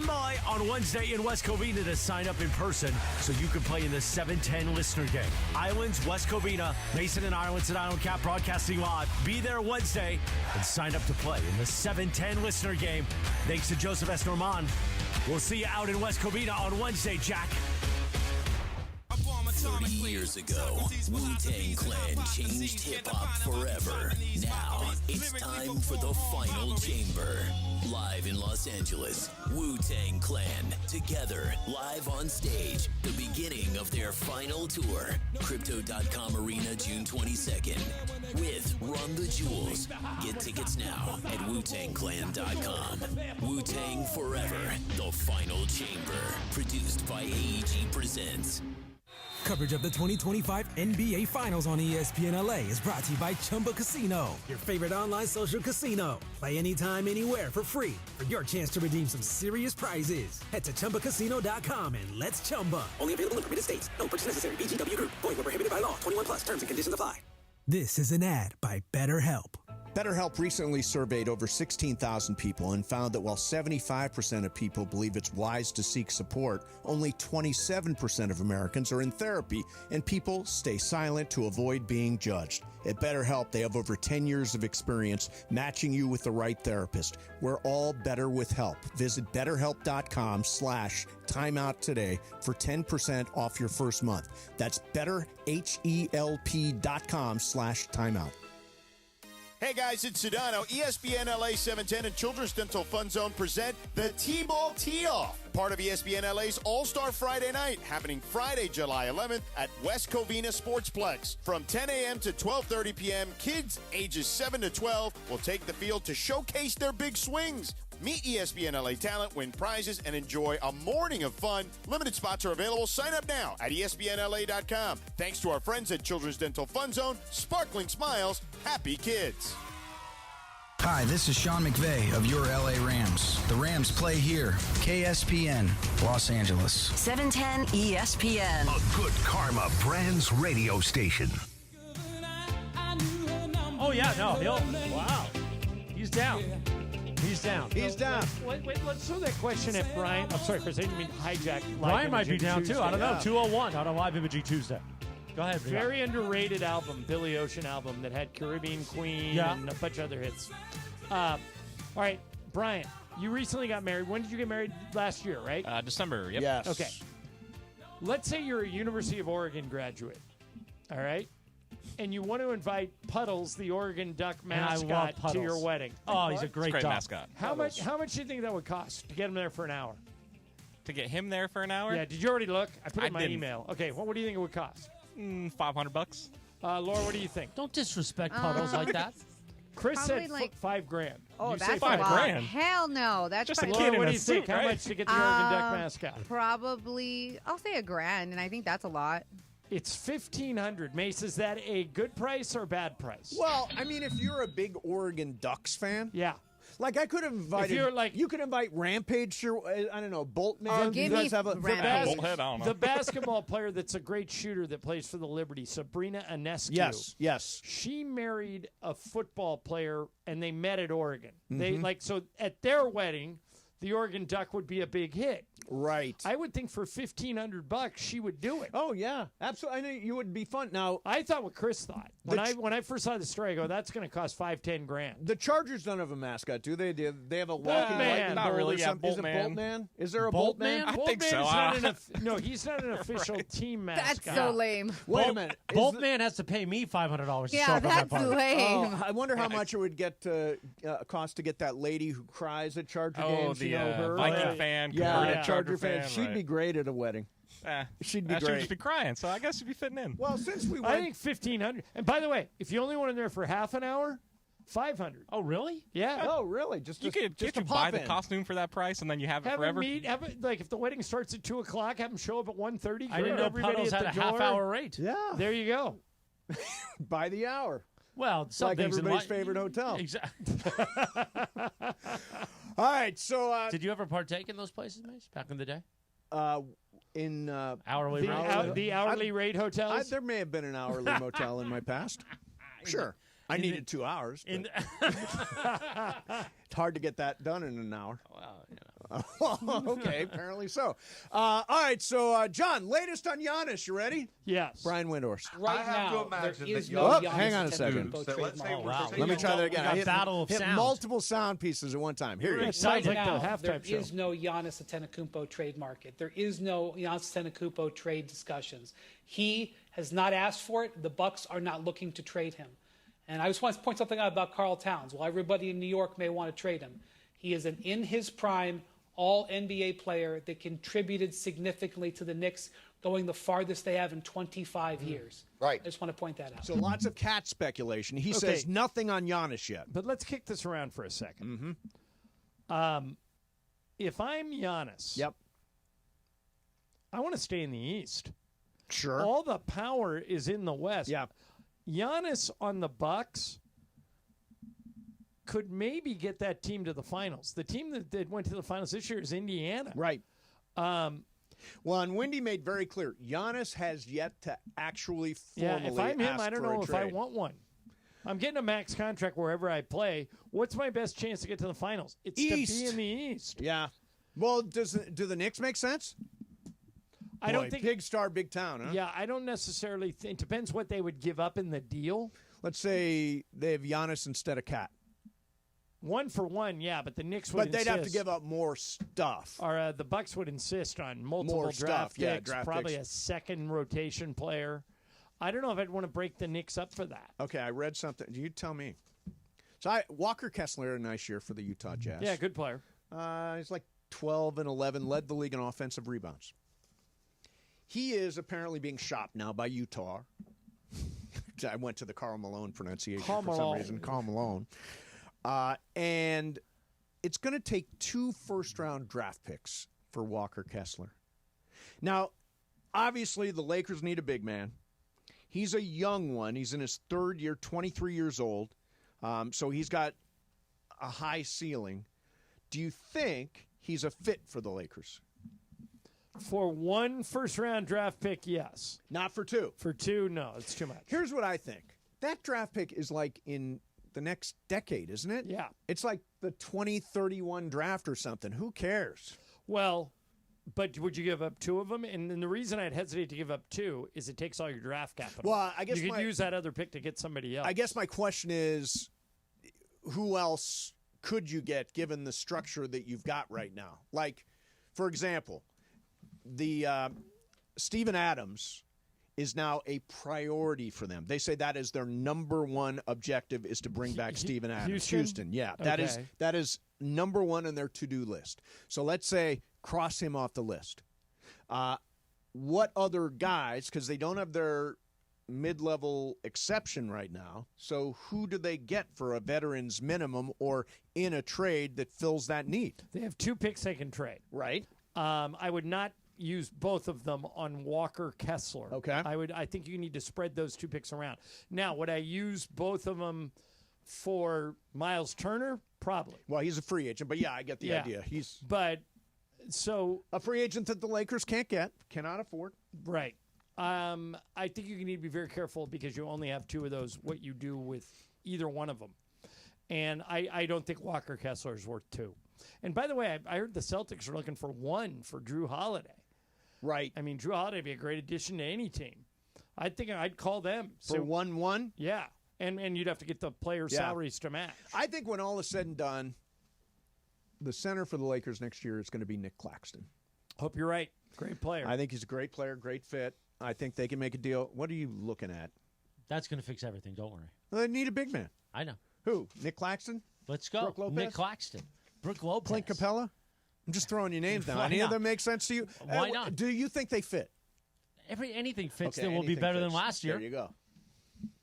Boy on Wednesday in West Covina to sign up in person so you can play in the 7-10 Listener Game. Islands, West Covina, Mason and Ireland's at Island Cap broadcasting live. Be there Wednesday and sign up to play in the 7-10 Listener Game. Thanks to Joseph S. Normand. We'll see you out in West Covina on Wednesday, Jack. 30 years ago, Wu-Tang Clan changed hip-hop forever. Now, it's time for the Final Chamber. Live in Los Angeles, Wu-Tang Clan, together, live on stage, the beginning of their final tour. Crypto.com Arena, June 22nd. With Run the Jewels. Get tickets now at WuTangClan.com. Wu-Tang Forever, the Final Chamber. Produced by AEG Presents. Coverage of the 2025 NBA Finals on ESPN LA is brought to you by Chumba Casino, your favorite online social casino. Play anytime, anywhere for free for your chance to redeem some serious prizes. Head to ChumbaCasino.com and let's Chumba. Only available in permitted states. No purchase necessary. VGW Group. Void where prohibited by law. 21 plus. Terms and conditions apply. This is an ad by BetterHelp. BetterHelp recently surveyed over 16,000 people and found that while 75% of people believe it's wise to seek support, only 27% of Americans are in therapy, and people stay silent to avoid being judged. At BetterHelp, they have over 10 years of experience matching you with the right therapist. We're all better with help. Visit BetterHelp.com/timeout today for 10% off your first month. That's BetterHelp.com/timeout. Hey guys, it's Sedano. ESPN LA 710 and Children's Dental Fun Zone present the T-Ball Tee-Off, part of ESPN LA's All-Star Friday Night, happening Friday, July 11th at West Covina Sportsplex. From 10 a.m. to 12:30 p.m., kids ages 7 to 12 will take the field to showcase their big swings. Meet ESPN LA talent, win prizes, and enjoy a morning of fun. Limited spots are available. Sign up now at ESPNLA.com. Thanks to our friends at Children's Dental Fun Zone. Sparkling smiles, happy kids. Hi, this is Sean McVay of your LA Rams. The Rams play here. KSPN, Los Angeles. 710 ESPN. A good karma brands radio station. Oh, yeah, no. Wow. He's down. He's down. He's down. Wait, let's throw that question at Brian. I'm sorry, Chris. I didn't mean hijack. Brian might be Imaging down, Tuesday. too. I don't know. 201 on a Live Imaging Tuesday. Go ahead. Very underrated album, Billy Ocean album that had Caribbean Queen and a bunch of other hits. All right, Brian, you recently got married. When did you get married? Last year, right? December, yep. Yes. Okay. Let's say you're a University of Oregon graduate, all right? And you want to invite Puddles, the Oregon Duck mascot, to your wedding. Oh, he's a great duck. mascot. How much do you think that would cost to get him there for an hour? To get him there for an hour? Yeah, did you already look? I put it in my didn't. email. Okay, what do you think it would cost? $500. Laura, what do you think? Don't disrespect Puddles like that. Chris Probably said like- $5,000. Oh, You say that's a $5,000. lot. Hell no. That's Just a probably, kid Laura, what in do a you think? suit, How right? much to get the Oregon Duck mascot? probably, I'll say $1,000, and I think that's a lot. It's $1,500. Mace, is that a good price or a bad price? Well, I mean, if you're a big Oregon Ducks fan, yeah. Like I could have invited. If you're like, you could invite Rampage. I don't know, Boltman. give you me guys have a Rampage. Bolthead, I don't know. the basketball player that's a great shooter that plays for the Liberty, Sabrina Ionescu. Yes. She married a football player, and they met at Oregon. Mm-hmm. They so at their wedding, the Oregon Duck would be a big hit. Right. I would think for $1,500 she would do it. Oh yeah, absolutely. I know you would be fun. Now I thought what Chris thought when I first saw the story. I go, that's going to cost $5,000-$10,000. the Chargers don't have a mascot, do they? They have a walking Boltman. lightning Not bolt really, or yeah, something. Is it Boltman. Boltman? Is there a Boltman? I think so. No, he's not an official team mascot. That's so lame. Wait a minute. Is Boltman has to pay me $500 to show Yeah, up at my that's party. lame. Oh, I wonder how much it would get cost to get that lady who cries at Charger games. the you know her? Viking fan, Yeah, converted Charger fan. She'd right. be great at a wedding. She'd be She'd great. just be crying, so I guess she'd be fitting in. Well, since we I went, think $1,500. And by the way, if you only want him there for half an hour, $500. Oh, really? Yeah. oh really? Just You could just you to buy pop the in. costume for that price, and then you have it Have forever. him meet. Like if the wedding starts at 2:00, have him show up at 1:30. I didn't know everybody Puddles at had the a door. half-hour rate. Yeah, There you go. by the hour, Well, some like things in everybody's life- favorite hotel. Exactly. All right, so Did you ever partake in those places, Mace, back in the day? in Hourly rate? The hourly rate hotels. there may have been an hourly motel in my past. Sure, I needed 2 hours. but it's hard to get that done in an hour. Okay, apparently so. All right, so John, latest on Giannis. You ready? Yes. Brian Windhorst. Right now, there is no Oh, Giannis hang on a second. Antetokounmpo trademark. wow. Let me try that again. got I hit, battle of hit sounds. multiple sound pieces at one time. Here you go. It sounds Right like now, the halftime there show. is no Giannis Antetokounmpo trade market. There is no Giannis Antetokounmpo trade discussions. He has not asked for it. The Bucks are not looking to trade him. And I just want to point something out about Karl Towns. While everybody in New York may want to trade him, he is an in his prime all-NBA player that contributed significantly to the Knicks, going the farthest they have in 25 years. Right. I just want to point that out. So lots of cat speculation. He says nothing on Giannis yet. But let's kick this around for a second. Mm-hmm. If I'm Giannis, Yep. I want to stay in the East. Sure. All the power is in the West. Yeah. Giannis on the Bucks could maybe get that team to the finals. The team that went to the finals this year is Indiana. Right. Well, and Wendy made very clear, Giannis has yet to actually formally if I'm him, ask I don't for a know if I trade. want one. I'm getting a max contract wherever I play. What's my best chance to get to the finals? It's East. to be in the East. Yeah. Well, do the Knicks make sense? I don't think big star, big town, huh? Yeah, I don't necessarily think. It depends what they would give up in the deal. Let's say they have Giannis instead of Cat. 1 for 1, yeah, but the Knicks would But they'd have to give up more stuff. Or the Bucks would insist on multiple More draft stuff, yeah, picks, draft probably picks. a second rotation player. I don't know if I'd want to break the Knicks up for that. Okay, I read something. You tell me. So Walker Kessler, a nice year for the Utah Jazz. Yeah, good player. He's like 12 and 11, led the league in offensive rebounds. He is apparently being shopped now by Utah. I went to the Karl Malone pronunciation for some reason. Karl Malone. And it's going to take 2 first-round draft picks for Walker Kessler. Now, obviously, the Lakers need a big man. He's a young one. He's in his 3rd year, 23 years old. So he's got a high ceiling. Do you think he's a fit for the Lakers? For 1 first-round draft pick, yes. Not for 2. For 2, no. It's too much. Here's what I think. That draft pick is like in the next decade, isn't it? Yeah. It's like the 2031 draft or something. Who cares? Well, but would you give up 2 of them? And then the reason I'd hesitate to give up 2 is it takes all your draft capital. Well, I guess you could use that other pick to get somebody else. I guess my question is, who else could you get given the structure that you've got right now? Like, for example, the Steven Adams is now a priority for them. They say that is their number 1 objective is to bring back Steven Adams. Houston, yeah. Okay. That is number 1 on their to-do list. So let's say cross him off the list. What other guys, because they don't have their mid-level exception right now, so who do they get for a veteran's minimum or in a trade that fills that need? They have 2 picks they can trade. Right. I would not use both of them on Walker Kessler. Okay. I think you need to spread those 2 picks around. Now, would I use both of them for Miles Turner? Probably. Well, he's a free agent, but yeah, I get the idea. But so a free agent that the Lakers cannot afford. Right. I think you need to be very careful because you only have 2 of those, what you do with either one of them. And I don't think Walker Kessler is worth 2. And by the way, I heard the Celtics are looking for 1 for Drew Holiday. Right. I mean, Drew Holiday would be a great addition to any team. I think I'd call them. For 1-1? Yeah. And you'd have to get the player salaries to match. I think when all is said and done, the center for the Lakers next year is going to be Nick Claxton. Hope you're right. Great player. I think he's a great player, great fit. I think they can make a deal. What are you looking at? That's going to fix everything. Don't worry. Well, they need a big man. I know. Who? Nick Claxton? Let's go. Brooke Lopez? Nick Claxton. Brooke Lopez. Clint Capella? I'm just throwing you names down. Why Any not? of them make sense to you? Why not? Do you think they fit? Anything fits, Okay, then will be anything better fits. than last year. There you go.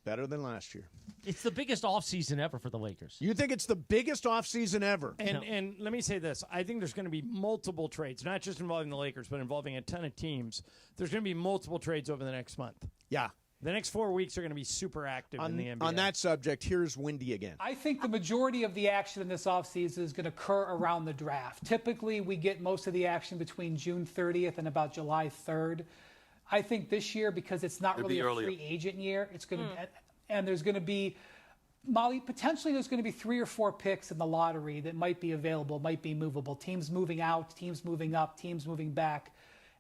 Better than last year. It's the biggest offseason ever for the Lakers. You think it's the biggest offseason ever? And let me say this. I think there's going to be multiple trades, not just involving the Lakers, but involving a ton of teams. There's going to be multiple trades over the next month. Yeah. The next 4 weeks are going to be super active in the NBA. On that subject, here's Wendy again. I think the majority of the action in this offseason is going to occur around the draft. Typically, we get most of the action between June 30th and about July 3rd. I think this year, because it's not really a free agent year, it's going to and there's going to be, Molly, potentially there's going to be 3 or 4 picks in the lottery that might be available, might be movable. Teams moving out, teams moving up, teams moving back.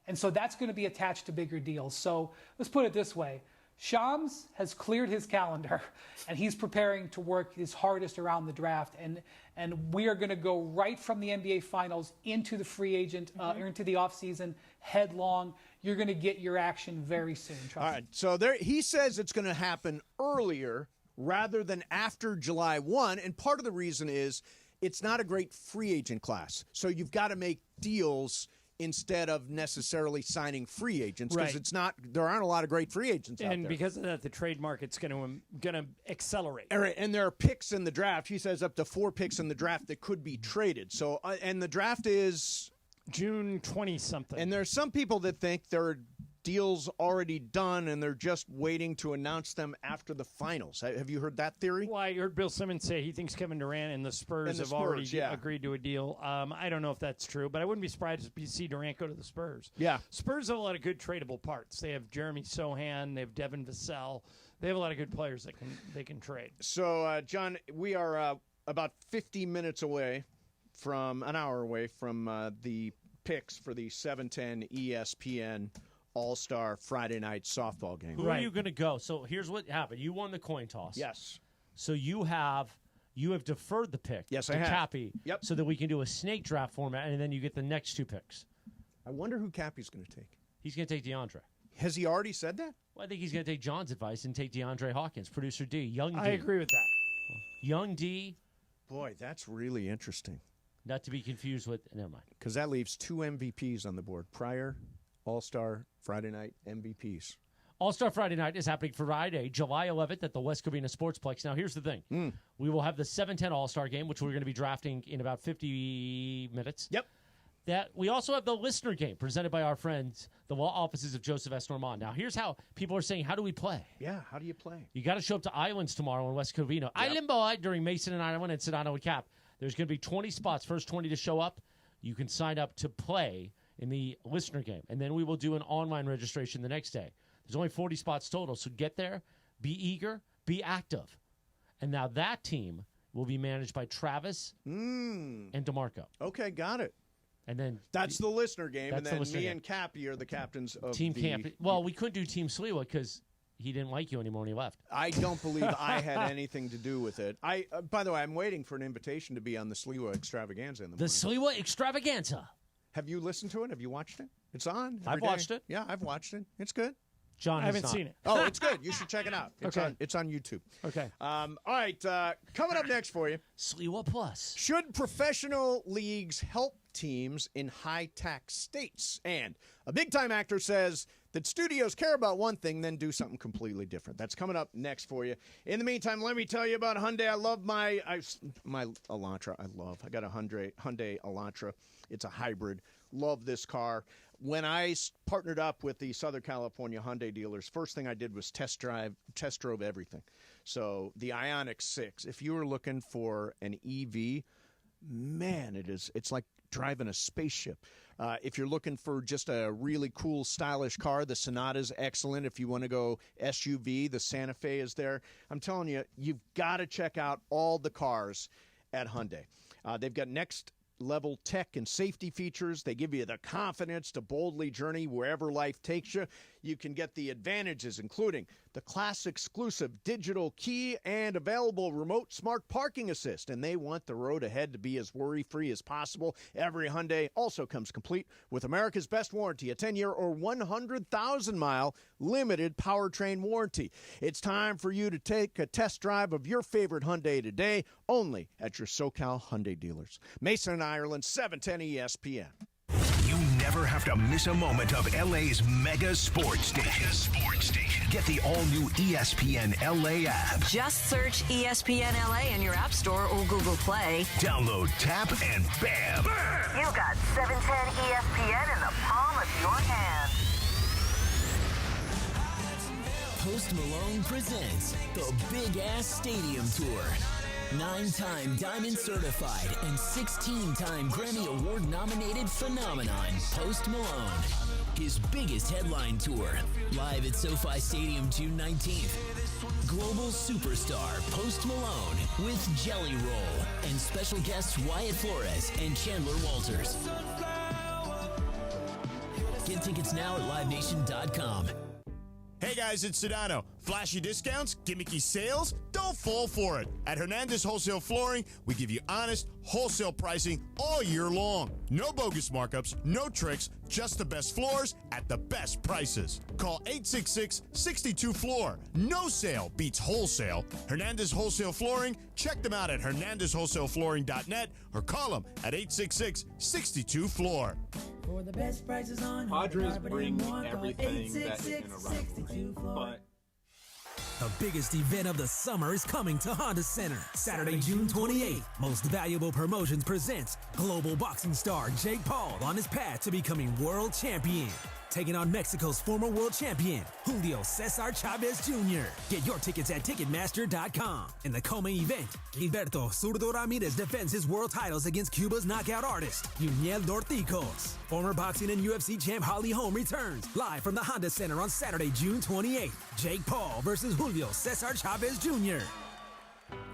And so that's going to be attached to bigger deals. So let's put it this way. Shams has cleared his calendar, and he's preparing to work his hardest around the draft. And we are going to go right from the NBA Finals into the free agent, into the offseason, headlong. You're going to get your action very soon. All right. So he says it's going to happen earlier rather than after July 1. And part of the reason is it's not a great free agent class. So you've got to make deals instead of necessarily signing free agents because there aren't a lot of great free agents out there. And because of that, the trade market's going to accelerate. All right, and there are picks in the draft. He says up to 4 picks in the draft that could be traded. So, and the draft is June 20-something. And there are some people that think there are deals already done and they're just waiting to announce them after the finals. Have you heard that theory? Well, I heard Bill Simmons say he thinks Kevin Durant and the Spurs have already agreed to a deal. I don't know if that's true, but I wouldn't be surprised to see Durant go to the Spurs. Yeah. Spurs have a lot of good tradable parts. They have Jeremy Sohan. They have Devin Vassell. They have a lot of good players that they can trade. So, John, we are about 50 minutes away from an hour away from the picks for the 7:10 ESPN All-Star Friday night softball game. Who are you going to go? So here's what happened. You won the coin toss. Yes. So you have deferred the pick. Yes, to I have. Cappy. Yep. So that we can do a snake draft format, and then you get the next 2 picks. I wonder who Cappy's going to take. He's going to take DeAndre. Has he already said that? Well, I think he's going to take John's advice and take DeAndre Hawkins, producer D, young D. I agree with that. Young D. Boy, that's really interesting. Not to be confused with, never mind. Because that leaves 2 MVPs on the board. Prior, All-Star, Friday night MVPs. All-Star Friday night is happening Friday, July 11th at the West Covina Sportsplex. Now, here's the thing. We will have the 7-10 All-Star game, which we're going to be drafting in about 50 minutes. Yep. That we also have the listener game presented by our friends, the law offices of Joseph S. Normand. Now, here's how people are saying, how do we play? Yeah, how do you play? You got to show up to Islands tomorrow in West Covina. Yep. Island Boy during Mason and Island and Sedano and Cap. There's going to be 20 spots. First 20 to show up. You can sign up to play in the listener game. And then we will do an online registration the next day. There's only 40 spots total, so get there, be eager, be active. And now that team will be managed by Travis and DeMarco. Okay, got it. And then that's the listener game, and then me game. and Cappy are the captains of Team Camp. Well, we couldn't do Team Sliwa because he didn't like you anymore when he left. I don't believe I had anything to do with it. By the way, I'm waiting for an invitation to be on the Sliwa Extravaganza in the morning. The Sliwa Extravaganza. Have you listened to it? Have you watched it? It's on. I've watched it. Yeah, I've watched it. It's good. John, I haven't seen it. Oh, it's good. You should check it out. It's Okay. It's on YouTube. Okay. All right. Coming up next for you. Sliwa Plus. Should professional leagues help teams in high-tax states? And a big-time actor says that studios care about one thing, then do something completely different. That's coming up next for you. In the meantime, let me tell you about Hyundai. I love my Elantra. I got a Hyundai Elantra. It's a hybrid. Love this car. When I partnered up with the Southern California Hyundai dealers, first thing I did was test drove everything. So the Ioniq 6, if you were looking for an EV, man, it's like driving a spaceship. If you're looking for just a really cool, stylish car, the Sonata's excellent. If you want to go SUV, the Santa Fe is there. I'm telling you, you've got to check out all the cars at Hyundai. They've got next-level tech and safety features. They give you the confidence to boldly journey wherever life takes you. You can get the advantages, including the class-exclusive digital key and available remote smart parking assist. And they want the road ahead to be as worry-free as possible. Every Hyundai also comes complete with America's best warranty, a 10-year or 100,000-mile limited powertrain warranty. It's time for you to take a test drive of your favorite Hyundai today, only at your SoCal Hyundai dealers. Mason, Ireland, 710 ESPN. You never have to miss a moment of LA's mega sports station. Get the all-new ESPN LA app. Just search ESPN LA in your App Store or Google Play. Download, tap, and bam! You've got 710 ESPN in the palm of your hand. Post Malone presents the Big Ass Stadium Tour. 9-time Diamond certified and 16-time Grammy Award nominated phenomenon, Post Malone. His biggest headline tour, live at SoFi Stadium June 19th. Global superstar Post Malone with Jelly Roll and special guests Wyatt Flores and Chandler Walters. Get tickets now at livenation.com. Hey guys, it's Sedano. Flashy discounts, gimmicky sales? Don't fall for it. At Hernandez Wholesale Flooring, we give you honest, wholesale pricing all year long. No bogus markups, no tricks, just the best floors at the best prices. Call 866-62-FLOOR. No sale beats wholesale. Hernandez Wholesale Flooring, check them out at hernandezwholesaleflooring.net or call them at 866-62-FLOOR. For the best prices on Padres bring everything that is in a rivalry, but the biggest event of the summer is coming to Honda Center. Saturday, June 28th. Most Valuable Promotions presents global boxing star Jake Paul on his path to becoming world champion. Taking on Mexico's former world champion, Julio Cesar Chavez Jr. Get your tickets at Ticketmaster.com. In the co-main event, Gilberto Zurdo Ramirez defends his world titles against Cuba's knockout artist, Yuniel Dorticos. Former boxing and UFC champ Holly Holm returns, live from the Honda Center on Saturday, June 28th. Jake Paul versus Julio Cesar Chavez Jr.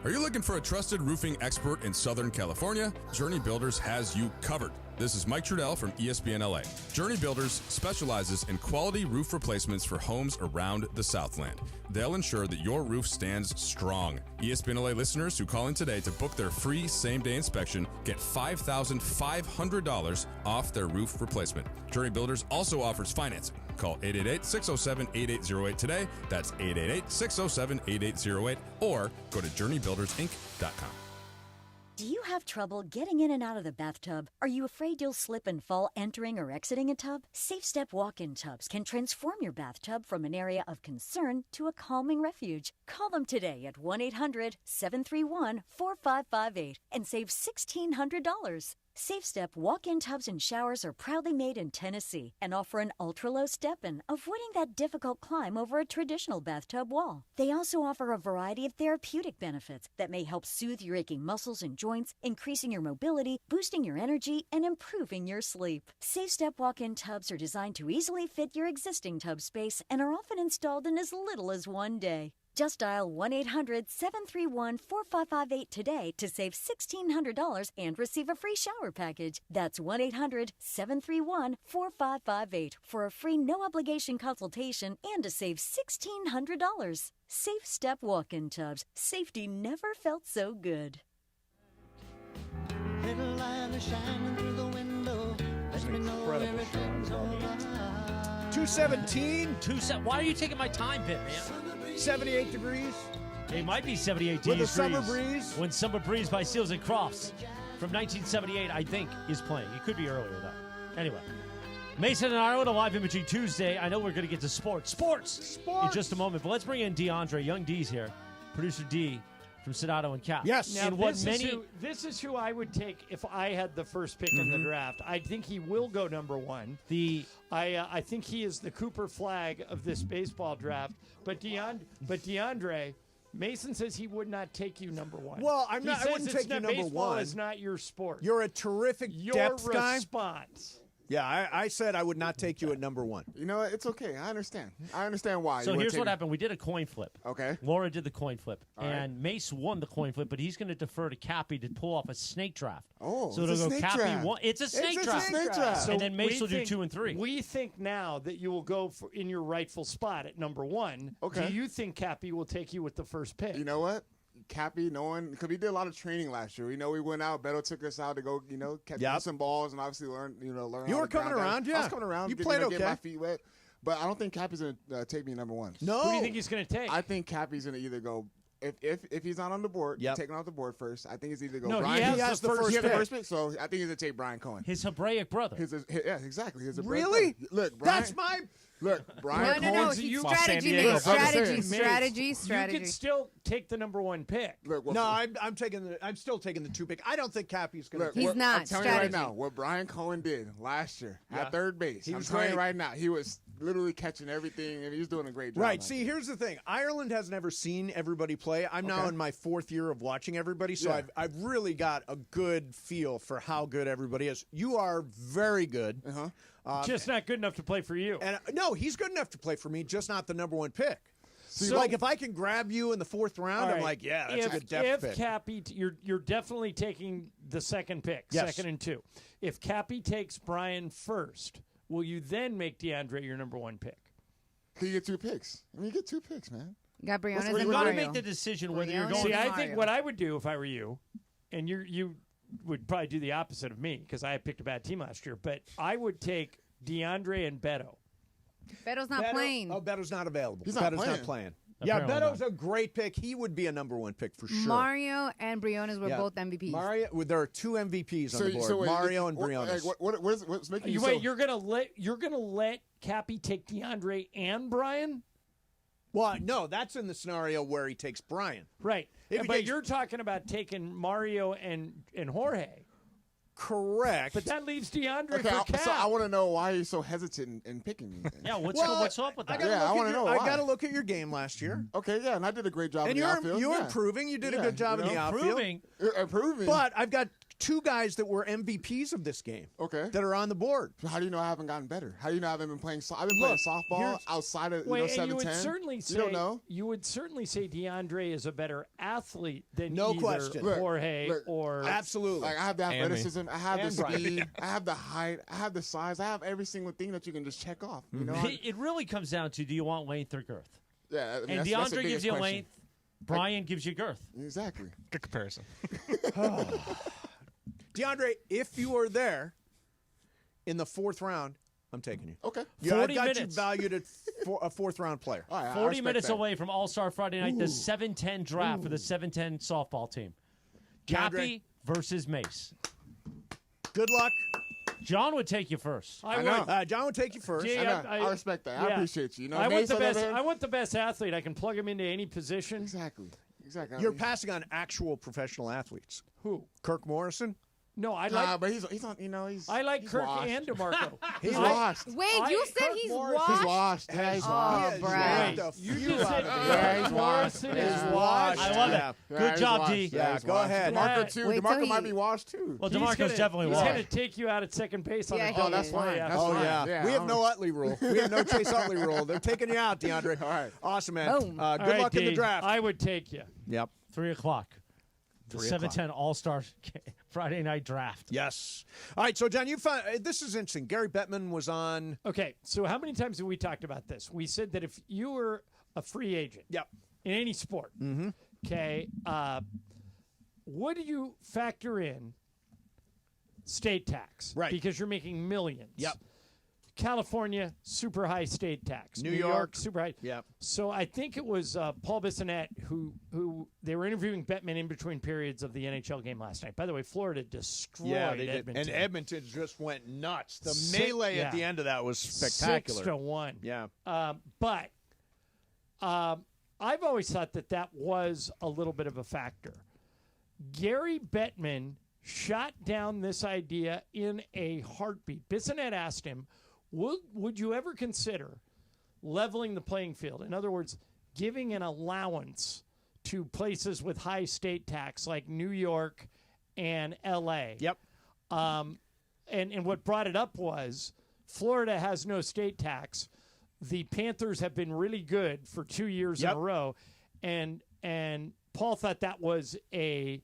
Are you looking for a trusted roofing expert in Southern California? Journey Builders has you covered. This is Mike Trudell from ESPN LA. Journey Builders specializes in quality roof replacements for homes around the Southland. They'll ensure that your roof stands strong. ESPN LA listeners who call in today to book their free same-day inspection get $5,500 off their roof replacement. Journey Builders also offers financing. Call 888-607-8808 today. That's 888-607-8808. Or go to JourneyBuildersInc.com. Do you have trouble getting in and out of the bathtub? Are you afraid you'll slip and fall entering or exiting a tub? Safe Step walk-in tubs can transform your bathtub from an area of concern to a calming refuge. Call them today at 1-800-731-4558 and save $1,600. Safe Step walk-in tubs and showers are proudly made in Tennessee and offer an ultra-low step-in, avoiding that difficult climb over a traditional bathtub wall. They also offer a variety of therapeutic benefits that may help soothe your aching muscles and joints, increasing your mobility, boosting your energy, and improving your sleep. Safe Step walk-in tubs are designed to easily fit your existing tub space and are often installed in as little as one day. Just dial 1-800-731-4558 today to save $1,600 and receive a free shower package. That's 1-800-731-4558 for a free no-obligation consultation and to save $1,600. Safe Step walk-in tubs. Safety never felt so good. Little light is shining through the window. Let me know everything's all right. 217. Why are you taking my time, Pitt, man? 78 degrees. It might be 78 With degrees. a summer breeze. When Summer Breeze by Seals and Crofts from 1978, I think, is playing. It could be earlier, though. Anyway. Mason and Ireland, a live imaging Tuesday. I know we're going to get to sports. Sports! In just a moment. But let's bring in DeAndre. Young D's here. Producer D from Sedano and Cap. Yes. Now, this is who I would take if I had the first pick in the draft. I think he will go number one. I think he is the Cooper Flag of this baseball draft. But DeAndre, Mason says he would not take you number one. Well, I wouldn't take you number baseball one. Is not your sport. You're a terrific depth guy. Your response. Yeah, I said I would not take you at number one. You know what? It's okay. I understand. I understand why. So here's what happened. We did a coin flip. Okay. Laura did the coin flip. All right. And Mace won the coin flip, but he's going to defer to Cappy to pull off a snake draft. Oh, so it's it'll a go snake Cappy draft. one. It's a snake draft. Snake draft. So and then Mace we will do think- 2 and 3. We think now that you will go in your rightful spot at number one. Okay. Do you think Cappy will take you with the first pick? You know what? Cappy, because we did a lot of training last year. We went out. Beto took us out to go, catch some balls and obviously learn. You how were to coming ground around, out. yeah. I was coming around. You played okay. Get my feet wet. But I don't think Cappy's going to take me number one. No. Who do you think he's going to take? I think Cappy's going to either go. If he's not on the board, taking off the board first, I think he's either go. No, Brian. he has the first pick. So I think he's gonna take Brian Cohen. His Hebraic brother. Yeah, exactly. His Hebraic Really? brother. Look, Brian, That's my. Look, Brian. No. Cohen's- Strategy, Nate. Strategy. You could still take the number one pick. Look, No, I'm still taking the 2 pick. I don't think Cappy's going Look, to. He's not. I'm telling you right now, what Brian Cohen did last year at third base. He I'm was telling you great. right now, he was literally catching everything, and he was doing a great job. Right. See, here's the thing. Ireland has never seen everybody play. I'm now in my 4th year of watching everybody, so I've really got a good feel for how good everybody is. You are very good. Just not good enough to play for you. And no, he's good enough to play for me, just not the number one pick. So- like if I can grab you in the 4th round, All I'm right. like, yeah, that's a good depth if pick. Cappy, you're definitely taking the second pick, Yes. 2nd and 2. If Cappy takes Brian first, will you then make DeAndre your number one pick? You get 2 picks. You get 2 picks, man. Got Briones and You got to Mario. make the decision whether you're going. See, I Mario. think what I would do if I were you, and you would probably do the opposite of me because I picked a bad team last year, but I would take DeAndre and Beto. Beto's not playing. Oh, Beto's not available. He's not Beto's playing. not playing. Yeah, Apparently Beto's a great pick. He would be a number one pick for sure. Mario and Briones were both MVPs. Mario, there are 2 MVPs on the board. wait, Mario and Briones. What's making you Wait, you're gonna let Cappy take DeAndre and Brian? Well, no, that's in the scenario where he takes Brian. Right. If he But takes- you're talking about taking Mario and Jorge. Correct. But that leaves DeAndre Okay, for Cap. so I want to know why you're so hesitant in picking me. Yeah, what's up with that? I want to know why. I got to look at your game last year. Okay, yeah, and I did a great job And in the you're outfield. you're yeah. improving. You did a Yeah, good job you in the know, outfield. Improving. But I've got 2 guys that were MVPs of this game. Okay. That are on the board. How do you know I haven't gotten better? How do you know I haven't been playing? I've been playing softball outside of Wait, and 7-10. you would certainly say you don't know. you would certainly say DeAndre is a better athlete than No either question. Jorge Look, or Absolutely. Like I have the And me. athleticism, I have the And Brian. speed, I have the height, I have the size, I have every single thing that you can just check off. You know, It really comes down to, do you want length or girth? yeah. I mean, And that's the DeAndre gives biggest you question. length. Brian gives you girth. Exactly. Good comparison. DeAndre, if you are there in the 4th round, I'm taking you. Okay. Yeah, 40 I got minutes. you valued at a fourth-round player. All right, I 40 respect minutes that. away from All-Star Friday night, the 7-10 draft for the 7-10 softball team. Cappy versus Mace. Good luck. John would take you first. I know. John would take you first. Gee, I respect that. I yeah. appreciate you. You know, I want Mace, the on the best. other hand- I want the best athlete. I can plug him into any position. Exactly. You're passing on actual professional athletes. Who? Kirk Morrison? No, I Nah, like. but he's on. You know, he's. I like he's Kirk washed. and DeMarco. He's washed. Wait, you said Kirk he's Morrison- washed? He's washed. Yeah, he's washed. Oh, Brad. You just said Yeah, Kirk he's Morrison washed. is Yeah. washed. I love Yeah. it. Good he's job, washed. D. Yeah, Yeah, go ahead. DeMarco too. Wait till DeMarco he- might be washed too. Well, He's DeMarco's gonna- definitely He's washed. going to take you out at second base on Yeah, a he double is. play. That's Oh, fine. yeah. Yeah, We have I'm- no Utley rule. We have no Chase Utley rule. They're taking you out, DeAndre. All right. Awesome, man. Boom. All Good right, luck in the D, draft. I would take you. Yep. 3 o'clock. The 3 7-10 All-Star Friday night draft. Yes. All right, so, John, you found this is interesting. Gary Bettman was on. Okay, so how many times have we talked about this? We said that if you were a free agent in any sport, okay, would you factor in state tax? Right. Because you're making millions. Yep. California, super high state tax. New York. super high. Yep. So I think it was Paul Bissonnette who they were interviewing Bettman in between periods of the NHL game last night. By the way, Florida destroyed They did. Edmonton. And Edmonton just went nuts. The Six- melee at yeah. the end of that was spectacular. 6-1. Yeah. But I've always thought that was a little bit of a factor. Gary Bettman shot down this idea in a heartbeat. Bissonnette asked him, would you ever consider leveling the playing field? In other words, giving an allowance to places with high state tax like New York and L.A. Yep. And what brought it up was Florida has no state tax. The Panthers have been really good for 2 years in a row. And Paul thought that was a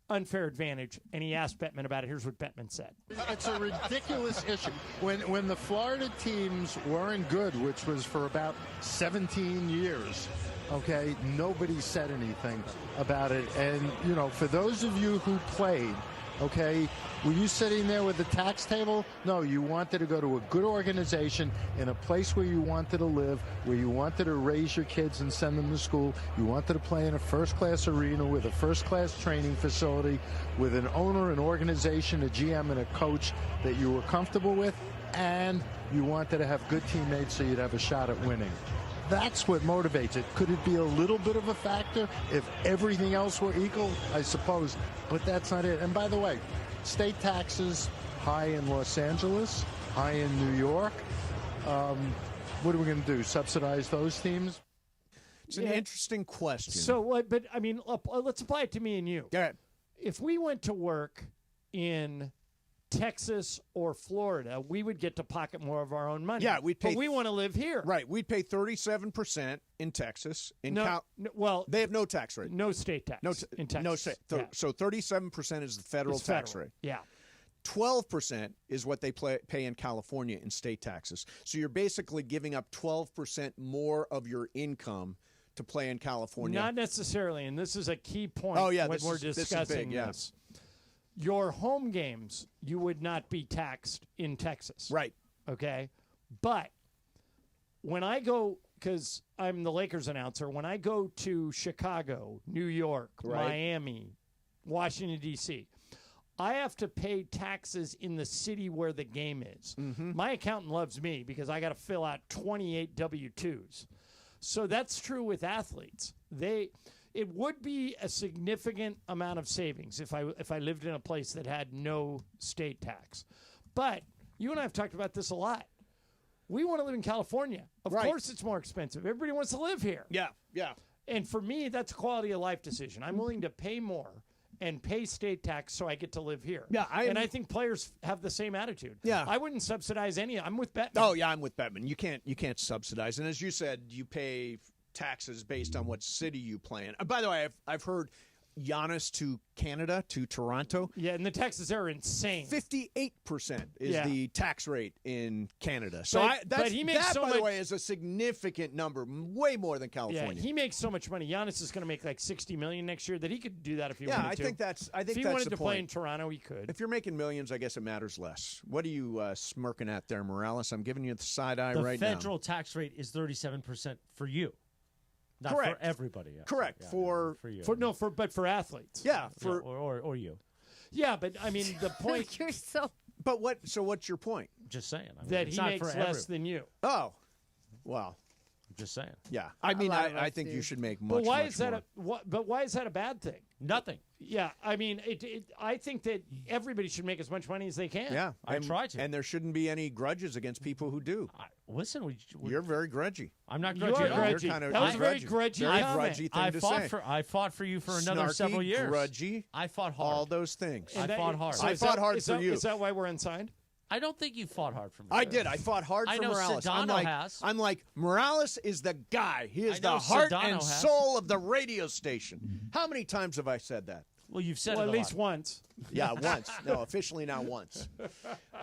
unfair advantage, and he asked Bettman about it. Here's what Bettman said. It's a ridiculous issue. When the Florida teams weren't good, which was for about 17 years, okay, nobody said anything about it. And, you know, for those of you who played, okay, were you sitting there with the tax table? No, you wanted to go to a good organization in a place where you wanted to live, where you wanted to raise your kids and send them to school. You wanted to play in a first-class arena with a first-class training facility, with an owner, an organization, a GM, and a coach that you were comfortable with, and you wanted to have good teammates so you'd have a shot at winning. That's what motivates it. Could it be a little bit of a factor if everything else were equal? I suppose, but that's not it. And by the way, state taxes high in Los Angeles, high in New York. What are we going to do? Subsidize those teams? It's an interesting question. So, but I mean, let's apply it to me and you. Yeah. If we went to work in Texas or Florida, we would get to pocket more of our own money. Yeah, we'd pay. But we want to live here. Right. We'd pay 37% in Texas. Well, they have no tax rate. No state tax in Texas. No state. Yeah. So 37% is the federal It's tax federal. rate. Yeah. 12% is what they pay in California in state taxes. So you're basically giving up 12% more of your income to play in California. Not necessarily, and this is a key point Oh, yeah, when this we're is discussing big, yeah. this. Your home games, you would not be taxed in Texas. Right. Okay? But when I go, because I'm the Lakers announcer, when I go to Chicago, New York, Right. Miami, Washington, D.C., I have to pay taxes in the city where the game is. Mm-hmm. My accountant loves me because I got to fill out 28 W-2s. So that's true with athletes. It would be a significant amount of savings if I lived in a place that had no state tax. But you and I have talked about this a lot. We want to live in California. Of course it's more expensive. Everybody wants to live here. Yeah, yeah. And for me, that's a quality of life decision. I'm willing to pay more and pay state tax so I get to live here. Yeah, I think players have the same attitude. Yeah. I wouldn't subsidize any. I'm with Bettman. Oh, yeah, I'm with Bettman. You can't subsidize. And as you said, you pay taxes based on what city you play in. By the way, I've heard Giannis to Canada, to Toronto. Yeah, and the taxes are insane. 58% is the tax rate in Canada. So but he makes that, so by much, the way, is a significant number, way more than California. Yeah, he makes so much money. Giannis is going to make like $60 million next year that he could do that if he wanted to. I think that's if he that's wanted the to point. play in Toronto, he could. If you're making millions, I guess it matters less. What are you smirking at there, Morales? I'm giving you the side eye right now. The federal tax rate is 37% for you. Not Correct. for everybody. Yeah. Correct. Yeah, for you. But for athletes. Yeah. Or you. Yeah, but I mean the point. You're so. But what? So what's your point? Just saying. I mean, That it's he not makes for less than you. Oh, well. I'm just saying. Yeah. I mean, I think you should make much. But why much is that more. but why is that a bad thing? Nothing. Yeah, I mean, I think that everybody should make as much money as they can. Yeah, I try to. And there shouldn't be any grudges against people who do. Listen, you're very grudgy. I'm not You grudgy. are at all. grudgy. You're kind of That was a very grudgy comment. thing I to fought say. I fought for you for another Snarky, several years. grudgy. I fought hard. All those things. I fought hard. So I is fought that- hard is for that- you. Is that why we're unsigned? I don't think you fought hard for me. I did. I fought hard I for know Morales. Sedano has. I'm like, Morales is the guy. He is I know the heart Sedano and has. soul of the radio station. How many times have I said that? Well, you've said Well, it at a least lot. once. Yeah, once. No, officially not once.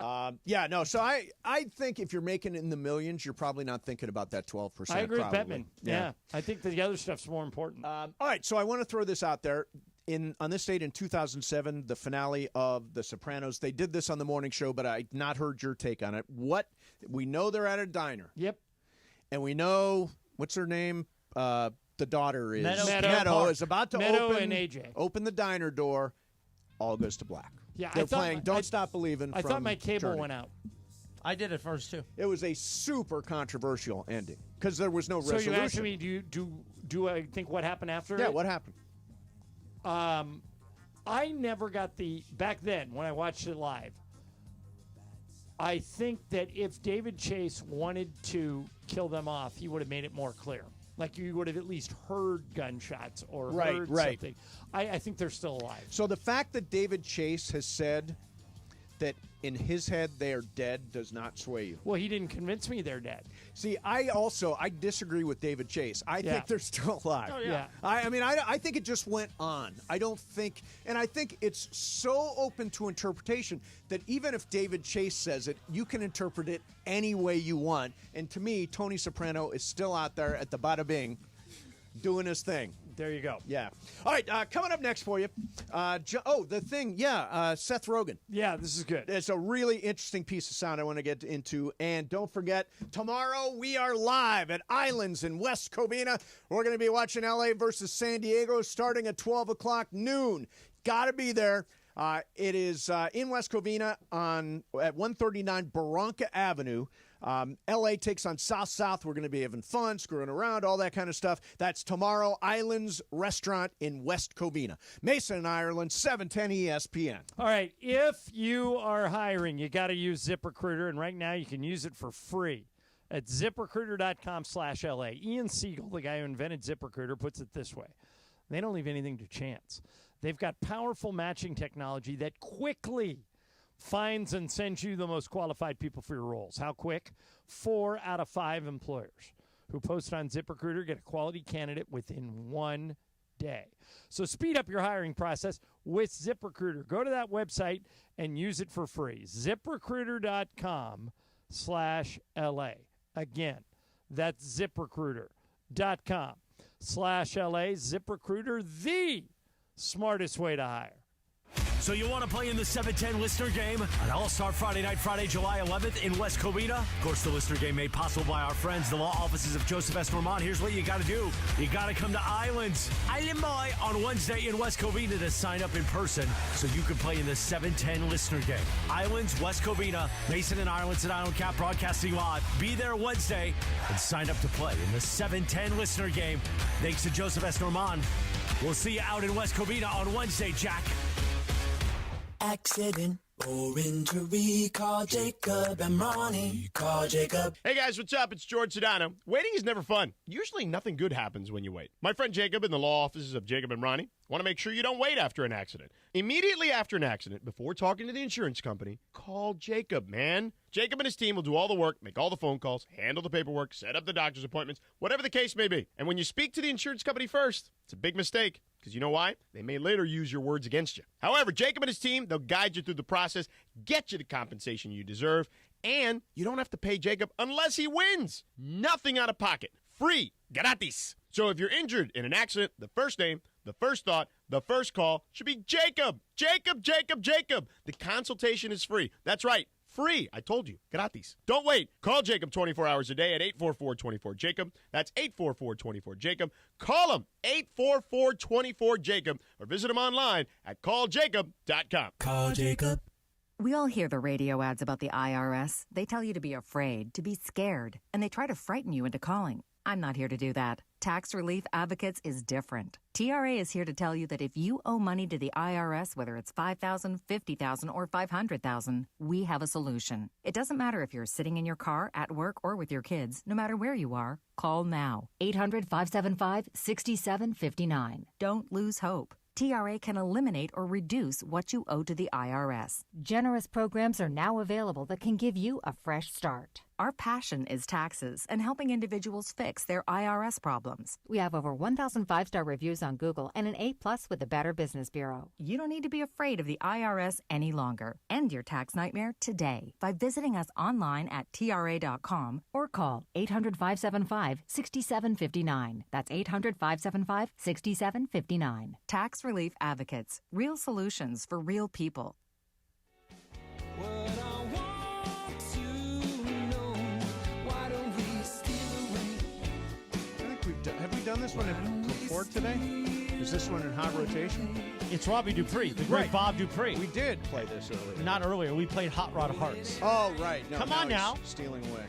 So I think if you're making in the millions, you're probably not thinking about that 12%. I agree with probably. Bettman. Yeah, I think that the other stuff's more important. All right, so I want to throw this out there. On this date in 2007, the finale of The Sopranos, they did this on the morning show, but I've not heard your take on it. We know they're at a diner. Yep. And we know, what's her name? The daughter is Meadow is about to Meadow and AJ. open the diner door. All goes to black. Yeah, They're playing "Don't Stop Believing." I from thought my cable Journey. went out. I did it first too. It was a super controversial ending because there was no So resolution. you asking me, do I think what happened after it? Yeah, what happened? I never got back then when I watched it live. I think that if David Chase wanted to kill them off, he would have made it more clear. Like you would have at least heard gunshots or heard something. I think they're still alive. So the fact that David Chase has said that in his head they are dead does not sway you. Well, he didn't convince me they're dead. See, I disagree with David Chase. I think they're still alive. Oh, yeah. I think it just went on. I think it's so open to interpretation that even if David Chase says it, you can interpret it any way you want. And to me, Tony Soprano is still out there at the bada bing doing his thing. There you go. Yeah. All right, coming up next for you. Seth Rogen. Yeah, this is good. It's a really interesting piece of sound I want to get into. And don't forget, tomorrow we are live at Islands in West Covina. We're going to be watching LA versus San Diego starting at 12 o'clock noon. Got to be there. It is in West Covina at 139 Barranca Avenue. LA takes on South. We're going to be having fun, screwing around, all that kind of stuff. That's tomorrow, Islands Restaurant in West Covina. Mason, Ireland, 710 ESPN. All right, if you are hiring, you got to use ZipRecruiter, and right now you can use it for free at ZipRecruiter.com/LA. Ian Siegel, the guy who invented ZipRecruiter, puts it this way. They don't leave anything to chance. They've got powerful matching technology that quickly finds and sends you the most qualified people for your roles. How quick? 4 out of 5 employers who post on ZipRecruiter get a quality candidate within 1 day. So speed up your hiring process with ZipRecruiter. Go to that website and use it for free. ZipRecruiter.com/LA. Again, that's ZipRecruiter.com/LA. ZipRecruiter, the smartest way to hire. So you want to play in the 710 Listener Game on All-Star Friday Night, Friday, July 11th in West Covina? Of course, the Listener Game made possible by our friends, the law offices of Joseph S. Normand. Here's what you got to do. You got to come to Island Boy on Wednesday in West Covina to sign up in person so you can play in the 710 Listener Game. Islands, West Covina, Mason and Ireland at Island Cap broadcasting live. Be there Wednesday and sign up to play in the 710 Listener Game. Thanks to Joseph S. Normand. We'll see you out in West Covina on Wednesday, Jack. Accident or injury, call Jacob and Ronnie. Call Jacob. Hey guys, what's up? It's George Sedano. Waiting is never fun. Usually nothing good happens when you wait. My friend Jacob in the law offices of Jacob and Ronnie want to make sure you don't wait after an accident. Immediately after an accident, before talking to the insurance company, call Jacob, man. Jacob and his team will do all the work, make all the phone calls, handle the paperwork, set up the doctor's appointments, whatever the case may be. And when you speak to the insurance company first, it's a big mistake, because because you know why? They may later use your words against you. However, Jacob and his team, they'll guide you through the process, get you the compensation you deserve, and you don't have to pay Jacob unless he wins. Nothing out of pocket. Free. Gratis. So if you're injured in an accident, the first name, the first thought, the first call should be Jacob. Jacob, Jacob, Jacob. The consultation is free. That's right. Free. I told you. Gratis. Don't wait. Call Jacob 24 hours a day at 844-24-JACOB. That's 844-24-JACOB. Call him 844-24-JACOB or visit him online at calljacob.com. Call Jacob. We all hear the radio ads about the IRS. They tell you to be afraid, to be scared, and they try to frighten you into calling. I'm not here to do that. Tax Relief Advocates is different. TRA is here to tell you that if you owe money to the IRS, whether it's $5,000, $50,000, or $500,000, we have a solution. It doesn't matter if you're sitting in your car, at work, or with your kids. No matter where you are, call now. 800-575-6759. Don't lose hope. TRA can eliminate or reduce what you owe to the IRS. Generous programs are now available that can give you a fresh start. Our passion is taxes and helping individuals fix their IRS problems. We have over 1,000 5-star reviews on Google and an A+ with the Better Business Bureau. You don't need to be afraid of the IRS any longer. End your tax nightmare today by visiting us online at TRA.com or call 800-575-6759. That's 800-575-6759. Tax Relief Advocates. Real solutions for real people. Have we done this one before today? Is this one in hot rotation? It's Robbie Dupree, the great Bob Dupree. We did play this earlier. Not earlier. We played Hot Rod Hearts. Oh, right. No, Come on now. Stealing away.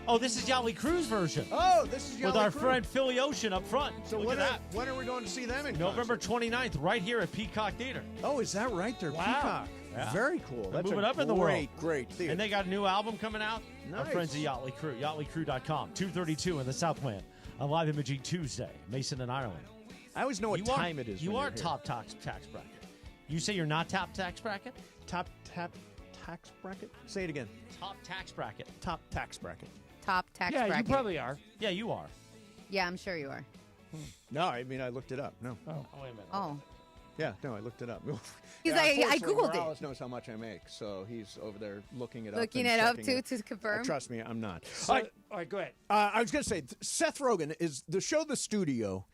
Oh, this is Yali Cruz's version. Oh, this is Yali with our Cruz. friend Philly Ocean up front. So Look at that. When are we going to see them in November 29th, right here at Peacock Theater. Oh, is that right? They're Peacock. Yeah. Very cool. They're That's moving a up in the world. Great theater. And they got a new album coming out. Our Nice. friends at Yachtly Crew, yachtlycrew.com. 2:32 in the Southland on Live Imaging Tuesday, Mason and Ireland. I always know what time it is. You when are you're here. top tax bracket. You say you're not top tax bracket? Top tax bracket? Say it again. Top tax bracket. Top tax bracket. Top tax Yeah, bracket. you probably are. Yeah, you are. Yeah, I'm sure you are. No, I mean, I looked it up. No. Oh, wait a minute. Oh. Yeah, no, I looked it up. He's like, I unfortunately, Googled it. Morales knows how much I make, so he's over there looking it up. Looking and it up, checking too, to confirm? trust me, I'm not. So, all right, go ahead. I was going to say, Seth Rogen is the show The Studio.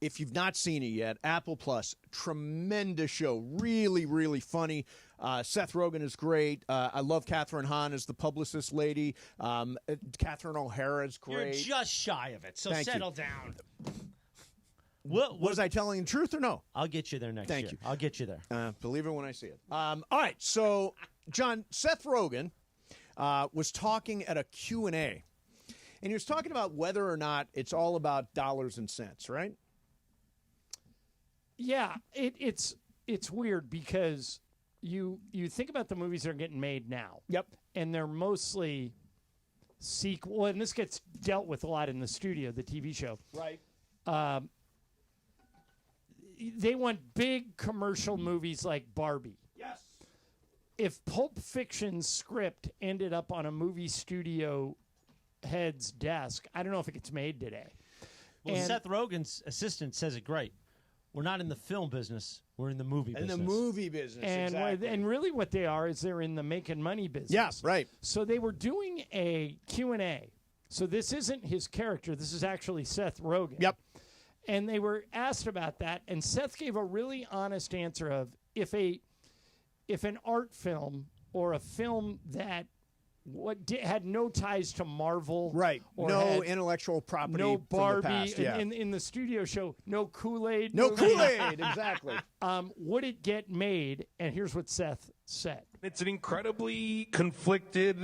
If you've not seen it yet, Apple Plus, tremendous show. Really, really funny. Seth Rogen is great. I love Catherine Hahn as the publicist lady. Catherine O'Hara is great. You're just shy of it, so Thank you. settle down. Was I telling the truth or no? I'll get you there next Thank year. you. I'll get you there. Believe it when I see it. All right, so, John, Seth Rogen was talking at a Q&A, and he was talking about whether or not it's all about dollars and cents, right? Yeah, it's weird because you think about the movies that are getting made now. Yep. And they're mostly sequel, and this gets dealt with a lot in The Studio, the TV show. Right. They want big commercial movies like Barbie. Yes. If Pulp Fiction's script ended up on a movie studio head's desk, I don't know if it gets made today. Well, And- Seth Rogen's assistant says it great. We're not in the film business. We're in the movie business. In the movie business, exactly. And really what they are is they're in the making money business. Yeah, right. So they were doing a Q&A. So this isn't his character. This is actually Seth Rogen. Yep. And they were asked about that, and Seth gave a really honest answer of if an art film or a film that had no ties to Marvel, Right. or No had intellectual property no from the Barbie, past, yeah. in the studio show, no Kool-Aid. No movie. Kool-Aid, exactly. Would it get made? And here's what Seth said. It's an incredibly conflicted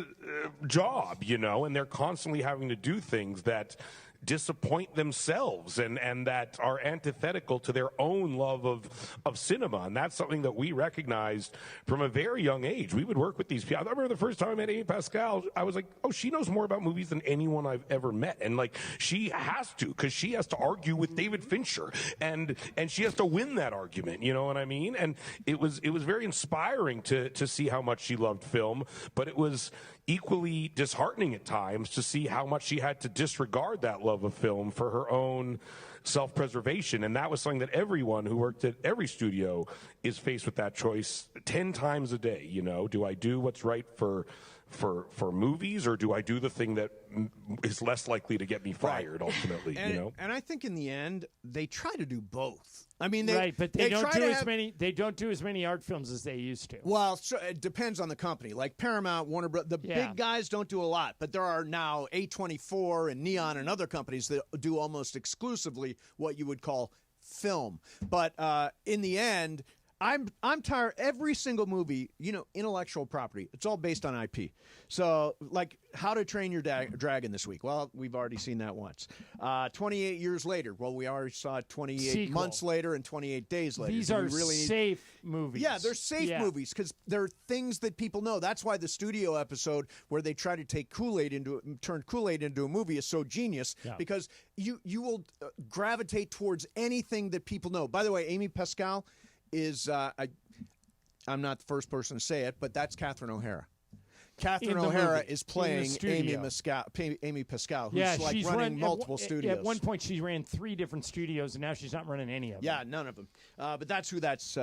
job, and they're constantly having to do things that disappoint themselves and that are antithetical to their own love of cinema. And that's something that we recognized from a very young age. We would work with these people. I remember the first time I met Amy Pascal, I was like, oh, she knows more about movies than anyone I've ever met. And like, she has to, because she has to argue with David Fincher and she has to win that argument. You know what I mean? And it was very inspiring to see how much she loved film, but it was equally disheartening at times to see how much she had to disregard that love of film for her own self-preservation. And that was something that everyone who worked at every studio is faced with that choice 10 times a day. You know, do I do what's right for movies, or do I do the thing that is less likely to get me fired ultimately? And, you know, and I think in the end they try to do both. I mean, they, right, but they don't try do to as have- many. They don't do as many art films as they used to. Well, so it depends on the company. Like Paramount, Warner Bros. The Yeah. big guys don't do a lot, but there are now A24 and Neon and other companies that do almost exclusively what you would call film. But in the end, I'm tired. Every single movie, intellectual property, it's all based on IP. So, like How to Train Your Dragon this week. Well, we've already seen that once. 28 years later. Well, we already saw it 28 Sequel. months later and 28 days later. These Do are we really need- safe movies. Yeah, they're safe movies because they're things that people know. That's why the studio episode where they try to take turn Kool-Aid into a movie is so genius because you will gravitate towards anything that people know. By the way, Amy Pascal is I'm not the first person to say it, but that's Catherine O'Hara. Catherine In the O'Hara movie, is in the playing studio. Amy Pascal, who's Yeah, like she's running multiple studios. At one point, she ran 3 different studios, and now she's not running any of them. Yeah, none of them. But that's who that's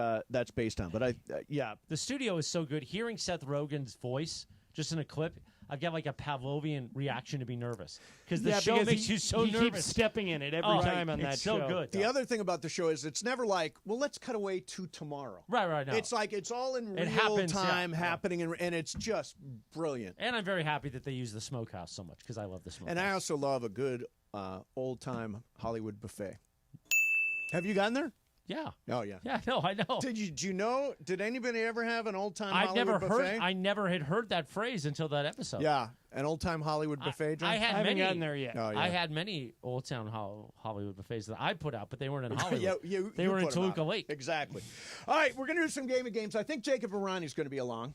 based on. But the studio is so good. Hearing Seth Rogen's voice just in a clip, I get like a Pavlovian reaction to be nervous because the show makes you so he nervous. keeps stepping in it every time on that it's show. so good. The other thing about the show is it's never like, well, let's cut away to tomorrow. Right. No. It's like it's all in It real happens, time yeah. happening, and it's just brilliant. And I'm very happy that they use the smokehouse so much because I love the smokehouse. And I also love a good old-time Hollywood buffet. Have you gotten there? Yeah. Oh, yeah. Yeah, no, I know. Did you know? Did anybody ever have an old-time I've Hollywood never buffet? heard. I never had heard that phrase until that episode. Yeah, an old-time Hollywood buffet. John? I haven't many, gotten there yet. Oh, yeah. I had many Old Town Hollywood buffets that I put out, but they weren't in Hollywood. They you were in put 'em Toluca out. Lake. Exactly. All right, we're going to do some game of games. I think Jacob Arani's going to be along.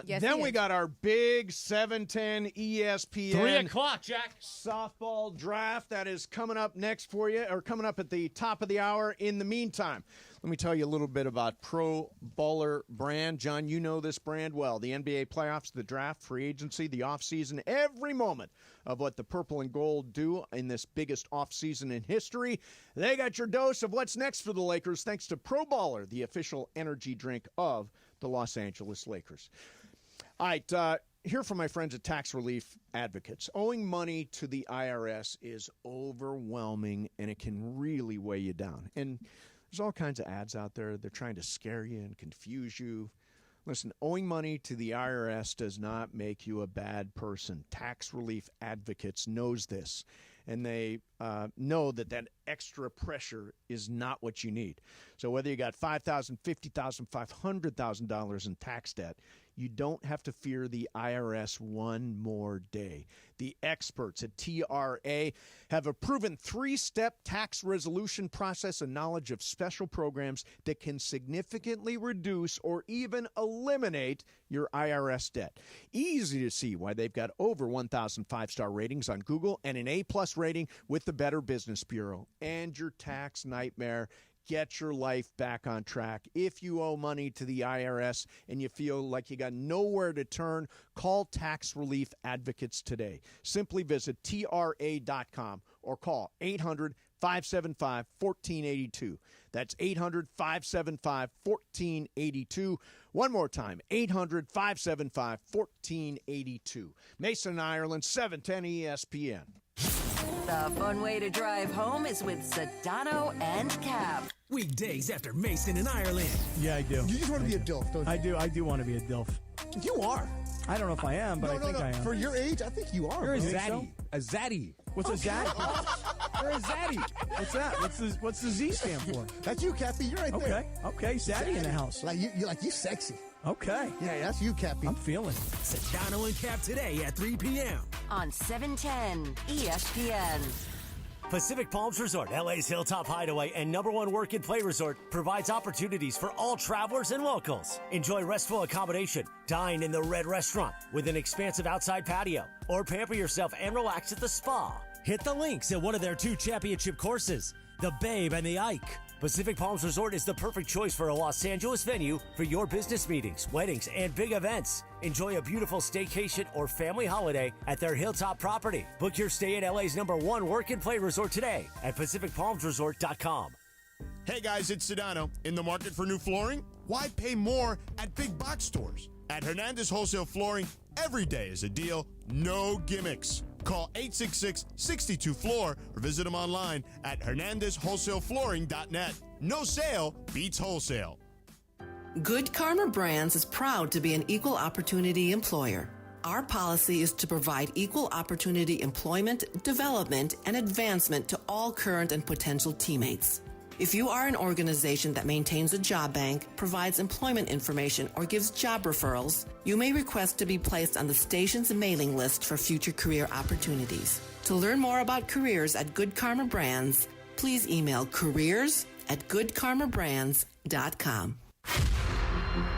Yes, then he we is. got our big 7:10 ESPN 3 o'clock, Jack. softball draft that is coming up next for you, or coming up at the top of the hour. In the meantime, let me tell you a little bit about Pro Bowler brand. John, you know this brand well. The NBA playoffs, the draft, free agency, the offseason, every moment of what the purple and gold do in this biggest offseason in history. They got your dose of what's next for the Lakers thanks to Pro Bowler, the official energy drink of the Los Angeles Lakers. All right, hear from my friends at Tax Relief Advocates. Owing money to the IRS is overwhelming, and it can really weigh you down. And there's all kinds of ads out there. They're trying to scare you and confuse you. Listen, owing money to the IRS does not make you a bad person. Tax Relief Advocates knows this, and they know that extra pressure is not what you need. So whether you got $5,000, $50,000, $500,000 in tax debt, you don't have to fear the IRS one more day. The experts at TRA have a proven 3-step tax resolution process and knowledge of special programs that can significantly reduce or even eliminate your IRS debt. Easy to see why they've got over 1,000 5-star ratings on Google and an A+ rating with the Better Business Bureau. And your tax nightmare. Get your life back on track. If you owe money to the IRS and you feel like you got nowhere to turn, call Tax Relief Advocates today. Simply visit TRA.com or call 800-575-1482. That's 800-575-1482. One more time, 800-575-1482. Mason, Ireland, 710 ESPN. The fun way to drive home is with Sedano and Cap. Weekdays after Mason in Ireland. Yeah, I do. You just want to be a DILF, don't you? I do want to be a DILF. You are. I don't know if I am, but I think I am. For your age, I think you are. You're a bro. zaddy. A zaddy. What's a zaddy? You're a zaddy. What's that? What's the Z stand for? That's you, Cappy. You're right there. Okay, zaddy in the house. Like you sexy. Okay. Yeah, that's you, Cappy. I'm feeling it. Sedano and Cap today at 3 p.m. on 710 ESPN. Pacific Palms Resort, LA's Hilltop Hideaway and #1 work and play resort, provides opportunities for all travelers and locals. Enjoy restful accommodation, dine in the Red Restaurant with an expansive outside patio, or pamper yourself and relax at the spa. Hit the links at one of their 2 championship courses, the Babe and the Ike. Pacific Palms Resort is the perfect choice for a Los Angeles venue for your business meetings, weddings, and big events. Enjoy a beautiful staycation or family holiday at their Hilltop property. Book your stay at LA's #1 work and play resort today at PacificPalmsResort.com. Hey guys, it's Sedano. In the market for new flooring? Why pay more at big box stores? At Hernandez Wholesale Flooring, every day is a deal, no gimmicks. Call 866-62-FLOOR or visit them online at hernandezwholesaleflooring.net. No sale beats wholesale. Good Karma Brands is proud to be an equal opportunity employer. Our policy is to provide equal opportunity employment, development, and advancement to all current and potential teammates. If you are an organization that maintains a job bank, provides employment information, or gives job referrals, you may request to be placed on the station's mailing list for future career opportunities. To learn more about careers at Good Karma Brands, please email careers@goodkarmabrands.com.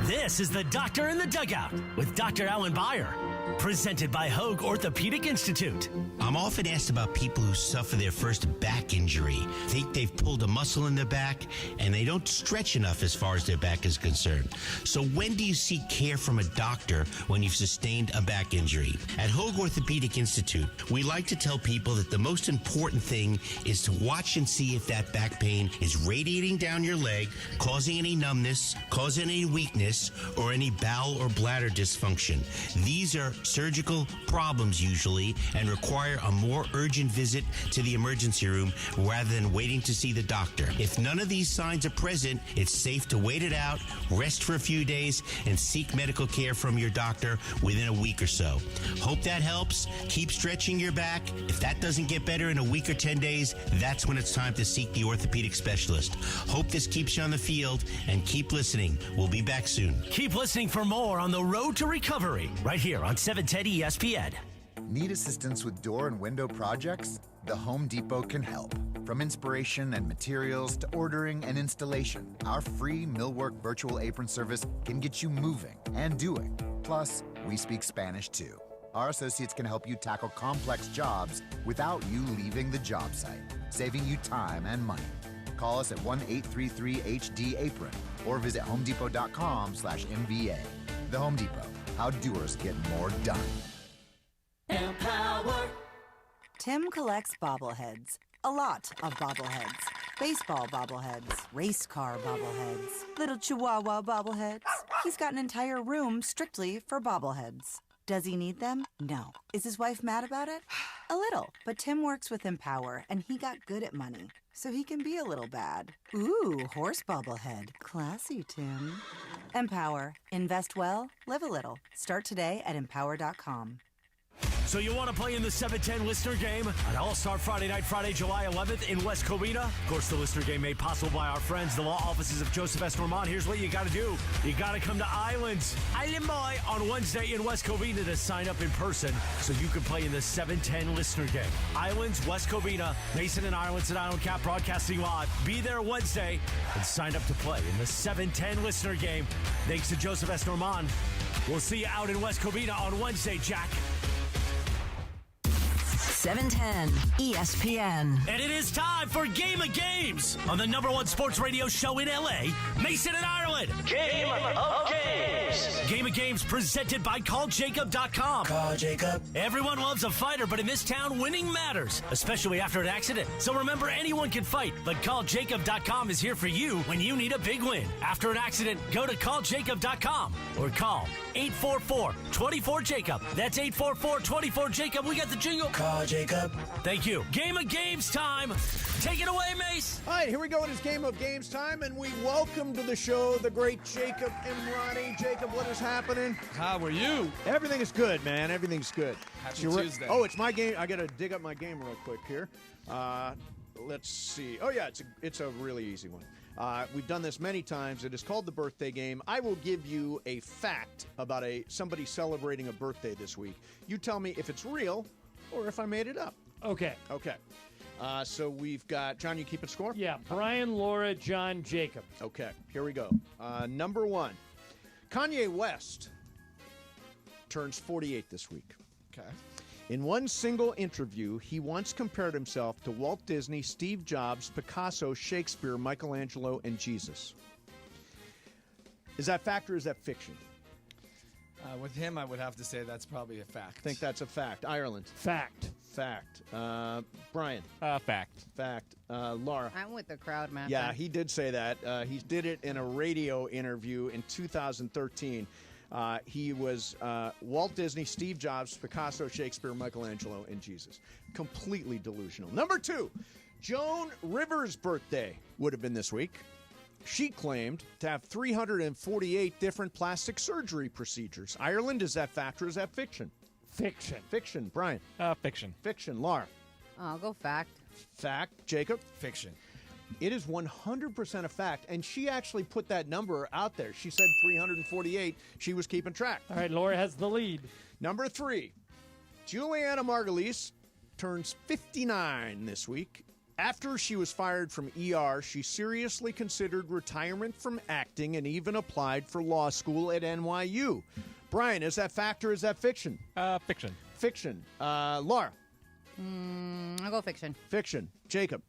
This is the Doctor in the Dugout with Dr. Alan Byer, presented by Hoag Orthopedic Institute. I'm often asked about people who suffer their first back injury, think they've pulled a muscle in their back, and they don't stretch enough as far as their back is concerned. So when do you seek care from a doctor when you've sustained a back injury? At Hoag Orthopedic Institute, we like to tell people that the most important thing is to watch and see if that back pain is radiating down your leg, causing any numbness, causing any weakness, or any bowel or bladder dysfunction. These are surgical problems usually and require a more urgent visit to the emergency room rather than waiting to see the doctor. If none of these signs are present, it's safe to wait it out, rest for a few days, and seek medical care from your doctor within a week or so. Hope that helps. Keep stretching your back. If that doesn't get better in a week or 10 days, that's when it's time to seek the orthopedic specialist. Hope this keeps you on the field, and keep listening. We'll be back soon. Keep listening for more on the road to recovery right here on 710 ESPN. Need assistance with door and window projects? The Home Depot can help. From inspiration and materials to ordering and installation, our free Millwork virtual apron service can get you moving and doing. Plus, we speak Spanish too. Our associates can help you tackle complex jobs without you leaving the job site, saving you time and money. Call us at 1-833-HD-APRON or visit homedepot.com/MBA. The Home Depot, how doers get more done. Empower. Tim collects bobbleheads. A lot of bobbleheads. Baseball bobbleheads. Race car bobbleheads. Little chihuahua bobbleheads. He's got an entire room strictly for bobbleheads. Does he need them? No. Is his wife mad about it? A little. But Tim works with Empower, and he got good at money, so he can be a little bad. Ooh, horse bobblehead. Classy, Tim. Empower. Invest well, live a little. Start today at empower.com. So you want to play in the 710 Listener Game on All-Star Friday Night, Friday, July 11th in West Covina? Of course, the Listener Game made possible by our friends, the law offices of Joseph S. Normand. Here's what you got to do. You got to come to Island Boy on Wednesday in West Covina to sign up in person so you can play in the 710 Listener Game. Islands, West Covina, Mason and Ireland's at Island Cap broadcasting live. Be there Wednesday and sign up to play in the 710 Listener Game. Thanks to Joseph S. Normand. We'll see you out in West Covina on Wednesday, Jack. 710 ESPN. And it is time for Game of Games on the #1 sports radio show in LA, Mason and Ireland. Game of Games. Game of Games presented by CallJacob.com. Call Jacob. Everyone loves a fighter, but in this town, winning matters, especially after an accident. So remember, anyone can fight, but CallJacob.com is here for you when you need a big win. After an accident, go to CallJacob.com or call 844-24-JACOB. That's 844-24-JACOB. We got the jingle. Call Jacob. Thank you. Game of Games time. Take it away, Mace. All right, here we go. It is Game of Games time, and we welcome to the show the great Jacob Imrani. Jacob, what is happening? How are you? Everything is good, man. Everything's good. Happy So Tuesday. Oh, it's my game. I got to dig up my game real quick here. Let's see. Oh, yeah, it's a really easy one. We've done this many times. It is called the birthday game. I will give you a fact about somebody celebrating a birthday this week. You tell me if it's real or if I made it up. Okay. Okay. So we've got, John, you keeping score? Yeah, Brian, Laura, John, Jacob. Okay, here we go. Number one, Kanye West turns 48 this week. Okay. In one single interview, he once compared himself to Walt Disney, Steve Jobs, Picasso, Shakespeare, Michelangelo, and Jesus. Is that fact or is that fiction? With him, I would have to say that's probably a fact. Think that's a fact. Ireland. Fact. Fact. Brian. Fact. Fact. Laura. I'm with the crowd, man. Yeah, he did say that. He did it in a radio interview in 2013. He was Walt Disney, Steve Jobs, Picasso, Shakespeare, Michelangelo, and Jesus. Completely delusional. Number 2, Joan Rivers' birthday would have been this week. She claimed to have 348 different plastic surgery procedures. Ireland, is that fact or is that fiction? Fiction. Fiction. Brian. Fiction. Fiction. Laura. I'll go fact. Fact. Jacob. Fiction. It is 100% a fact, and she actually put that number out there. She said 348. She was keeping track. All right, Laura has the lead. Number 3, Juliana Margulies turns 59 this week. After she was fired from ER, she seriously considered retirement from acting and even applied for law school at NYU. Brian, is that fact or is that fiction? Fiction. Fiction. Laura. I'll go fiction. Fiction. Jacob.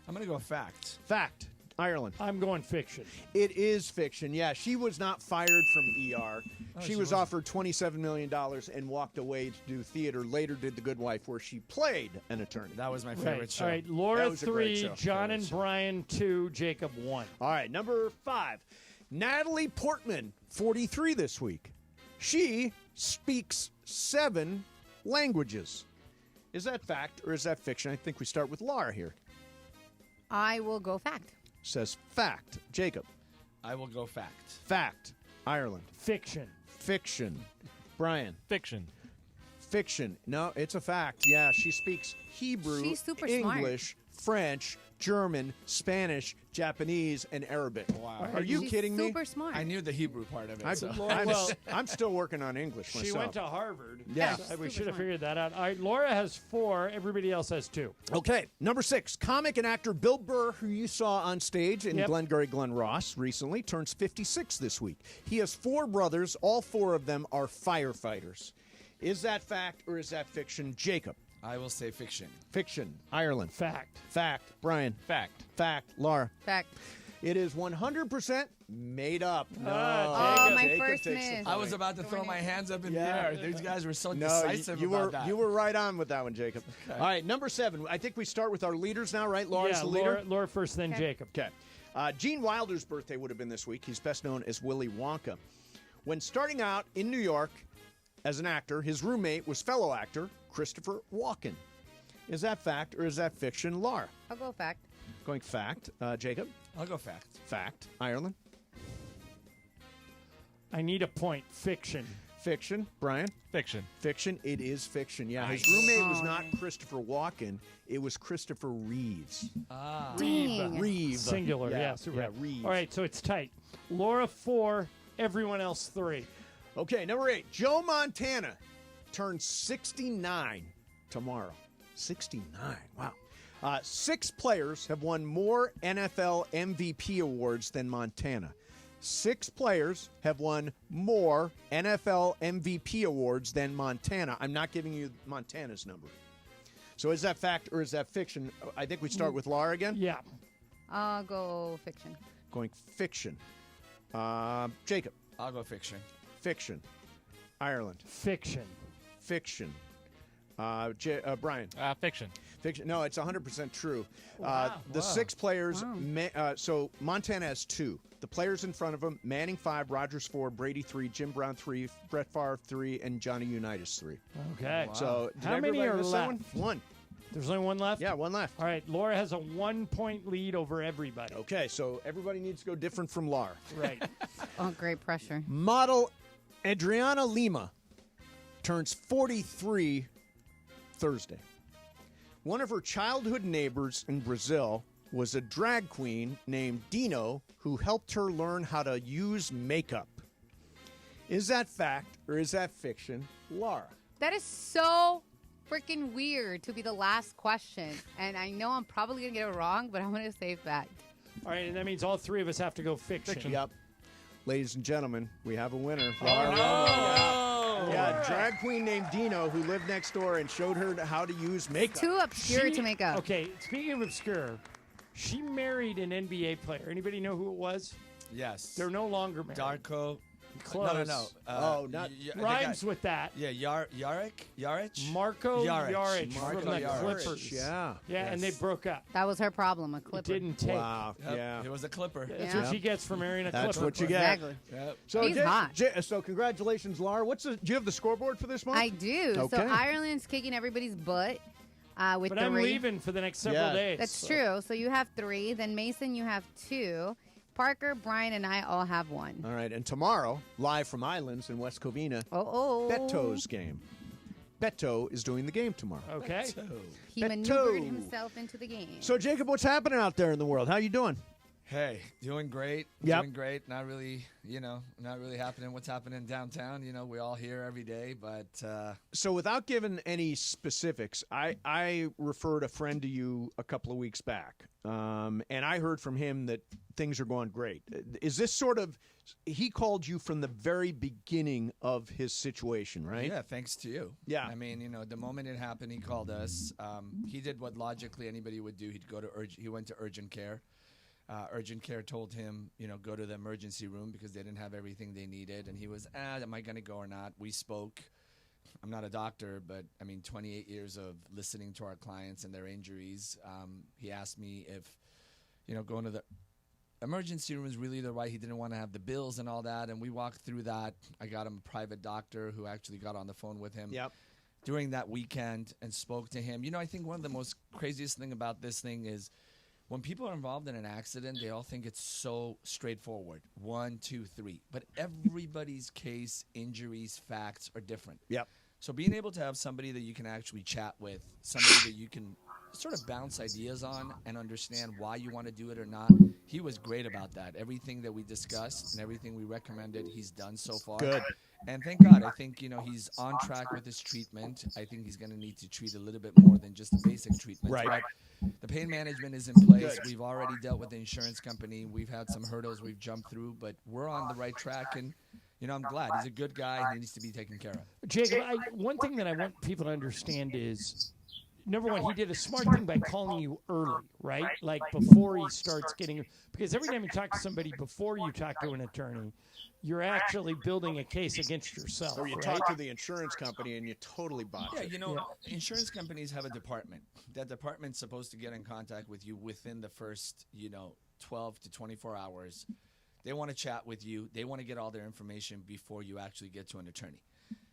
I'm going to go fact. Fact. Ireland. I'm going fiction. It is fiction. Yeah, she was not fired from ER. She was offered $27 million and walked away to do theater. Later did The Good Wife, where she played an attorney. That was my favorite show. All right, Laura 3, John and Brian 2, Jacob 1. All right, number 5, Natalie Portman, 43 this week. She speaks 7 languages. Is that fact or is that fiction? I think we start with Laura here. I will go fact. Says fact. Jacob. I will go fact. Fact. Ireland. Fiction. Fiction. Brian. Fiction. Fiction. No, it's a fact. Yeah, she speaks Hebrew, She's super English, French, German, Spanish, Japanese, and Arabic. Wow. Are you She's kidding me? super smart. I knew the Hebrew part of it. I'm still working on English myself. She went to Harvard. Yeah. We should have figured that out. All right, Laura has 4. Everybody else has 2. Okay, number 6. Comic and actor Bill Burr, who you saw on stage in Glengarry Glen Ross recently, turns 56 this week. He has 4 brothers. All 4 of them are firefighters. Is that fact or is that fiction? Jacob. I will say fiction. Fiction. Ireland. Fact. Fact. Brian. Fact. Fact. Laura. Fact. It is 100% made up. No. my Jacob first takes the miss. I was about to throw my hands up in the air. These guys were so No, decisive you about were that. you were right on with that one, Jacob. All right, number 7. I think we start with our leaders now, right? Laura's Yeah, the leader. Laura first, then Jacob. Okay. Gene Wilder's birthday would have been this week. He's best known as Willy Wonka. When starting out in New York as an actor, his roommate was fellow actor Christopher Walken. Is that fact or is that fiction? Laura. I'll go fact. Going fact. Jacob. I'll go fact. Fact. Ireland. I need a point. Fiction. Fiction. Brian. Fiction. Fiction. It is fiction. Yeah, Nice. his roommate was not Christopher Walken. It was Christopher Reeves. Dang. Reeve. Singular. Yeah, super. Yeah, Reeves. All right, so it's tight. Laura 4, everyone else 3. Okay, number 8. Joe Montana turns 69 tomorrow. 69. Wow. 6 players have won more NFL MVP awards than Montana. 6 players have won more NFL MVP awards than Montana. I'm not giving you Montana's number. So is that fact or is that fiction? I think we start with Laura again. Yeah. I'll go fiction. Going fiction. Jacob. I'll go fiction. Fiction. Ireland. Fiction. Fiction. Brian. Fiction. Fiction. No, it's 100% true. Wow. The 6 players, so Montana has 2. The players in front of him, Manning 5, Rodgers 4, Brady 3, Jim Brown 3, Brett Favre 3, and Johnny Unitas 3. Okay. So did How many everybody are miss that left? One. There's only one left? Yeah, one left. All right, Laura has a 1-point lead over everybody. Okay, so everybody needs to go different from Laura. Right. Oh, great pressure. Model Adriana Lima turns 43 Thursday. One of her childhood neighbors in Brazil was a drag queen named Dino who helped her learn how to use makeup. Is that fact or is that fiction? Laura. That is so freaking weird to be the last question. And I know I'm probably going to get it wrong, but I'm going to say fact. All right, and that means all 3 of us have to go fiction. Yep. Ladies and gentlemen, we have a winner. Oh, no. Yeah, drag queen named Dino who lived next door and showed her how to use makeup. Too obscure to make up. Okay, speaking of obscure, she married an NBA player. Anybody know who it was? Yes. They're no longer married. Darko. Close. No. Rhymes with that. Yeah, Yarich? Marco Yarich Marco from the Yarich. Clippers. Yeah. Yeah, and they broke up. That was her problem, a Clipper. It didn't take. Wow. Yep. Yeah. It was a Clipper. That's what she gets for marrying a That's Clipper. what you get. Exactly. Yep. So, He's hot. So congratulations, Laura. Do you have the scoreboard for this month? I do. Okay. So Ireland's kicking everybody's butt with But 3. I'm leaving for the next several days. That's true. So you have 3. Then Mason, you have 2. Parker, Brian, and I all have 1. All right, and tomorrow, live from Islands in West Covina, Oh. Beto's game. Beto is doing the game tomorrow. Okay. He Beto. maneuvered himself into the game. So, Jacob, what's happening out there in the world? How you doing? Hey, doing great. Yep. Doing great. Not really happening what's happening downtown. We all hear every day, but So without giving any specifics, I referred a friend to you a couple of weeks back, and I heard from him that things are going great. Is this sort of – he called you from the very beginning of his situation, right? yeah, thanks to you. Yeah. I mean, the moment it happened, he called us. He did what logically anybody would do. He went to urgent care. Urgent care told him, go to the emergency room because they didn't have everything they needed. And he was, am I going to go or not? We spoke. I'm not a doctor, but 28 years of listening to our clients and their injuries. He asked me if, going to the emergency room is really the right. He didn't want to have the bills and all that. And we walked through that. I got him a private doctor who actually got on the phone with him. Yep. During that weekend and spoke to him. I think one of the most craziest thing about this thing is, when people are involved in an accident, they all think it's so straightforward. 1, 2, 3. But everybody's case, injuries, facts are different. Yep. So being able to have somebody that you can actually chat with, somebody that you can sort of bounce ideas on and understand why you want to do it or not, he was great about that. Everything that we discussed and everything we recommended, he's done so far. Good. And thank God, I think, he's on track with his treatment. I think he's going to need to treat a little bit more than just the basic treatment. Right. But the pain management is in place. Good. We've already dealt with the insurance company. We've had some hurdles we've jumped through, but we're on the right track. And, I'm glad. He's a good guy. He needs to be taken care of. Jacob, one thing that I want people to understand is, number one, he did a smart thing by calling you early, right? Like before he starts getting – because every time you talk to somebody before you talk to an attorney, you're actually building a case against yourself. Or you right? talk to the insurance company and you totally botch it. Insurance companies have a department. That department's supposed to get in contact with you within the first, 12 to 24 hours. They want to chat with you. They want to get all their information before you actually get to an attorney.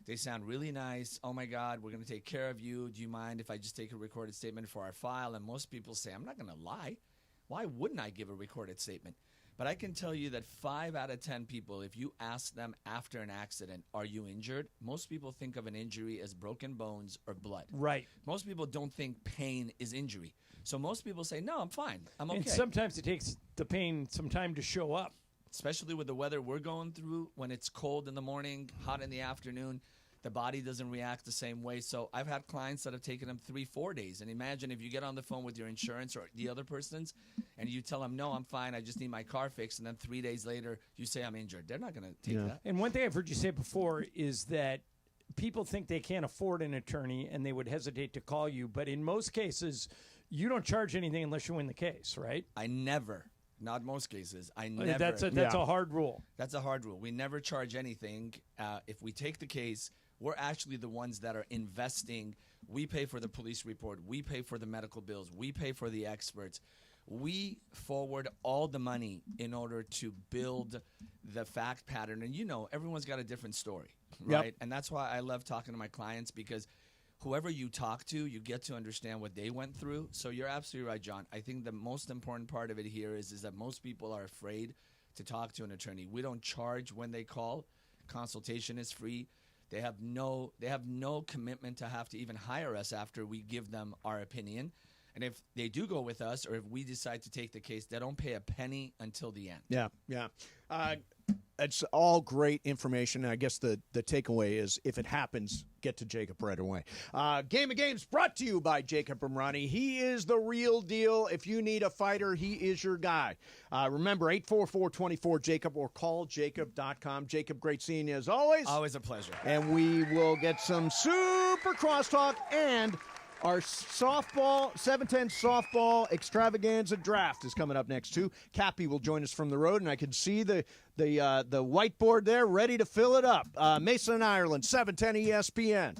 They sound really nice. Oh, my God, we're going to take care of you. Do you mind if I just take a recorded statement for our file? And most people say, I'm not going to lie. Why wouldn't I give a recorded statement? But I can tell you that 5 out of 10 people, if you ask them after an accident, are you injured? Most people think of an injury as broken bones or blood. Right. Most people don't think pain is injury. So most people say, no, I'm fine. I'm okay. And sometimes it takes the pain some time to show up. Especially with the weather we're going through, when it's cold in the morning, hot in the afternoon, the body doesn't react the same way. So I've had clients that have taken them 3-4 days. And imagine if you get on the phone with your insurance or the other person's and you tell them, no, I'm fine, I just need my car fixed. And then 3 days later, you say I'm injured. They're not going to take that. And one thing I've heard you say before is that people think they can't afford an attorney and they would hesitate to call you. But in most cases, you don't charge anything unless you win the case, right? I never. Not most cases. I never. That's a hard rule. That's a hard rule. We never charge anything. If we take the case, we're actually the ones that are investing. We pay for the police report. We pay for the medical bills. We pay for the experts. We forward all the money in order to build the fact pattern. And everyone's got a different story, right? Yep. And that's why I love talking to my clients, because whoever you talk to, you get to understand what they went through. So you're absolutely right, John. I think the most important part of it here is that most people are afraid to talk to an attorney. We don't charge when they call. Consultation is free. They have no commitment to have to even hire us after we give them our opinion. And if they do go with us, or if we decide to take the case, they don't pay a penny until the end. Yeah. It's all great information. I guess the takeaway is, if it happens, get to Jacob right away. Game of Games brought to you by Jacob Imrani. He is the real deal. If you need a fighter, he is your guy. Remember, 844-24-JACOB or call jacob.com. Jacob, great seeing you as always. Always a pleasure. And we will get some super crosstalk and our softball, 710 softball extravaganza draft is coming up next, too. Cappy will join us from the road, and I can see the whiteboard there ready to fill it up. Mason, Ireland, 710 ESPN.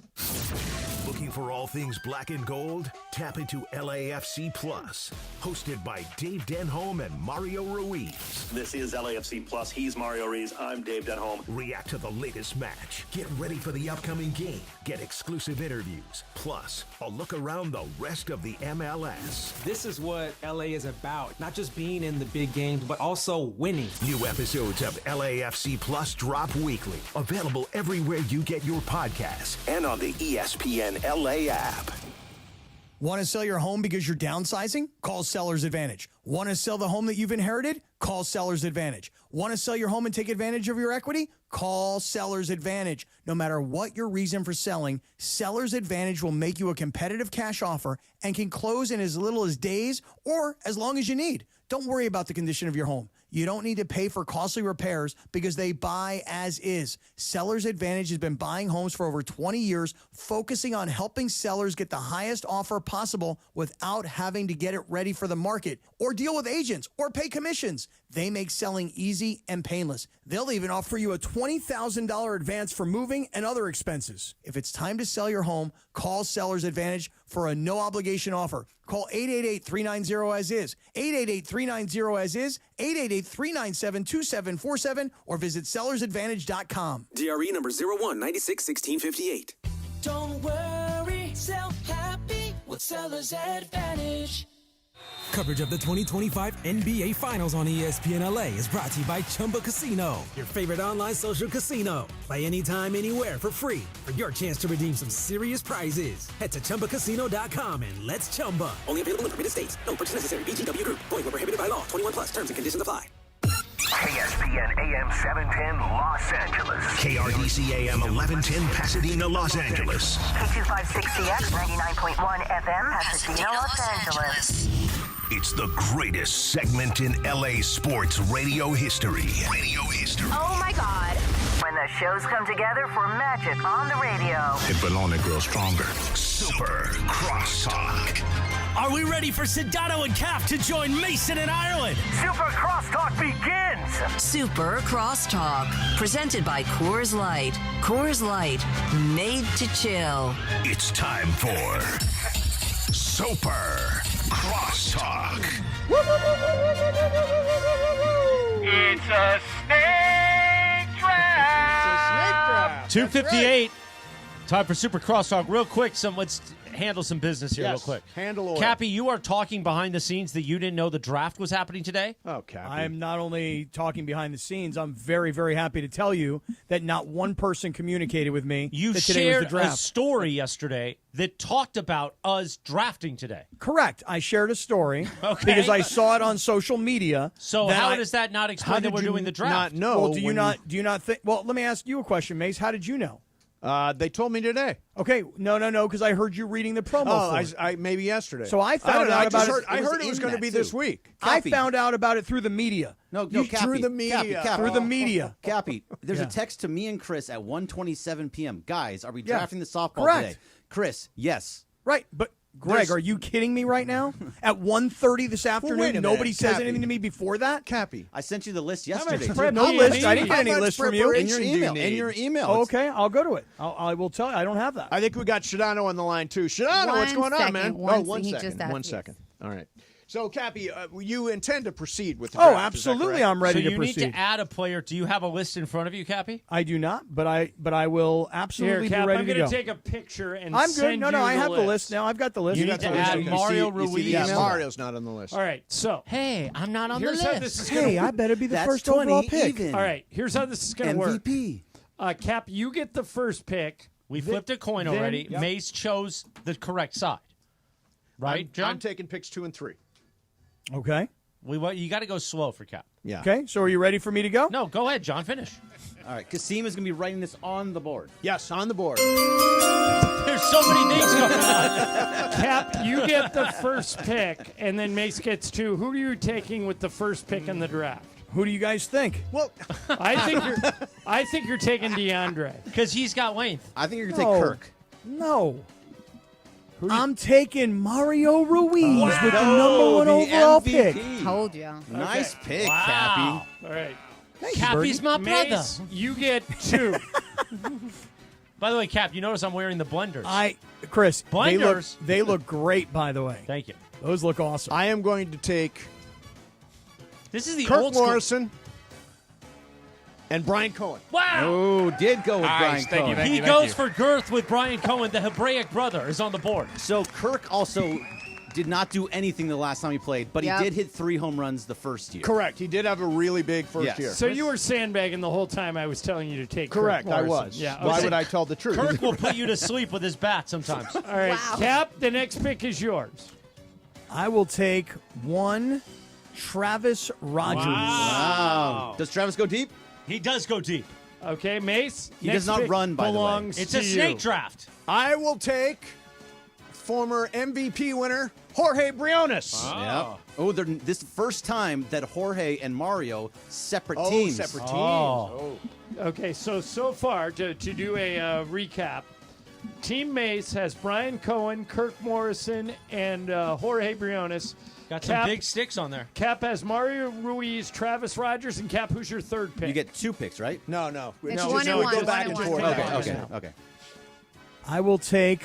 Looking for all things black and gold? Tap into LAFC Plus, hosted by Dave Denholm and Mario Ruiz. This is LAFC Plus. He's Mario Ruiz. I'm Dave Denholm. React to the latest match. Get ready for the upcoming game. Get exclusive interviews. Plus, a look around the rest of the MLS. This is what LA is about. Not just being in the big games, but also winning. New episodes of LAFC Plus drop weekly. Available everywhere you get your podcasts and on the ESPN LA app. Want to sell your home because you're downsizing? Call Seller's Advantage. Want to sell the home that you've inherited? Call Seller's Advantage. Want to sell your home and take advantage of your equity? Call Seller's Advantage. No matter what your reason for selling, Seller's Advantage will make you a competitive cash offer and can close in as little as days or as long as you need. Don't worry about the condition of your home. You don't need to pay for costly repairs because they buy as is. Seller's Advantage has been buying homes for over 20 years, focusing on helping sellers get the highest offer possible without having to get it ready for the market or deal with agents or pay commissions. They make selling easy and painless. They'll even offer you a $20,000 advance for moving and other expenses. If it's time to sell your home, call Seller's Advantage for a no-obligation offer. Call 888-390-AS-IS, 888-390-AS-IS, 888-397-2747, or visit sellersadvantage.com. DRE number 01961658. Don't worry, sell happy with Seller's Advantage. Coverage of the 2025 NBA Finals on ESPN LA is brought to you by Chumba Casino, your favorite online social casino. Play anytime, anywhere for free for your chance to redeem some serious prizes. Head to ChumbaCasino.com and let's Chumba. Only available in permitted states. No purchase necessary. VGW Group. Void where prohibited by law. 21 plus. Terms and conditions apply. ESPN AM 710 Los Angeles. KRDC AM 1110 Pasadena, Los Angeles. K256CX 99.1 FM Pasadena, Los Angeles. It's the greatest segment in LA sports radio history. Oh my God. When the shows come together for magic on the radio. It will only grow stronger. Super Crosstalk. Are we ready for Sedano and Cap to join Mason in Ireland? Super Crosstalk begins. Super Crosstalk, presented by Coors Light. Coors Light, made to chill. It's time for Super Crosstalk. It's a snake draft. 2:58. Time for Super Crosstalk. Real quick, let's handle some business here real quick. Handle away. Cappy, you are talking behind the scenes that you didn't know the draft was happening today? Oh, Cappy. I'm not only talking behind the scenes, I'm very, very happy to tell you that not one person communicated with me You that today was shared the draft. a story yesterday that talked about us drafting today. Correct. I shared a story because I saw it on social media. So how does that not explain that we're doing the draft? Not know? Well, do you not think? Well, let me ask you a question, Mace. How did you know? They told me today. Okay, no, because I heard you reading the promo. for it. I maybe yesterday. So I found out about it. I heard it was going to be this week. I found out about it through the media. No, Cappy. Through the media. Cappy. Through the media. Cappy, there's Yeah. a text to me and Chris at 1:27 p.m. Guys, are we Yeah. drafting the softball Correct. today? Chris, yes. Right, but Greg, are you kidding me right now? At 1:30 this afternoon, wait a minute, nobody says Cappy. anything to me before that? Cappy. I sent you the list How much yesterday. prep no list. I didn't get any How much list from you. In your preparation do you email. need? In your email. Oh, okay, I'll go to it. I will tell you. I don't have that. I think we got Shadano on the line, too. Shadano, what's One going on, second. man? One He second. just asked, One yes. second. All right. So, Cappy, you intend to proceed with the Oh, draft, is that absolutely, correct? I'm ready so to you proceed. need to add a player. Do you have a list in front of you, Cappy? I do not, but I will absolutely Here, Cap, be ready I'm to going go. to take a picture and I'm good. send No, you I have list. the list now. I've got the list. You You need got to the list. add Mario Ruiz. Yeah, Mario's not on the list. All right, so Hey, I'm not on the here's how list. this is Hey, gonna I better be the That's first 20 overall pick. even. All right, here's how this is going to work. MVP. Cap, you get the first pick. We flipped a coin already. Yep. Mace chose the correct side. Right, John? I'm taking picks 2 and 3. Okay. You got to go slow for Cap. Yeah. Okay, so are you ready for me to go? No, go ahead, John. Finish. All right, Kasim is going to be writing this on the board. Yes, on the board. There's so many things going on. Cap, you get the first pick, and then Mace gets 2. Who are you taking with the first pick in the draft? Who do you guys think? Well, I think you're taking DeAndre because he's got length. I think you're going to take Kirk. No. I'm taking Mario Ruiz Wow. with the number 1 The overall MVP. pick. Told you. Nice pick, Wow. Cappy. All right. Cappy's my brother. Mace, you get 2. By the way, Cap, you notice I'm wearing the blenders. Chris, Blenders. they look great, by the way. Thank you. Those look awesome. I am going to take This is the Kirk old school. Morrison and Brian Cohen. Wow. Oh, did go with Brian Cohen. He goes for girth with Brian Cohen. The Hebraic brother is on the board. So Kirk also did not do anything the last time he played, but Yep. he did hit 3 home runs the first year. Correct. He did have a really big first Yes. year. So you were sandbagging the whole time I was telling you to take Correct, Kirk I Morrison. was. Yeah. Why okay. would I tell the truth? Kirk will put you to sleep with his bat sometimes. All right, Wow. Cap, the next pick is yours. I will take 1 Travis Rogers. Wow. Does Travis go deep? He does go deep. Okay, Mace. He next does not pick run, by the way. belongs It's to a snake you. draft. I will take former MVP winner Jorge Briones. Yep. Oh, this first time that Jorge and Mario separate Oh, teams. separate teams. Oh. Okay, so far, to do a recap, Team Mace has Brian Cohen, Kirk Morrison, and Jorge Briones. Got some big sticks on there. Cap has Mario Ruiz, Travis Rogers, and Cap, who's your third pick? You get 2 picks, right? No. It's No, 1 no, and we 1. go back and one forth. and Okay, one. okay. I will take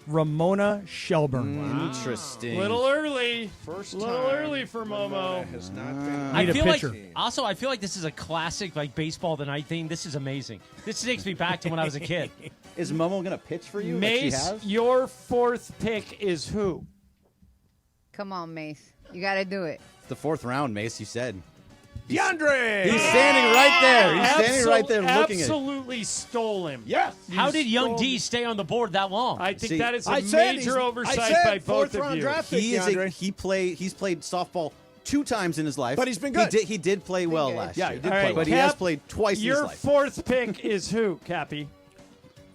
Ramona Shelburne. Interesting. Little early. First Little time early for Momo. has not been. I Need a feel like pitcher. also I feel like this is a classic like baseball tonight thing. This is amazing. This takes me back to when I was a kid. Is Momo going to pitch for you? like she Mace, has? your fourth pick is who? Come on, Mace. You got to do it. The 4th round, Mace, you said. DeAndre. He's standing right there. He's standing right there looking at it. Absolutely stole him. Yes. How did Young stole D him. stay on the board that long? I think See, that is a I said major he's- oversight I said by both fourth of round you. draft pick, DeAndre. He's played softball 2 times in his life. But he's been good. He did play well good. last Yeah, year. he did All play right, But he Cap, has played twice in his Your life. fourth pick is who, Cappy?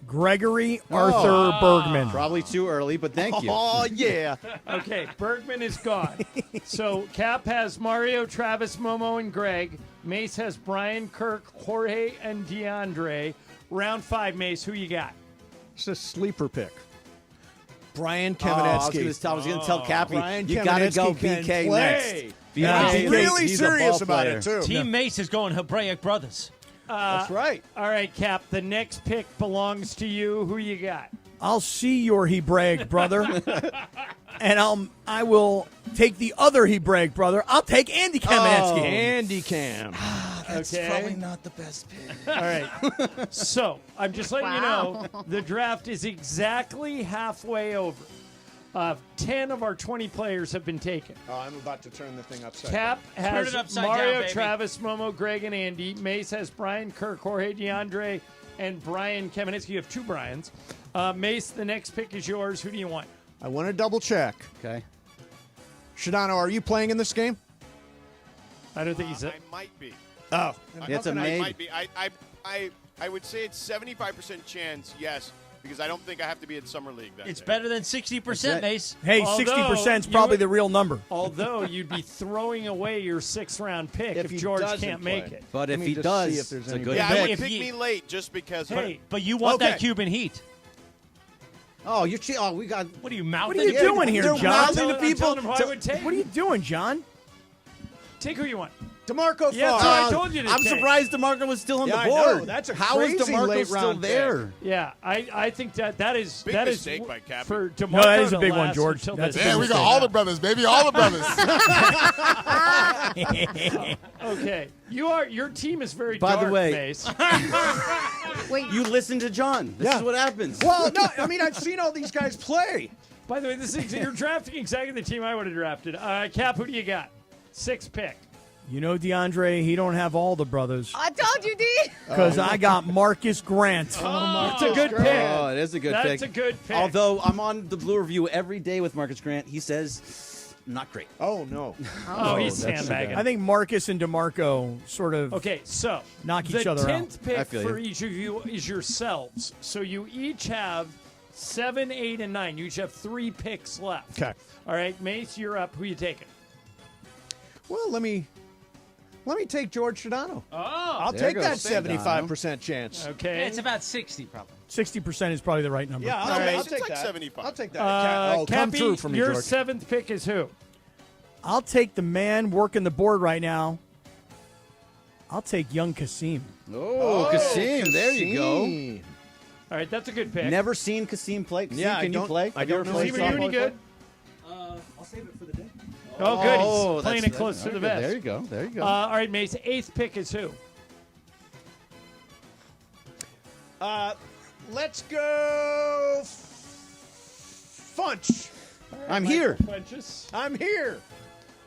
Gregory Arthur Bergman. Probably too early, but thank you. Oh, yeah. Okay, Bergman is gone. So Cap has Mario, Travis, Momo, and Greg. Mace has Brian, Kirk, Jorge, and DeAndre. Round 5, Mace, who you got? It's a sleeper pick. Brian Oh, I Kamenetsky. was going to tell Cappy, Brian you got to go Kamenetsky can BK play. next. Yeah, BK, he's really he's a serious ball about player. it, too. Team Mace is going Hebraic brothers. That's right. All right, Cap, the next pick belongs to you. Who you got? I'll see your Hebraic brother, and I will take the other Hebraic brother. I'll take Andy Kamenetsky. Andy Cam. That's Okay. probably not the best pick. All right. So I'm just letting you know Wow. the draft is exactly halfway over. 10 of our 20 players have been taken. Oh, I'm about to turn the thing upside Cap down. has it upside Mario, down, baby. Travis, Momo, Greg, and Andy. Mace has Brian, Kirk, Jorge, DeAndre, and Brian Kamenetsky. You have 2 Brians. Mace, the next pick is yours. Who do you want? I want to double check. Okay. Shadano, are you playing in this game? I don't think he's. I might be. Oh. It's a I maybe. might be. I would say it's 75% chance, yes, because I don't think I have to be at Summer League that It's day. better than 60%, Mace. Hey, Although 60% is you probably would- the real number. Although you'd be throwing away your 6th-round pick if he George doesn't can't play. make it. But Let if me he just does, see if there's it's a any- good Yeah, pick. I would If pick he- me late just because. Hey, But you want Okay. that Cuban heat. Oh, you're oh, we got. What are you mouthing? What are you doing here, They're John? mouthing to I'm people. telling him who I would take. What are you doing, John? Take who you want. DeMarco Yeah, Farr. that's what I told you to I'm take. surprised DeMarco was still on Yeah, the I board. know. That's a How is crazy DeMarco late still round there? Yeah, I think that is Big that is mistake by Cappy. for DeMarco. No, that is a to big one, last George. until That's the- a big Yeah, we got mistake. all the brothers, baby, all the brothers. Okay, your team is very By the dark, way- Mace. Wait, You listen to John. This Yeah. is what happens. Well, no, I mean, I've seen all these guys play. By the way, you're drafting exactly the team I would have drafted. Cap, who do you got? 6th pick. You know, DeAndre, he don't have all the brothers I told you, D. because I got Marcus Grant. That's a good pick. Oh, it is a good pick. That's a good pick. Although I'm on the Blue Review every day with Marcus Grant, he says not great. Oh, no. Oh, he's sandbagging. I think Marcus and DeMarco sort of Okay, so knock each other out. The 10th pick for each of you is yourselves. So you each have 7, 8, and 9. You each have 3 picks left. Okay. All right, Mace, you're up. Who you taking? Well, let me take George Sedano. Oh. I'll There take goes that Sedano. 75% chance. Okay. It's about 60 probably. 60% is probably the right number. Yeah, No, I'll Mace, take it's like that. 75. I'll take that. come Cappy, through for me, your George. 7th pick is who? I'll take the man working the board right now. I'll take young Kasim. Oh, Kasim. There you go. All right, that's a good pick. Never seen Kasim play. Kasim, Yeah, can you play? I Have you don't ever know. played Kasim, are you any softball good? I'll save it for the day. Oh, good. Oh, He's playing it close to the vest. There you go. There you go. All right, Mace. 8th pick is who? Let's go Funch. I'm here. Funches. I'm here.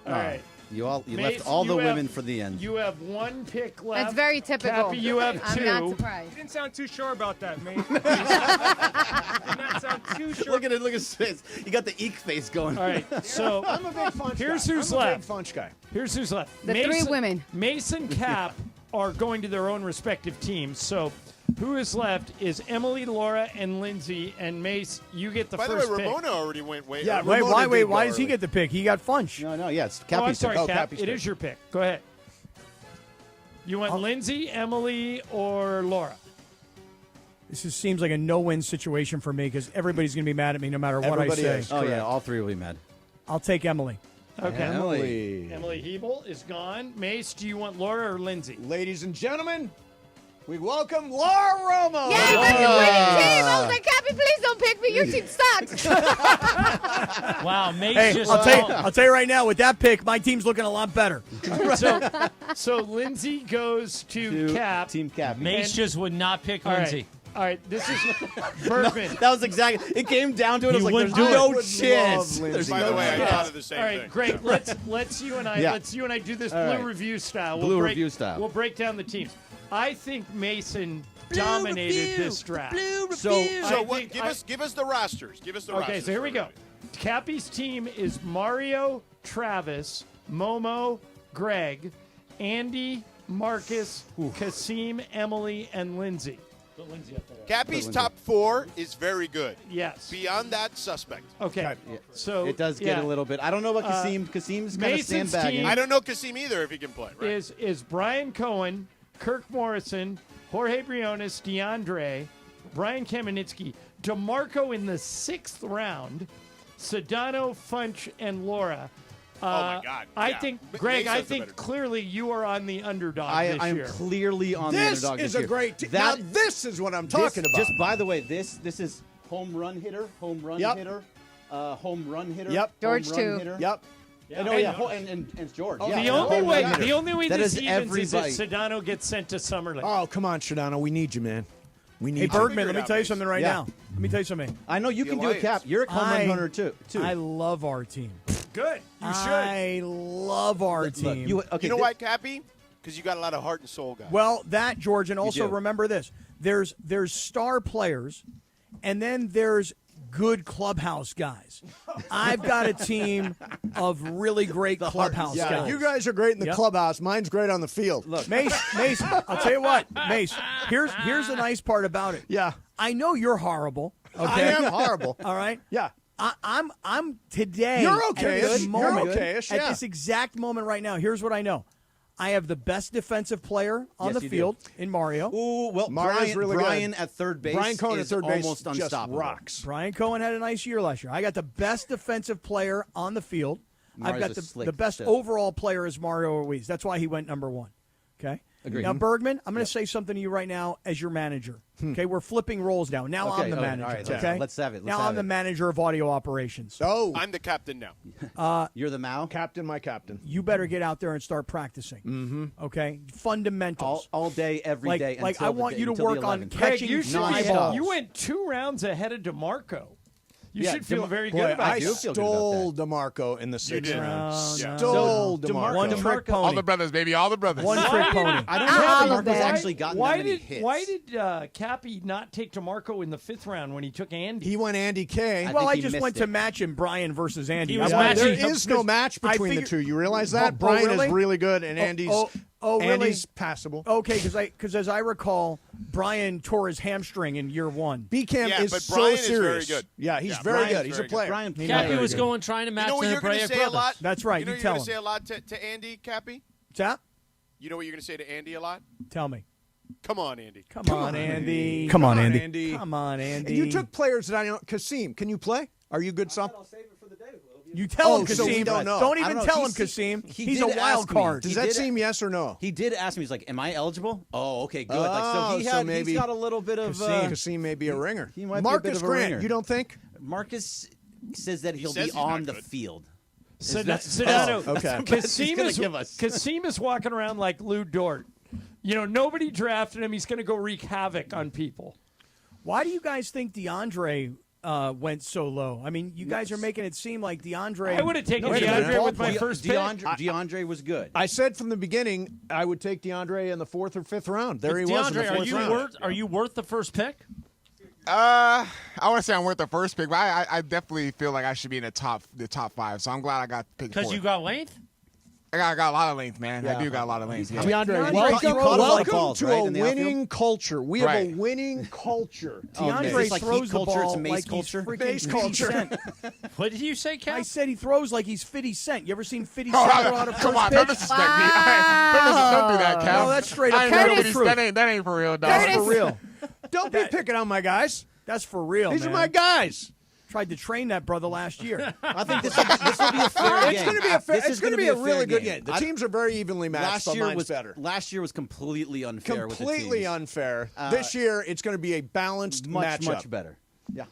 All right. You Mace, left all the you have- women for the end. You have 1 pick left. That's very typical. Cappy, you have 2. I'm not surprised. You didn't sound too sure about that, mate. You did not sound too sure. Look at his face. You got the eek face going. All right, so I'm a big Funch here's guy. who's I'm left. a big Funch guy. Here's who's left. The 3 women. Mace and Cap are going to their own respective teams. So who is left is Emily, Laura, and Lindsay. And Mace, you get the By the way, first pick. Ramona already went way. Yeah, Ramona why did go does he early. get the pick? He got Funch. No, yeah, it's Oh, I'm Cappy's sorry, pick. Cap. Cappy's It pick. is your pick. Go ahead. You want Lindsay, Emily, or Laura? Seems like a no-win situation for me because everybody's going to be mad at me no matter what Everybody I say. is. Oh, yeah, Correct. all 3 will be mad. I'll take Emily. Okay. Emily. Emily Hebel is gone. Mace, do you want Laura or Lindsay? Ladies and gentlemen, we welcome Laura Romo. Yay, that's a winning team. I was like, Cappy, please don't pick me. Your team sucks. Wow, Mace Hey, just I'll tell you right now, with that pick, my team's looking a lot better. So Lindsay goes to Cap. Team Cappy. Mace just would not pick All right. Lindsay. All right, this is Bergman. That was exactly. It came down to it. I He was like, wouldn't there's do no it. chance. Love There's By no the way, I chance. thought of the same All right, thing. great. Let's you and I Yeah. do this All blue right. review style. Blue break, review style. We'll break down the teams. I think Mason dominated this draft. So I what, think give us the rosters. Give us the rosters. Okay, so here we go. Cappy's team is Mario, Travis, Momo, Greg, Andy, Marcus, Kasim, Emily, and Lindsay. Put Lindsay up there. Cappy's top 4 is very good. Yes. Beyond that, suspect. Okay. So it does get a little bit. I don't know about Kasim. Kasim's kind of Mason's sandbagging. team- I don't know Kasim either if he can play. Right? is Brian Cohen, Kirk Morrison, Jorge Briones, DeAndre, Brian Kamenetsky, DeMarco in the 6th round, Sedano, Funch, and Laura. Oh, my God. I Yeah. think, But Greg, Mason's I the think better team. clearly you are on the underdog this I'm year. clearly on the This underdog is this a year. great team. That- Now, this is what I'm talking about. Just by the way, this is home run hitter, home run Yep. hitter, home run hitter. Yep. George, home run too. Hitter. Yep. And, and it's George. Oh, yeah, The and only home way, run hitter. the only way That this is evens is if everybody. Sedano gets sent to Summer League. Oh, come on, Sedano. We need you, man. We need Hey, you. Bergman, figure let it me out, tell you Mace. something right Yeah. now. Let me tell you something. I know you The can do it, Cap. Alliance. You're a home run hunter too. I love our team. Good. You should. I love our Look, team. you You know why, Cappy? Because you got a lot of heart and soul guys. Well, that, George, and also do. remember this. There's star players, and then there's good clubhouse guys. I've got a team of really great clubhouse Yeah, guys. you guys are great in the Yep. clubhouse. Mine's great on the field. Look, Mace, I'll tell you what, Mace, here's the nice part about it. Yeah. I know you're horrible. I Okay? am horrible. All right? Yeah. I'm today. You're at okay-ish. this You're moment, okay-ish, At yeah. this exact moment right now, here's what I know. I have the best defensive player on Yes, the you do. field in Mario. Ooh, well, Mario's really good. Brian at third base. Brian Cohen at is third base almost just unstoppable. rocks. Brian Cohen had a nice year last year. I got the best defensive player on the field. I've Mario's got a the slick best still. overall player is Mario Ruiz. That's why he went number 1. Okay? Agreed. Now, Bergman, I'm going to say something to you right now as your manager. Okay? We're flipping roles now. Now Okay, I'm the okay, manager. all right, okay? let's have it, let's now have I'm the it. manager of audio operations. Oh, I'm the captain now. You're the Mao. captain, my captain. You better get out there and start practicing. Mm-hmm. Okay? Fundamentals. All day, every day. Like until I the want day- you to until the work on 11th. Greg, catching you should fly be- balls. You went 2 rounds ahead of DeMarco. You should feel very good about I it. stole DeMarco in the sixth did. round. Yeah. Stole DeMarco. One trick pony. All the brothers, baby, all the brothers. One trick pony. I don't know All if of DeMarco's them. actually gotten that many hits. Why did Cappy not take DeMarco in the 5th round when he took Andy? He went Andy K. Well, I he just missed went to it. match him Brian versus Andy. He was Well, matching- There is no match I between the figured- two. You realize that? Oh, Brian really? is really good, and Andy's really? Andy's passable. Okay, because as I recall, Brian tore his hamstring in year 1. B-Cam Yeah, is but so Brian is serious. very good. Yeah, he's Yeah, very Brian's good. He's a very good. player. Brian Cappy was going trying to match You know what the you're going Brea to say brothers. a lot? That's right. You know You you're tell going to him. say a lot to Andy, Cappy? What's that? You know what you're going to say to Andy a lot? Tell me. Come on, Andy. Come on, Andy. Come on, Andy. Come on, Andy. And you took players that I know. Kasim, can you play? Are you good, Sop? You tell him, so we Kasim. don't know. Don't I even don't know. tell He him, se- Kasim. he He's a did wild ask me. card. Does He that did- seem yes or no? He did ask me. He's like, "Am I eligible?" Oh, okay, good. Oh, so maybe he's got a little bit of. Kasim may be a ringer. He might Marcus be a bit of a Grant, ringer. you don't think? Marcus says that he'll says be he's on not the good. field. Sedano. Oh, okay. Kasim is walking around like Lou Dort. You know, nobody drafted him. He's going to go wreak havoc on people. Why do you guys think DeAndre went so low? I mean, you guys are making it seem like DeAndre. I would have taken Wait a minute. DeAndre with my first pick. DeAndre was good. I said from the beginning I would take DeAndre in the 4th or 5th round. There he was in the DeAndre, 4th round. are you worth the first pick? I want to say I'm worth the first pick, but I definitely feel like I should be in the top 5. So I'm glad I got picked. Because you got length? I got a lot of length, man. Yeah. I do got a lot of length. Yeah. DeAndre, welcome welcome to a a winning culture. We have a winning culture. DeAndre It's like throws heat the culture, ball it's mace like culture. he's freaking Base 50 culture. Cent. What did you say, Cap? I said he throws like he's 50 Cent. You ever seen 50 Oh, Cent throw out a come first on, don't pitch? disrespect me. Don't do that, Cal. No, that's straight up I ain't for no real. 50 Truth. That ain't for real, dog. That's for real. Don't be picking on my guys. That's for real, These man. are my guys. Tried to train that brother last year. I think this will be a fair game. It's going to be a fair. This It's is going to gonna be a fair really good game. game. The teams are very evenly matched. Last but year mine's was better. Last year was completely unfair. Completely with the teams. unfair. This year, it's going to be a balanced Much matchup. better. Yeah.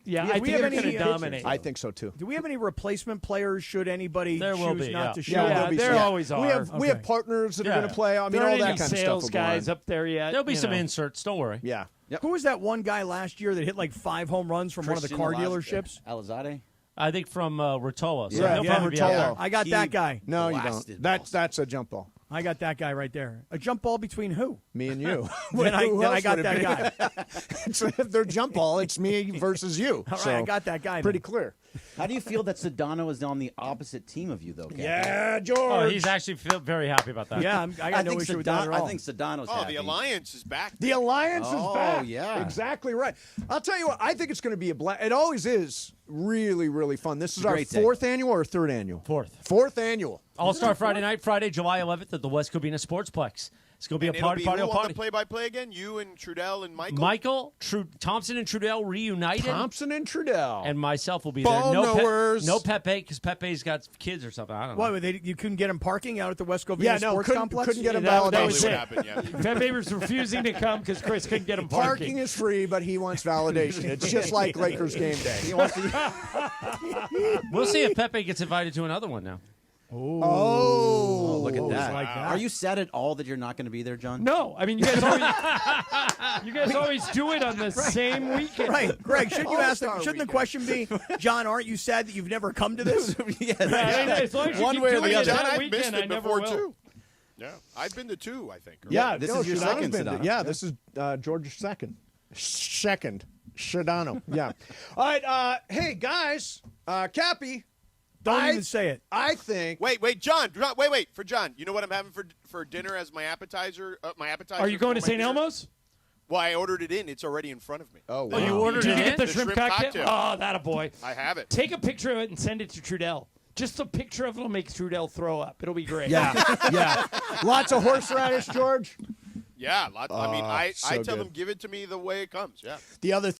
Yeah, Yeah, I we think have they're any going to dominate. I think so too. Do we have any replacement players should anybody There will choose be, not yeah. to show Yeah, up? there'll be there some. always are. We have Okay. partners that are Yeah. going to play. I mean, There all aren't that any kind of stuff. sales will go on. guys up there yet. There'll be you some know. inserts. Don't worry. Yeah. Who was that one guy last year that hit like 5 home runs from one of the car dealerships? Alizade. I think from Rotola. So Yeah, he'll yeah, probably be out Rotolo. there. I got that guy. No, you Blasted don't. balls. That's a jump ball. I got that guy right there. A jump ball between who? Me and you. Then I Who else got would it that be? guy. So if they're jump ball, it's me versus you. All right, So, I got that guy. pretty then. clear. How do you feel that Sedano is on the opposite team of you, though? Captain? Yeah, George. Oh, he's actually very happy about that. Yeah, I got no think issue with that at all. I think Sedano's Oh, happy. the alliance is back. The alliance is back. Oh, yeah. Exactly right. I'll tell you what, I think it's going to be it always is really, really fun. This is our great day. 4th annual or 3rd annual? 4th annual. All-Star Friday night, Friday, July 11th at the West Covina Sportsplex. It's going to be And a it'll party, be party, who on party. the play-by-play again? You and Trudell and Michael? Michael, Thompson and Trudell reunited. Thompson and Trudell. And myself will be Ball there. knowers. No Pepe, because Pepe's got kids or something. I don't know. What, you couldn't get him parking out at the West Covina Yeah, no, Sports couldn't Complex? get him That validation. was what it. happened, yeah. Pepe was refusing to come because Chris couldn't get him Parking parking. is free, but he wants validation. It's just like Lakers game day. He wants to- We'll see if Pepe gets invited to another one now. Oh, look at that. like that. Are you sad at all that you're not going to be there, John? No, I mean you guys always do it on the same weekend. Right, Greg. Shouldn't you ask? All-Star Shouldn't the weekend. question be, John? Aren't you sad that you've never come to this? Yes. As long as you One keep way or doing the it other. that I've weekend, missed I it never before, will. too. Yeah, I've been to 2, I think. Yeah, This no, is your Shadano's second been to- Sedano. Yeah, this is George's second. Second. Shadano. Yeah. All right. Hey, guys. Cappy. Don't even say it. I think. Wait, John. Wait. For John, you know what I'm having for dinner as my appetizer? Are you going to for my St. dinner? Elmo's? Well, I ordered it in. It's already in front of me. Oh, Oh, you ordered Did you it get in? the The shrimp shrimp cocktail? cocktail. Oh, that a boy. I have it. Take a picture of it and send it to Trudell. Just a picture of it will make Trudell throw up. It'll be great. Yeah. Yeah. Lots of horseradish, George. Yeah, I mean, I so tell good. them give it to me the way it comes. Yeah. The other